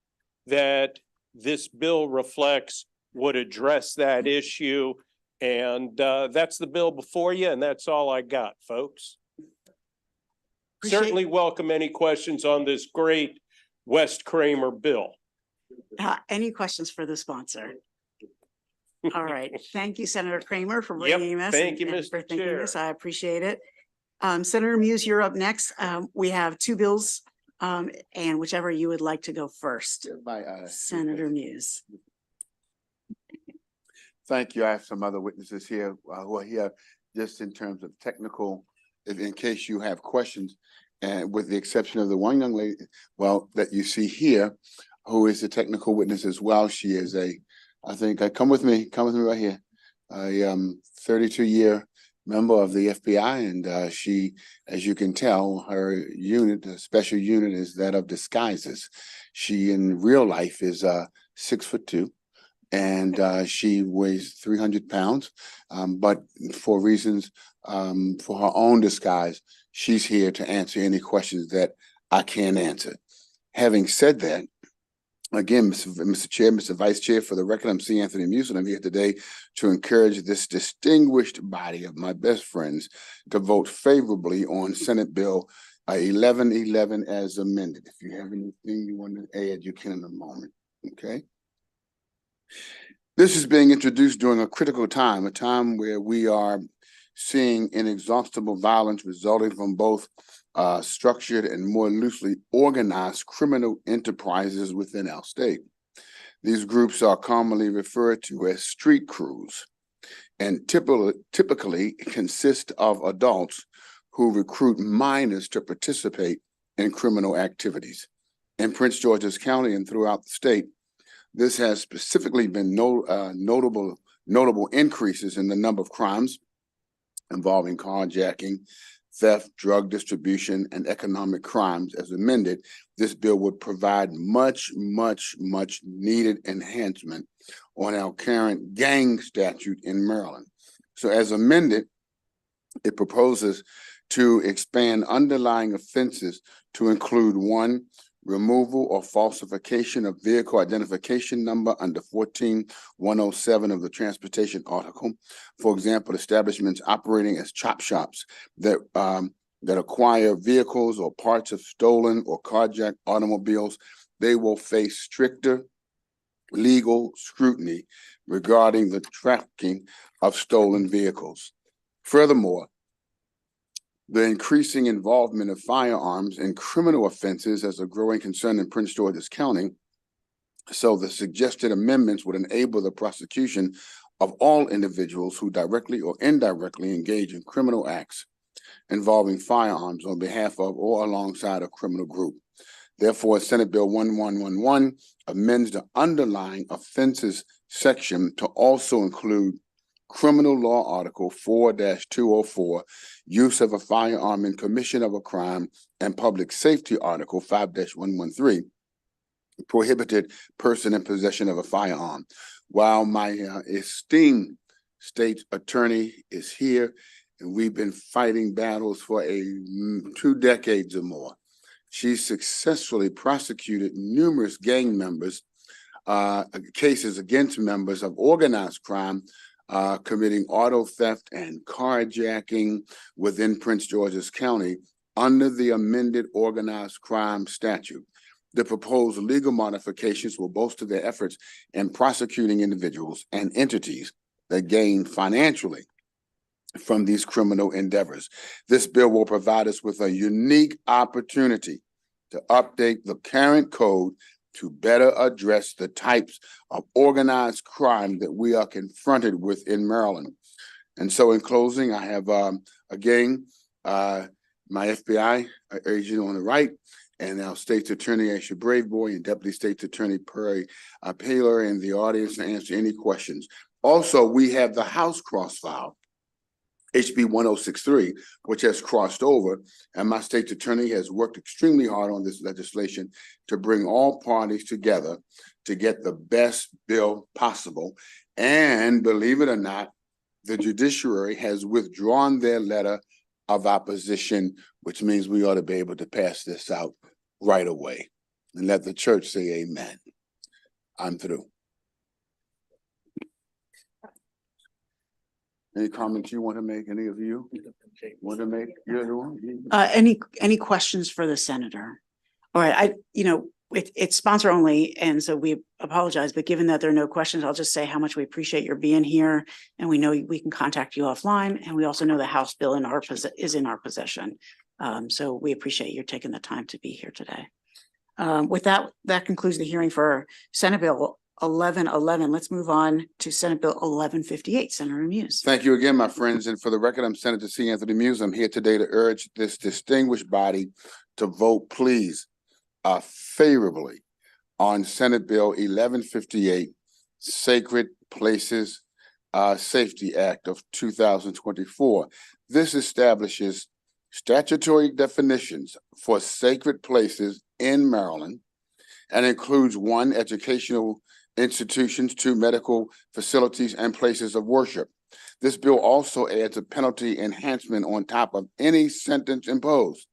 that this bill reflects would address that issue. And that's the bill before you, and that's all I got, folks. Certainly welcome any questions on this great West Kramer bill. Any questions for the sponsor? All right. Thank you, Senator Kramer, for bringing this. Thank you, and Mr. for thinking Chair. this. I appreciate it. Senator Muse, you're up next. We have two bills, and whichever you would like to go first. Senator Muse. Thank you. I have some other witnesses here who are here just in terms of technical, in case you have questions. And with the exception of the one young lady, well, that you see here, who is a technical witness as well. She is I think, come with me right here, a 32-year member of the FBI. And she, as you can tell, her unit, the special unit, is that of disguises. She in real life is 6'2". And she weighs 300 pounds, but for reasons, for her own disguise, she's here to answer any questions that I can't answer. Having said that, again, Mr. Chair, Mr. Vice Chair, for the record, I'm C. Anthony Muse, and I'm here today to encourage this distinguished body of my best friends to vote favorably on Senate Bill 1111 as amended. If you have anything you want to add, you can in a moment, okay? This is being introduced during a critical time, a time where we are seeing inexhaustible violence resulting from both structured and more loosely organized criminal enterprises within our state. These groups are commonly referred to as street crews and typically consist of adults who recruit minors to participate in criminal activities. In Prince George's County and throughout the state, this has specifically been notable increases in the number of crimes involving carjacking, theft, drug distribution, and economic crimes. As amended, this bill would provide much needed enhancement on our current gang statute in Maryland. So as amended, it proposes to expand underlying offenses to include 1, removal or falsification of vehicle identification number under 14107 of the Transportation Article. For example, establishments operating as chop shops that acquire vehicles or parts of stolen or carjacked automobiles, they will face stricter legal scrutiny regarding the trafficking of stolen vehicles. Furthermore, the increasing involvement of firearms in criminal offenses as a growing concern in Prince George's County. So the suggested amendments would enable the prosecution of all individuals who directly or indirectly engage in criminal acts involving firearms on behalf of or alongside a criminal group. Therefore, Senate Bill 1111 amends the underlying offenses section to also include Criminal Law Article 4-204, use of a firearm in commission of a crime, and Public Safety Article 5-113, prohibited person in possession of a firearm. While my esteemed state attorney is here, and we've been fighting battles for 2 decades or more, she successfully prosecuted numerous gang members, cases against members of organized crime, committing auto theft and carjacking within Prince George's County under the amended organized crime statute. The proposed legal modifications will bolster their efforts in prosecuting individuals and entities that gain financially from these criminal endeavors. This bill will provide us with a unique opportunity to update the current code to better address the types of organized crime that we are confronted with in Maryland. And so in closing, I have, again, my FBI agent on the right, and our State's Attorney Asher Braveboy and Deputy State's Attorney Perry Paler in the audience to answer any questions. Also, we have the House cross file, HB 1063, which has crossed over, and my State's Attorney has worked extremely hard on this legislation to bring all parties together to get the best bill possible. And believe it or not, the judiciary has withdrawn their letter of opposition, which means we ought to be able to pass this out right away. And let the church say amen. I'm through. Any comments you want to make? Any of you want to make? You're the one. Any questions for the senator? All right, it's sponsor only, and so we apologize, but given that there are no questions, I'll just say how much we appreciate your being here, and we know we can contact you offline, and we also know the House bill is in our possession. So we appreciate you taking the time to be here today. With that concludes the hearing for Senate Bill 1111. Let's move on to Senate Bill 1158. Senator Muse. Thank you again, my friends. And for the record, I'm Senator C. Anthony Muse. I'm here today to urge this distinguished body to vote, please, favorably on Senate Bill 1158, Sacred Places Safety Act of 2024. This establishes statutory definitions for sacred places in Maryland and includes 1, educational institutions, 2, medical facilities and places of worship. This bill also adds a penalty enhancement on top of any sentence imposed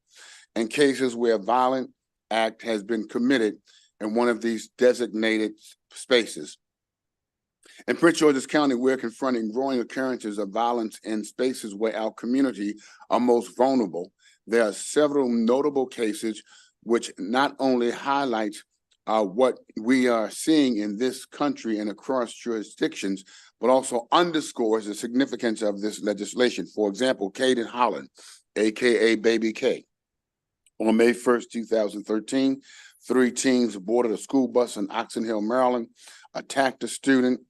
in cases where a violent act has been committed in one of these designated spaces. In Prince George's County, we're confronting growing occurrences of violence in spaces where our community are most vulnerable. There are several notable cases which not only highlight what we are seeing in this country and across jurisdictions, but also underscores the significance of this legislation. For example, Caden Holland, AKA Baby K. On May 1st, 2013, 3 teens boarded a school bus in Oxon Hill, Maryland, attacked a student.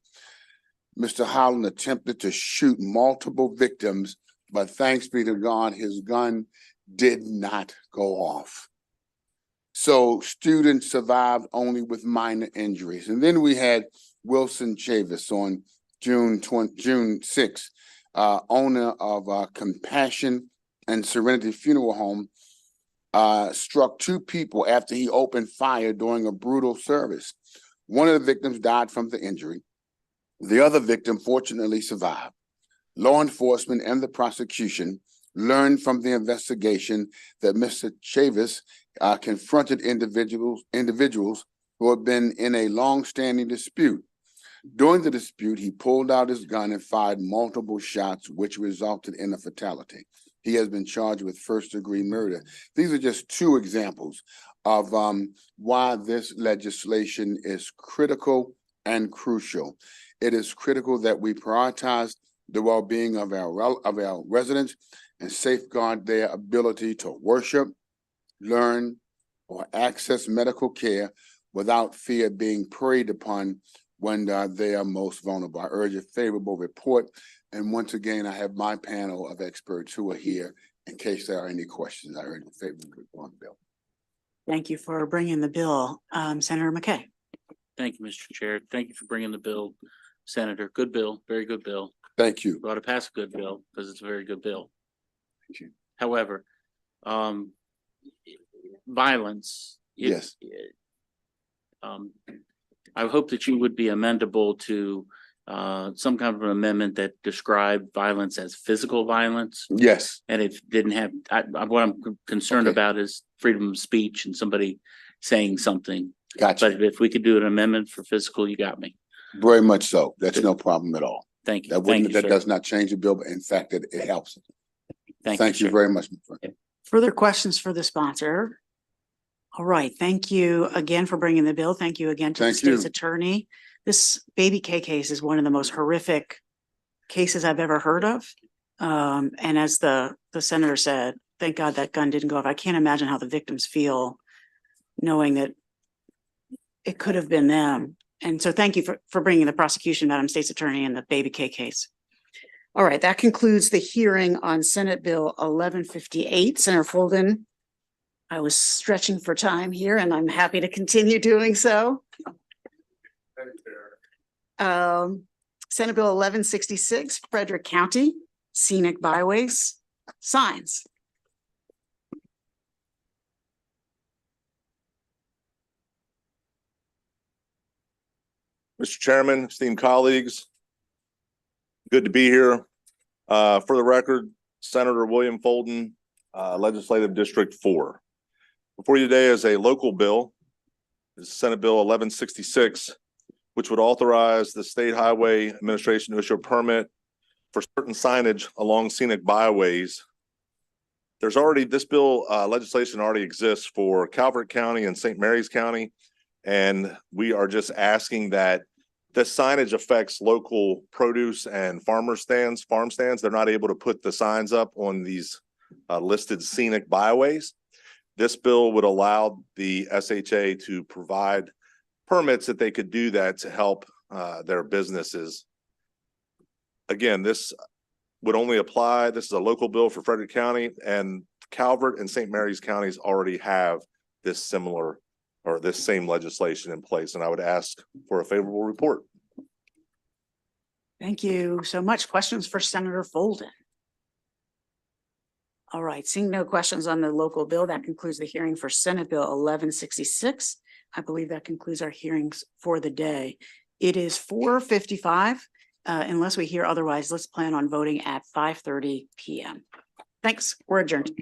Mr. Holland attempted to shoot multiple victims, but thanks be to God, his gun did not go off. So students survived only with minor injuries. And then we had Wilson Chavis on June 6th, owner of Compassion and Serenity Funeral Home, struck 2 people after he opened fire during a brutal service. One of the victims died from the injury. The other victim fortunately survived. Law enforcement and the prosecution learned from the investigation that Mr. Chavis confronted individuals who had been in a long-standing dispute. During the dispute, he pulled out his gun and fired multiple shots, which resulted in a fatality. He has been charged with first-degree murder. These are just 2 examples of why this legislation is critical and crucial. It is critical that we prioritize the well-being of our residents and safeguard their ability to worship, learn, or access medical care without fear being preyed upon when they are most vulnerable. I urge a favorable report. And once again, I have my panel of experts who are here in case there are any questions. I urge a favorable report on the bill. Thank you for bringing the bill. Senator McKay. Thank you, Mr. Chair. Thank you for bringing the bill, Senator. Good bill, very good bill. Thank you. We ought to pass a good bill because it's a very good bill. Thank you. However, violence. Yes. I hope that you would be amendable to some kind of an amendment that described violence as physical violence. Yes. And it didn't have, what I'm concerned about is freedom of speech and somebody saying something. Gotcha. But if we could do an amendment for physical, you got me. Very much so. That's no problem at all. Thank you. That does not change the bill, but in fact, it helps. Thank you very much. Further questions for the sponsor? All right, thank you again for bringing the bill. Thank you again to the Thank state's you. attorney. This baby K case is one of the most horrific cases I've ever heard of. And as the senator said, thank God that gun didn't go off. I can't imagine how the victims feel knowing that it could have been them. And so thank you for bringing the prosecution, Madam State's Attorney, in the baby K case. All right, that concludes the hearing on Senate Bill 1158. Senator Folden, I was stretching for time here and I'm happy to continue doing so. Senate Bill 1166, Frederick County, Scenic Byways, Signs. Mr. Chairman, esteemed colleagues, good to be here. For the record, Senator William Folden, Legislative District 4. Before you today is a local bill, is Senate Bill 1166, which would authorize the State Highway Administration to issue a permit for certain signage along scenic byways. There's already, this bill legislation already exists for Calvert County and St. Mary's County. And we are just asking that this signage affects local produce and farm stands. They're not able to put the signs up on these listed scenic byways. This bill would allow the SHA to provide permits that they could do that to help their businesses. Again, this would only apply, this is a local bill for Frederick County, and Calvert and St. Mary's counties already have this similar or this same legislation in place, and I would ask for a favorable report. Thank you so much. Questions for Senator Folden? All right, seeing no questions on the local bill, that concludes the hearing for Senate Bill 1166. I believe that concludes our hearings for the day. It is 4:55. Unless we hear otherwise, let's plan on voting at 5:30 p.m. Thanks. We're adjourned.